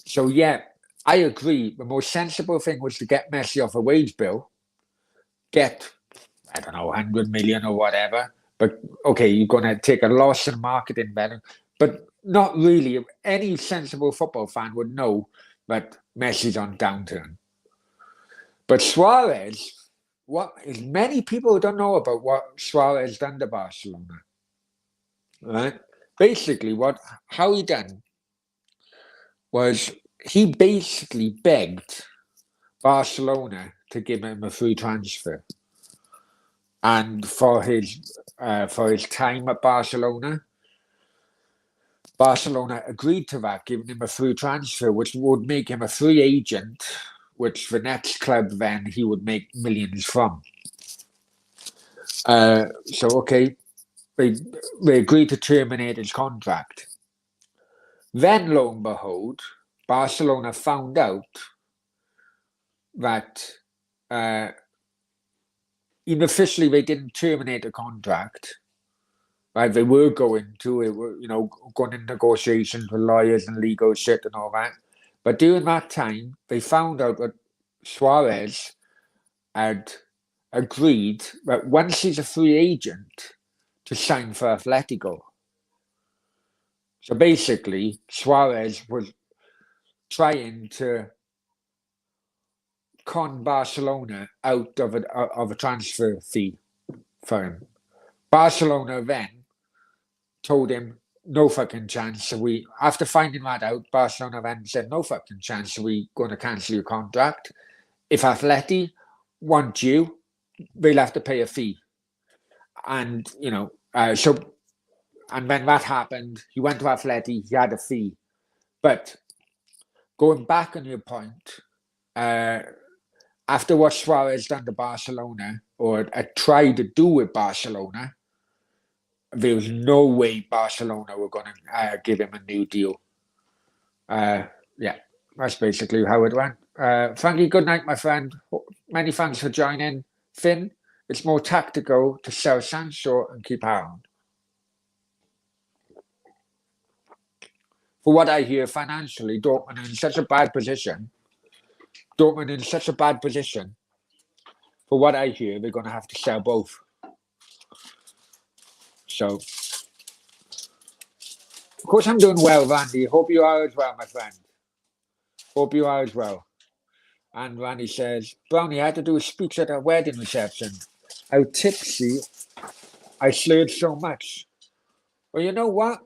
So yeah, I agree. The most sensible thing was to get Messi off a wage bill, get, I don't know, 100 million or whatever. But okay, you're going to take a loss in marketing value, but not really. Any sensible football fan would know that Messi's on downturn. But Suarez, many people don't know about what Suarez done to Barcelona. Right? Basically, how he done was he basically begged Barcelona to give him a free transfer. and for his time at Barcelona, Barcelona agreed to that, giving him a free transfer, which would make him a free agent, which the next club then he would make millions from. So okay, they agreed to terminate his contract. Then, lo and behold, Barcelona found out that even officially they didn't terminate the contract. Right, they were going to, going in negotiations with lawyers and legal shit and all that. But during that time, they found out that Suarez had agreed that once he's a free agent to sign for Atletico. So basically, Suarez was trying to con Barcelona out of a transfer fee for him. Barcelona then told him, no fucking chance. After finding that out, Barcelona then said, no fucking chance. We going to cancel your contract. If Atleti want you, they'll have to pay a fee. And, and when that happened, he went to Atleti, he had a fee. But going back on your point, after what Suarez done to Barcelona, or tried to do with Barcelona, there was no way Barcelona were going to give him a new deal. Yeah, that's basically how it went. Frankie, good night, my friend. Many thanks for joining. Finn, it's more tactical to sell Sancho and keep Aaron. For what I hear, financially, Dortmund are in such a bad position. For what I hear, they're going to have to sell both. So, of course, I'm doing well, Randy. Hope you are as well, my friend. Hope you are as well. And Randy says, Brownie, I had to do a speech at a wedding reception. I was tipsy. I slurred so much. Well, you know what?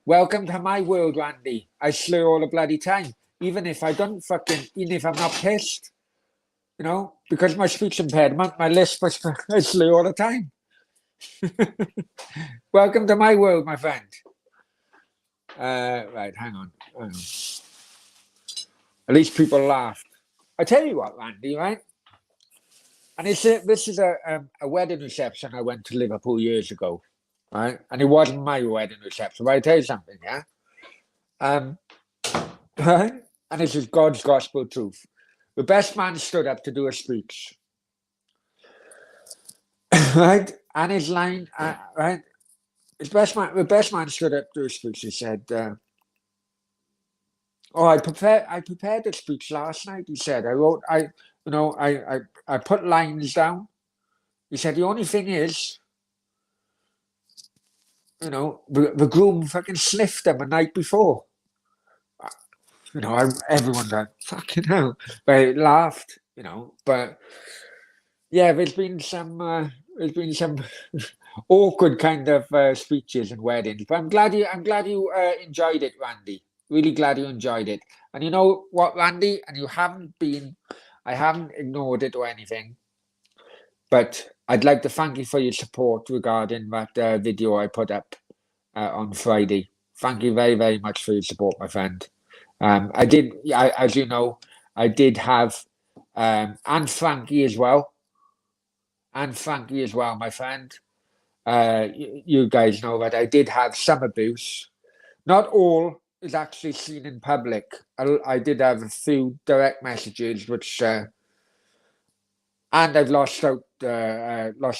Welcome to my world, Randy. I slur all the bloody time. Even if I'm not pissed, because my speech impediment, my lisp, I slur all the time. Welcome to my world, my friend. Right, hang on. At least people laughed. I tell you what, Randy, right? And this is a wedding reception I went to Liverpool years ago, right? And it wasn't my wedding reception, but I tell you something, yeah? Right? And this is God's gospel truth. The best man stood up to do a speech, right? And his line, right? The best man stood up to do a speech. He said, I prepared the speech last night. He said, I put lines down. He said, the only thing is, the groom fucking sniffed them the night before. Everyone's like, fucking hell. They laughed, but yeah, there's been some awkward kind of speeches and weddings. But I'm glad you enjoyed it, Randy. Really glad you enjoyed it. And you know what, Randy? And I haven't ignored it or anything. But I'd like to thank you for your support regarding that video I put up on Friday. Thank you very, very much for your support, my friend. As you know, I did have, and Frankie as well. And Frankie as well, my friend. You guys know that I did have some abuse. Not all is actually seen in public. I did have a few direct messages, which, and I've lost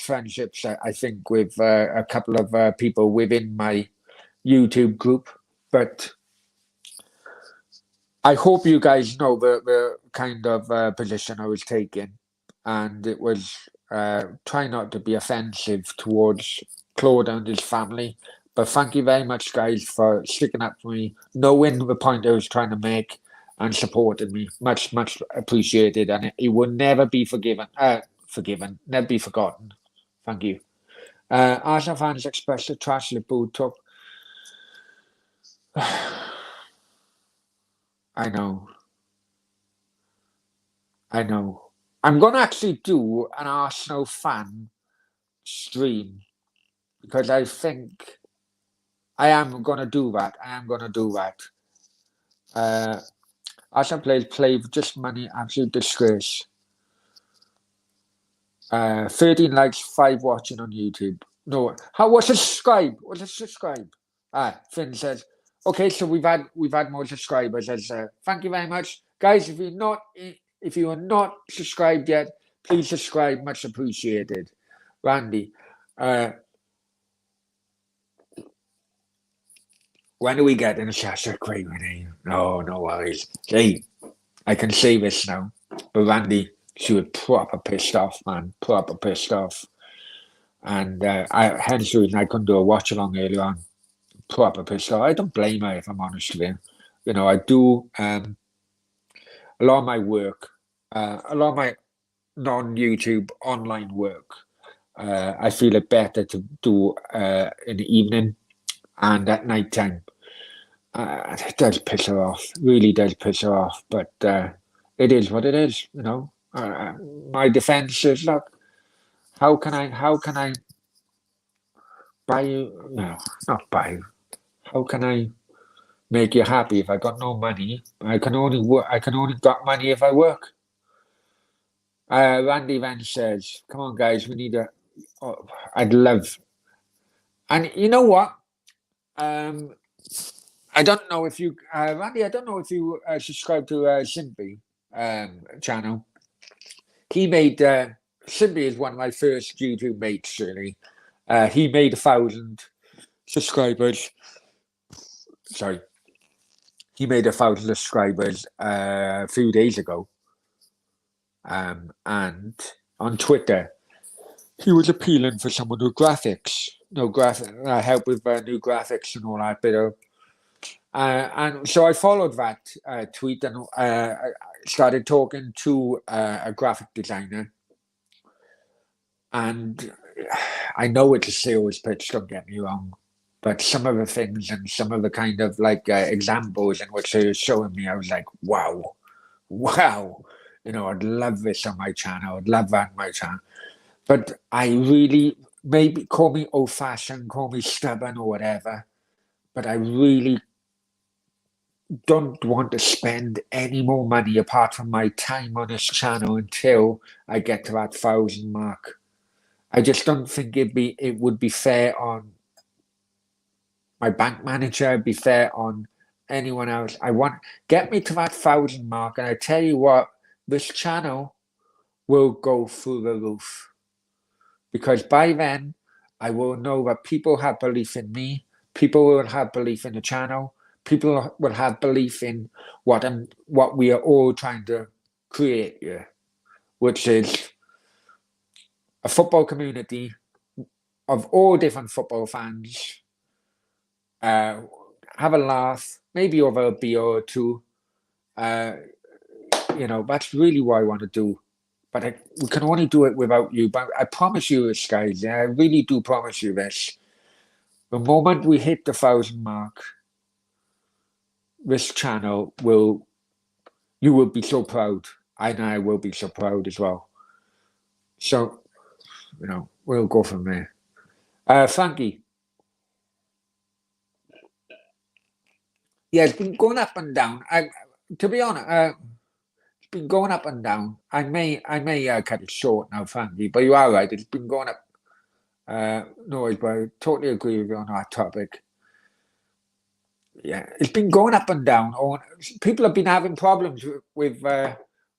friendships, I think, with a couple of people within my YouTube group. But I hope you guys know the kind of position I was taking, and it was try not to be offensive towards Claude and his family. But thank you very much, guys, for sticking up for me, knowing the point I was trying to make, and supporting me. Much, much appreciated, and it will never be never be forgotten. Thank you. Arsenal fans expressed the trash Liverpool took. I know. I'm going to actually do an Arsenal fan stream because I think I am going to do that. I am going to do that. Arsenal players play for just money, absolute disgrace. 13 likes, 5 watching on YouTube. No, what's a subscribe? What's a subscribe? Finn says, okay, so we've had more subscribers. As thank you very much, guys. If you are not subscribed yet, please subscribe. Much appreciated. Randy, when do we get in a Shasta Great Renee? No worries. Hey, I can say this now, but Randy, she was proper pissed off, man. Proper pissed off. And hence the reason I couldn't do a watch along earlier on. Proper pissed off. I don't blame her if I'm honest with you. You know, I do a lot of my work, a lot of my non-YouTube online work. I feel it better to do in the evening and at night time. It does piss her off. Really does piss her off. But it is what it is. You know. My defense is, look, how can I buy you? No, not buy you. How can I make you happy if I got no money? I can only work. I can only got money if I work. Randy Van says, "Come on, guys, we need a." Oh, I'd love, and you know what? I don't know if you, Randy. I don't know if you subscribe to Simpy channel. He made Simpy is one of my first YouTube mates. Really, he made 1,000 subscribers. Sorry, he made 1,000 subscribers a few days ago. And on Twitter, he was appealing for someone with graphics, help with new graphics and all that bit of. And so I followed that tweet and I started talking to a graphic designer. And I know it's a sales pitch, don't get me wrong, but some of the things and some of the kind of like examples in which they were showing me, I was like, wow. You know, I'd love this on my channel. I'd love that on my channel. But I really, maybe call me old-fashioned, call me stubborn or whatever, but I really don't want to spend any more money apart from my time on this channel until I get to that 1,000 mark. I just don't think it would be fair on my bank manager, it'd be fair on anyone else. Get me to that 1,000 mark, and I tell you what, this channel will go through the roof. Because by then, I will know that people have belief in me, people will have belief in the channel, people will have belief in what we are all trying to create here, which is a football community of all different football fans. Have a laugh, maybe over a beer or two. You know, that's really what I want to do. But we can only do it without you. But I promise you this, guys. I really do promise you this. The moment we hit the 1,000 mark, this channel you will be so proud. I will be so proud as well. So, you know, we'll go from there. Frankie. Yeah, it's been going up and down. To be honest, it's been going up and down. I may cut it short now, Frankie, but you are right. It's been going up. No worries, but I totally agree with you on that topic. Yeah, it's been going up and down. People have been having problems with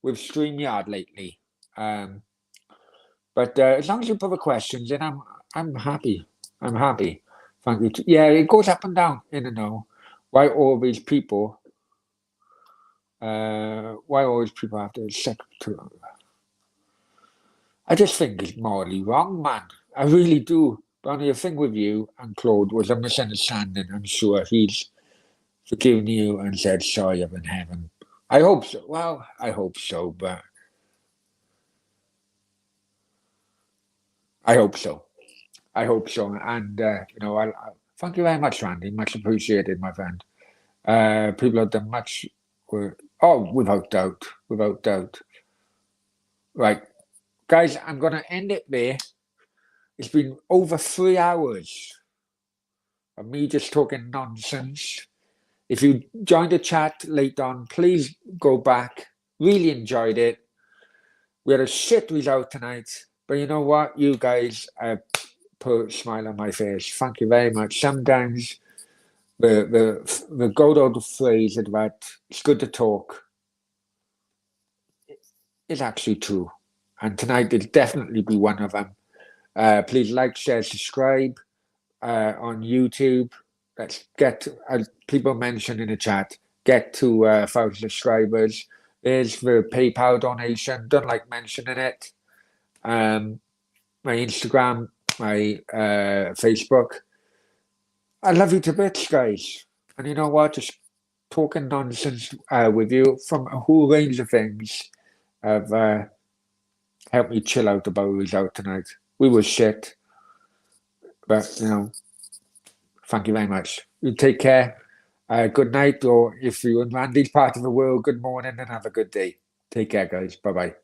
StreamYard lately. But as long as you put the questions in, I'm happy. I'm happy. Thank you. Yeah, it goes up and down, in and out. Why all these people? Why always people have to accept? I just think it's morally wrong, man. I really do. But only the thing with you and Claude was a misunderstanding. I'm sure he's forgiven you and said sorry up in heaven. I hope so. Well, I hope so, but I hope so. I hope so. And you know, I thank you very much, Randy. Much appreciated, my friend. People have done much. Without doubt, Right, guys, I'm going to end it there. It's been over 3 hours of me just talking nonsense. If you joined the chat late on, please go back. Really enjoyed it. We had a shit result tonight, but you know what? You guys put a smile on my face. Thank you very much. Sometimes the good old phrase about it's good to talk is actually true. And tonight will definitely be one of them. Please like, share, subscribe on YouTube. Let's get people mentioned in the chat. Get to 1,000 subscribers. There's the PayPal donation. Don't like mentioning it. My Instagram, my Facebook. I love you to bits, guys. And you know what? Just talking nonsense with you from a whole range of things have helped me chill out about the result tonight. We were shit, but you know, thank you very much. You take care. Good night, or if you're in Randy's part of the world, good morning and have a good day. Take care, guys. Bye bye.